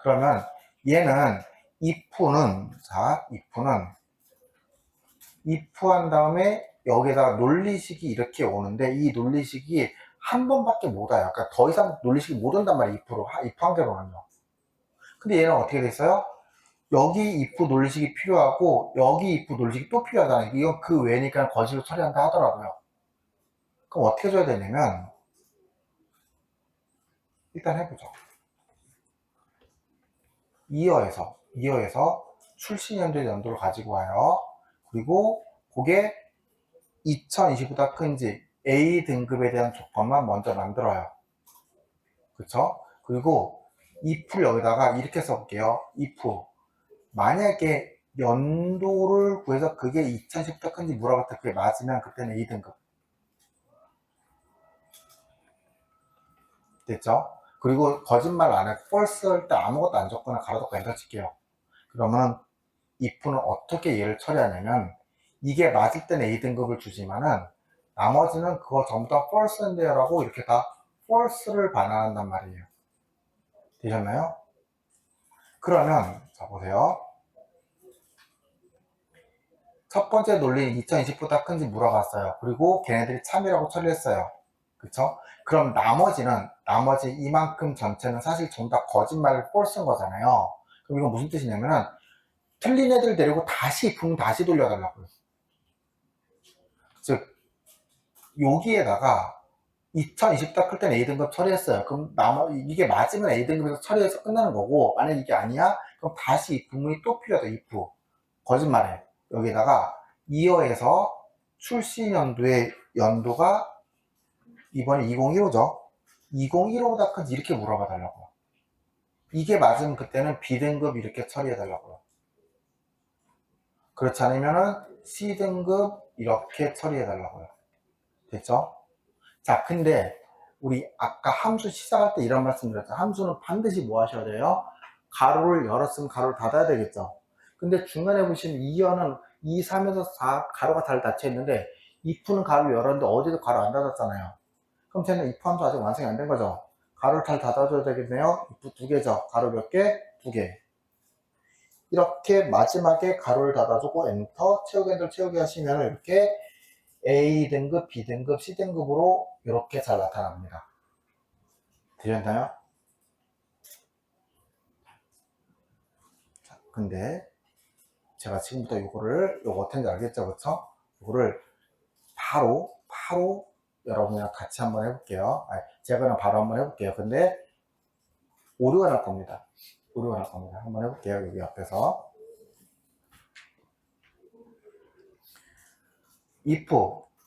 그러면 얘는 if 한 다음에 여기다가 논리식이 이렇게 오는데 이 논리식이 한 번밖에 못 와요. 그러니까 더 이상 논리식이 못 온단 말이에요. if 한 개로는요. 근데 얘는 어떻게 돼 있어요? 여기 if 논리식이 필요하고 여기 if 논리식이 또 필요하잖아요. 이건 그 외니까 거실로 처리한다 하더라고요. 그럼 어떻게 줘야 되냐면 일단 해보죠. 이어에서 출시연도의 연도를 가지고 와요. 그리고 그게 2020보다 큰지 A 등급에 대한 조건만 먼저 만들어요. 그쵸? 그리고 if를 여기다가 이렇게 써볼게요. if 만약에 연도를 구해서 그게 2010보다 큰지 물어봤다 그게 맞으면 그때는 A 등급. 됐죠? 그리고 거짓말 안 해. false 할 때 아무것도 안 적거나 가로닫고 엔터 칠게요. 그러면 if는 어떻게 얘를 처리하냐면 이게 맞을 때는 A등급을 주지만은 나머지는 그거 전부 다 false인데요 라고 이렇게 다 false를 반환한단 말이에요. 되셨나요? 그러면 자 보세요. 첫 번째 논리 2020보다 큰지 물어봤어요. 그리고 걔네들이 참이라고 처리했어요. 그쵸? 그럼 나머지 이만큼 전체는 사실 전부 다 거짓말을 false인 거잖아요. 그럼 이건 무슨 뜻이냐면은 틀린 애들 데리고 다시 돌려달라고요. 즉 여기에다가 2020다 클 때는 A등급 처리했어요. 그럼 이게 맞으면 A등급에서 처리해서 끝나는 거고, 만약 이게 아니야? 그럼 다시 부문이 또 필요하다, if. 거짓말해. 여기다가 이어에서 출시 연도의 연도가 이번에 2015죠. 2015보다 큰지 이렇게 물어봐 달라고요. 이게 맞으면 그때는 B등급 이렇게 처리해 달라고요. 그렇지 않으면은 C등급 이렇게 처리해 달라고요. 됐죠? 자, 근데 우리 아까 함수 시작할 때 이런 말씀 드렸죠. 함수는 반드시 뭐 하셔야 돼요? 가로를 열었으면 가로를 닫아야 되겠죠. 근데 중간에 보시면 2연은 2, 3에서 4 가로가 잘 닫혀 있는데 if는 가로를 열었는데 어디도 가로 안 닫았잖아요. 그럼 쟤는 if 함수 아직 완성이 안 된 거죠. 가로를 잘 닫아줘야 되겠네요. if 두 개죠. 가로 몇 개? 두 개. 이렇게 마지막에 가로를 닫아주고 엔터 채우기 하시면 이렇게 A등급, B등급, C등급으로 이렇게 잘 나타납니다. 되셨나요? 자, 근데 제가 지금부터 요거 어떻게 알겠죠? 그쵸? 요거를 바로 여러분이랑 같이 한번 해볼게요. 제가 그냥 바로 한번 해볼게요. 근데 오류가 날 겁니다. 한번 해볼게요. 여기 앞에서. if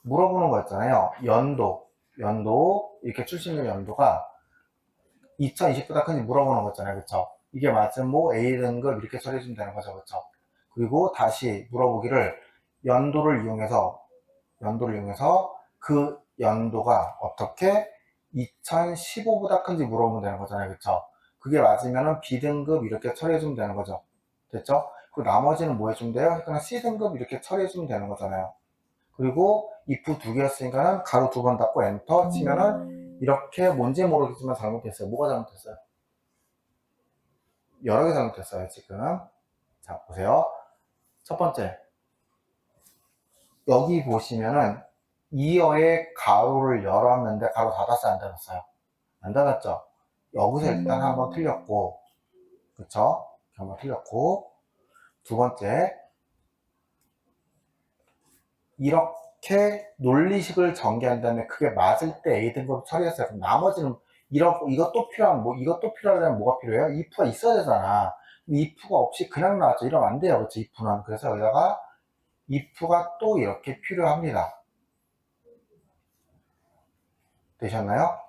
물어보는 거 있잖아요. 연도 이렇게 출시는 연도가 2020보다 큰지 물어보는 거 있잖아요. 그쵸? 이게 맞으면 뭐 A등급 이렇게 처리해주면 되는 거죠. 그쵸? 그리고 다시 물어보기를 연도를 이용해서 그 연도가 어떻게 2015보다 큰지 물어보면 되는 거잖아요. 그쵸? 그게 맞으면은 B등급 이렇게 처리해주면 되는 거죠. 됐죠? 그리고 나머지는 뭐 해주면 돼요? 그냥 C등급 이렇게 처리해주면 되는 거잖아요. 그리고 if 두 개였으니까는 가로 두 번 닫고 엔터 치면은 이렇게 뭔지 모르겠지만 잘못됐어요. 뭐가 잘못됐어요? 여러 개 잘못됐어요, 지금. 자, 보세요. 첫 번째. 여기 보시면은 이어에 가로를 열었는데 가로 닫았어요, 안 닫았어요? 안 닫았죠? 여기서 일단 한번 틀렸고, 그쵸? 한번 틀렸고, 두 번째. 이렇게 논리식을 전개한 다음에 그게 맞을 때 A등급 처리했어요. 그럼 나머지는 이것도 필요하면 이것도 필요하려면 뭐가 필요해요? if가 있어야 되잖아. if가 없이 그냥 나왔죠. 이러면 안 돼요. 그렇죠? if는. 그래서 여기다가 if가 또 이렇게 필요합니다. 되셨나요?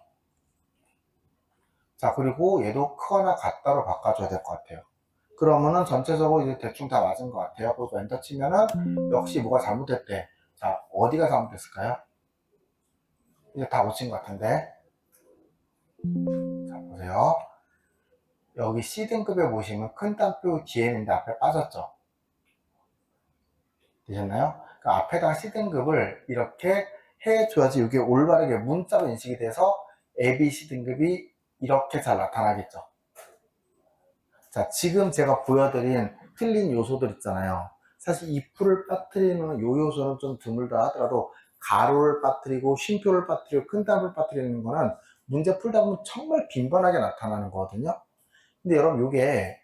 자, 그리고 얘도 크거나 같다로 바꿔줘야 될 것 같아요. 그러면은 전체적으로 이제 대충 다 맞은 것 같아요. 그리고 엔터 치면은 역시 뭐가 잘못됐대. 자, 어디가 잘못됐을까요? 이제 다 고친 것 같은데. 자, 보세요. 여기 C등급에 보시면 큰 따옴표 뒤에 있는데 앞에 빠졌죠? 되셨나요? 그 앞에다가 C등급을 이렇게 해줘야지 이게 올바르게 문자로 인식이 돼서 A, B, C등급이 이렇게 잘 나타나겠죠. 자, 지금 제가 보여드린 틀린 요소들 있잖아요. 사실 if를 빠뜨리는 요 요소는 좀 드물다 하더라도 가로를 빠뜨리고 쉼표를 빠뜨리고 큰 답을 빠뜨리는 거는 문제 풀다 보면 정말 빈번하게 나타나는 거거든요. 근데 여러분 요게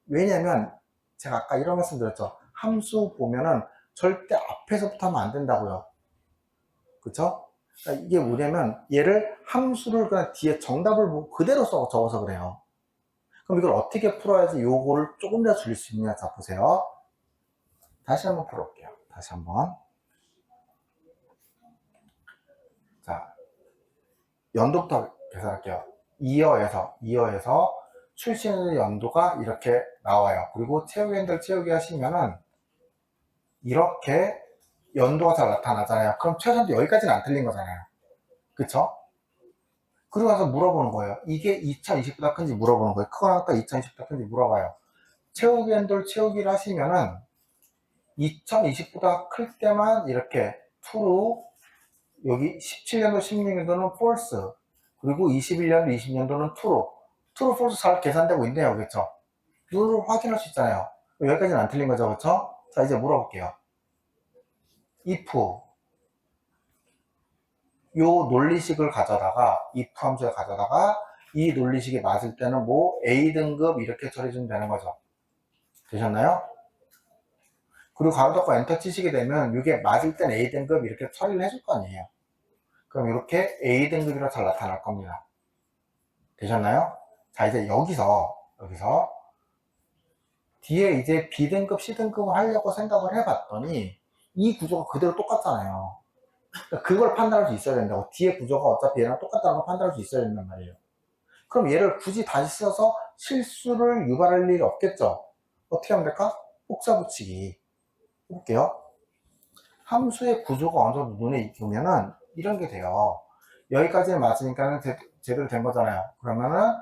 왜냐면 제가 아까 이런 말씀 드렸죠. 함수 보면은 절대 앞에서부터 하면 안 된다고요. 그쵸? 그러니까 이게 뭐냐면 얘를 함수를 그냥 뒤에 정답을 그대로 적어서 그래요. 그럼 이걸 어떻게 풀어야지 요거를 조금 더 줄일 수 있냐? 자, 보세요. 다시 한번 풀어볼게요. 다시 한번. 자, 연도부터 계산할게요. 2어에서 출시는 연도가 이렇게 나와요. 그리고 채우기 핸들 채우기 하시면은 이렇게 연도가 잘 나타나잖아요. 그럼 최소한 여기까지는 안 틀린 거잖아요. 그쵸? 그리고 나서 물어보는 거예요. 이게 2020보다 큰지 물어보는 거예요. 크거나 같다 2020보다 큰지 물어봐요. 채우기 핸들 채우기를 하시면은 2020보다 클 때만 이렇게 true, 여기 17년도 16년도는 false, 그리고 21년도 20년도는 true, false 잘 계산되고 있네요. 그렇죠? 이걸 확인할 수 있잖아요. 여기까지는 안 틀린 거죠. 그렇죠? 자, 이제 물어볼게요. if 요 논리식을 가져다가 if 함수에 가져다가 이 논리식이 맞을 때는 뭐 A등급 이렇게 처리해 주면 되는 거죠. 되셨나요? 그리고 가로 닫고 엔터 치시게 되면 이게 맞을 땐 A등급 이렇게 처리를 해줄 거 아니에요. 그럼 이렇게 A등급이라 잘 나타날 겁니다. 되셨나요? 자, 이제 여기서 뒤에 이제 B등급, C등급을 하려고 생각을 해봤더니 이 구조가 그대로 똑같잖아요. 그러니까 그걸 판단할 수 있어야 된다고. 뒤에 구조가 어차피 얘랑 똑같다는 걸 판단할 수 있어야 된단 말이에요. 그럼 얘를 굳이 다시 써서 실수를 유발할 일이 없겠죠. 어떻게 하면 될까? 복사 붙이기 해볼게요. 함수의 구조가 어느 정도 눈에 익으면은 이런 게 돼요. 여기까지는 맞으니까는 제대로 된 거잖아요. 그러면은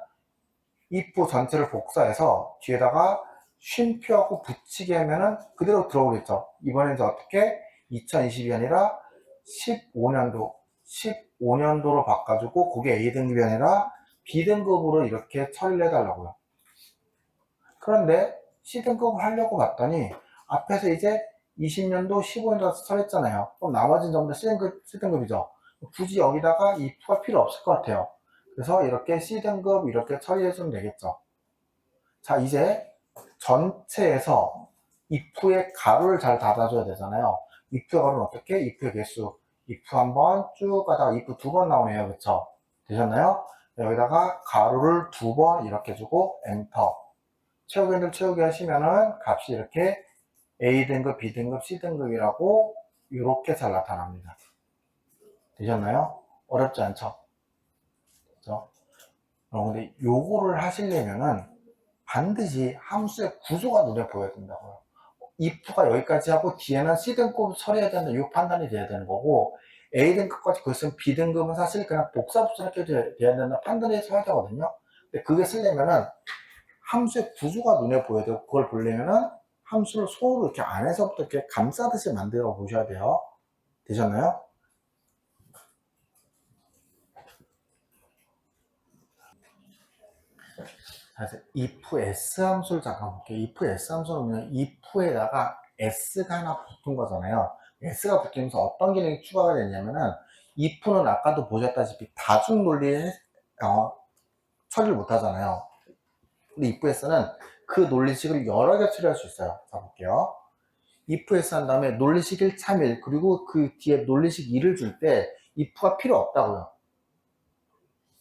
if 전체를 복사해서 뒤에다가 쉼표하고 붙이게 하면은 그대로 들어오겠죠. 이번엔 이제 어떻게 2020이 아니라 15년도로 바꿔주고 그게 A등급이 아니라 B등급으로 이렇게 처리를 해달라고요. 그런데 C등급을 하려고 봤더니 앞에서 이제 20년도, 15년도 처리했잖아요. 그럼 나머지는 전부 다 C등급이죠. 굳이 여기다가 if가 필요 없을 것 같아요. 그래서 이렇게 C등급 이렇게 처리해주면 되겠죠. 자, 이제 전체에서 if의 가로를 잘 닫아줘야 되잖아요. if의 가로는 어떻게? if의 개수. if 한번 쭉 가다가 if 두 번 나오네요. 그쵸? 되셨나요? 여기다가 가로를 두 번 이렇게 주고 엔터. 채우기 핸들 채우기 하시면은 값이 이렇게 A등급, B등급, C등급이라고 이렇게 잘 나타납니다. 되셨나요? 어렵지 않죠? 그죠? 근데 요거를 하시려면은 반드시 함수의 구조가 눈에 보여야 된다고요. if가 여기까지 하고 뒤에는 C등급 처리해야 된다. 이 판단이 돼야 되는 거고 A등급까지 그랬으면 B등급은 사실 그냥 복사복사하게 돼야 된다 판단이 해야 되거든요. 근데 그게 쓰려면은 함수의 구조가 눈에 보여야 되고 그걸 보려면은 함수를 손으로 이렇게 안에서부터 이렇게 감싸듯이 만들어 보셔야 돼요. 되셨나요? 그래서 if s 함수를 잠깐 볼게요. if s 함수는 if에다가 s가 하나 붙은 거잖아요. s가 붙으면서 어떤 기능이 추가가 되냐면은 if는 아까도 보셨다시피 다중 논리에 처리를 못 하잖아요. 근데 if s는 그 논리식을 여러 개 처리할 수 있어요. 자 볼게요. if s 한 다음에 논리식 1, 3일 그리고 그 뒤에 논리식 2를 줄 때 if가 필요 없다고요.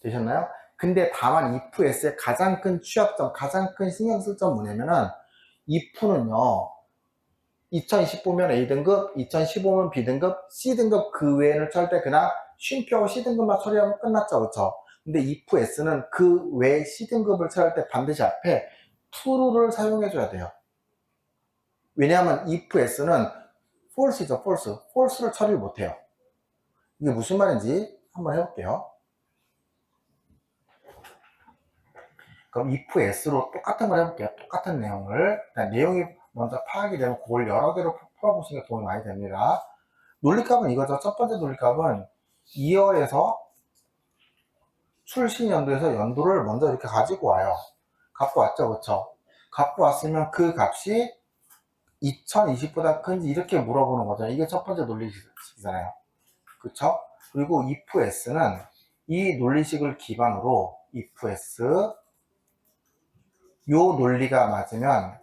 되셨나요? 근데 다만 if s의 가장 큰 취약점, 가장 큰 신경 쓸 점 뭐냐면은 if는요 2020보면 A등급, 2015면 B등급, C등급 그 외에는 절대 그냥 쉼표하고 C등급만 처리하면 끝났죠. 그쵸? 근데 if s는 그 외 C등급을 처리할 때 반드시 앞에 true를 사용해 줘야 돼요. 왜냐하면 if s는 false이죠. false를 처리를 못해요. 이게 무슨 말인지 한번 해볼게요. 그럼 if s로 똑같은 걸 해볼게요. 똑같은 내용을. 내용이 먼저 파악이 되면 그걸 여러 개로 풀어보시는 게 도움이 많이 됩니다. 논리값은 이거죠. 첫 번째 논리값은 이어에서 출시 연도에서 연도를 먼저 이렇게 가지고 와요. 갖고 왔죠. 그쵸? 갖고 왔으면 그 값이 2020보다 큰지 이렇게 물어보는 거죠. 이게 첫 번째 논리식이잖아요. 그쵸? 그리고 if s는 이 논리식을 기반으로 if s 요 논리가 맞으면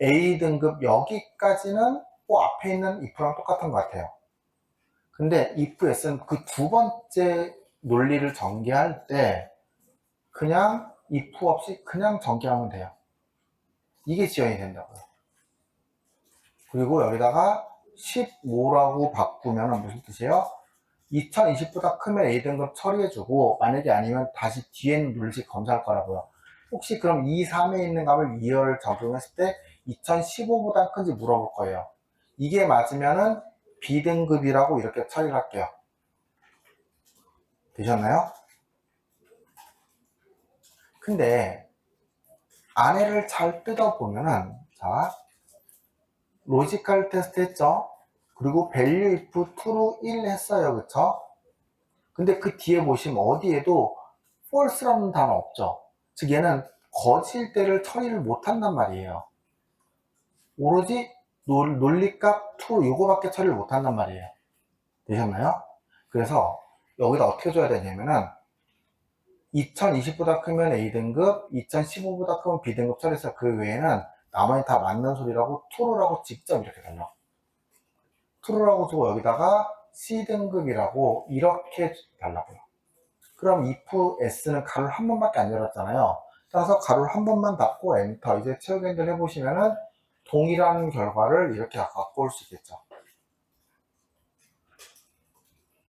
A등급 여기까지는 앞에 있는 if랑 똑같은 것 같아요. 근데 if s는 그 두 번째 논리를 전개할 때 그냥 if 없이 그냥 전개하면 돼요. 이게 지연이 된다고요. 그리고 여기다가 15라고 바꾸면 무슨 뜻이에요? 2020보다 크면 A등급 처리해주고 만약에 아니면 다시 뒤에 있는 논리식 검사할 거라고요. 혹시 그럼 이 3에 있는 값을 2열 적용했을 때 2015보다 큰지 물어볼 거예요. 이게 맞으면은 B등급이라고 이렇게 처리를 할게요. 되셨나요? 근데 안에를 잘 뜯어보면은 자 로지컬 테스트 했죠? 그리고 value if true 1 했어요. 그쵸? 근데 그 뒤에 보시면 어디에도 false라는 단어 없죠? 즉 얘는 거짓일 때를 처리를 못한단 말이에요. 오로지 논리값 true 요거밖에 처리를 못한단 말이에요. 되셨나요? 그래서 여기다 어떻게 줘야 되냐면은 2020보다 크면 A등급, 2015보다 크면 B등급 처리해서 그 외에는 나머지 다 맞는 소리라고 true라고 직접 이렇게 달라. true라고 주고 여기다가 C등급이라고 이렇게 달라고요. 그럼 if s는 가로를 한 번밖에 안 열었잖아요. 따라서 가로를 한 번만 닫고 엔터. 이제 채우기 핸들 해보시면은 동일한 결과를 이렇게 갖고 올 수 있겠죠.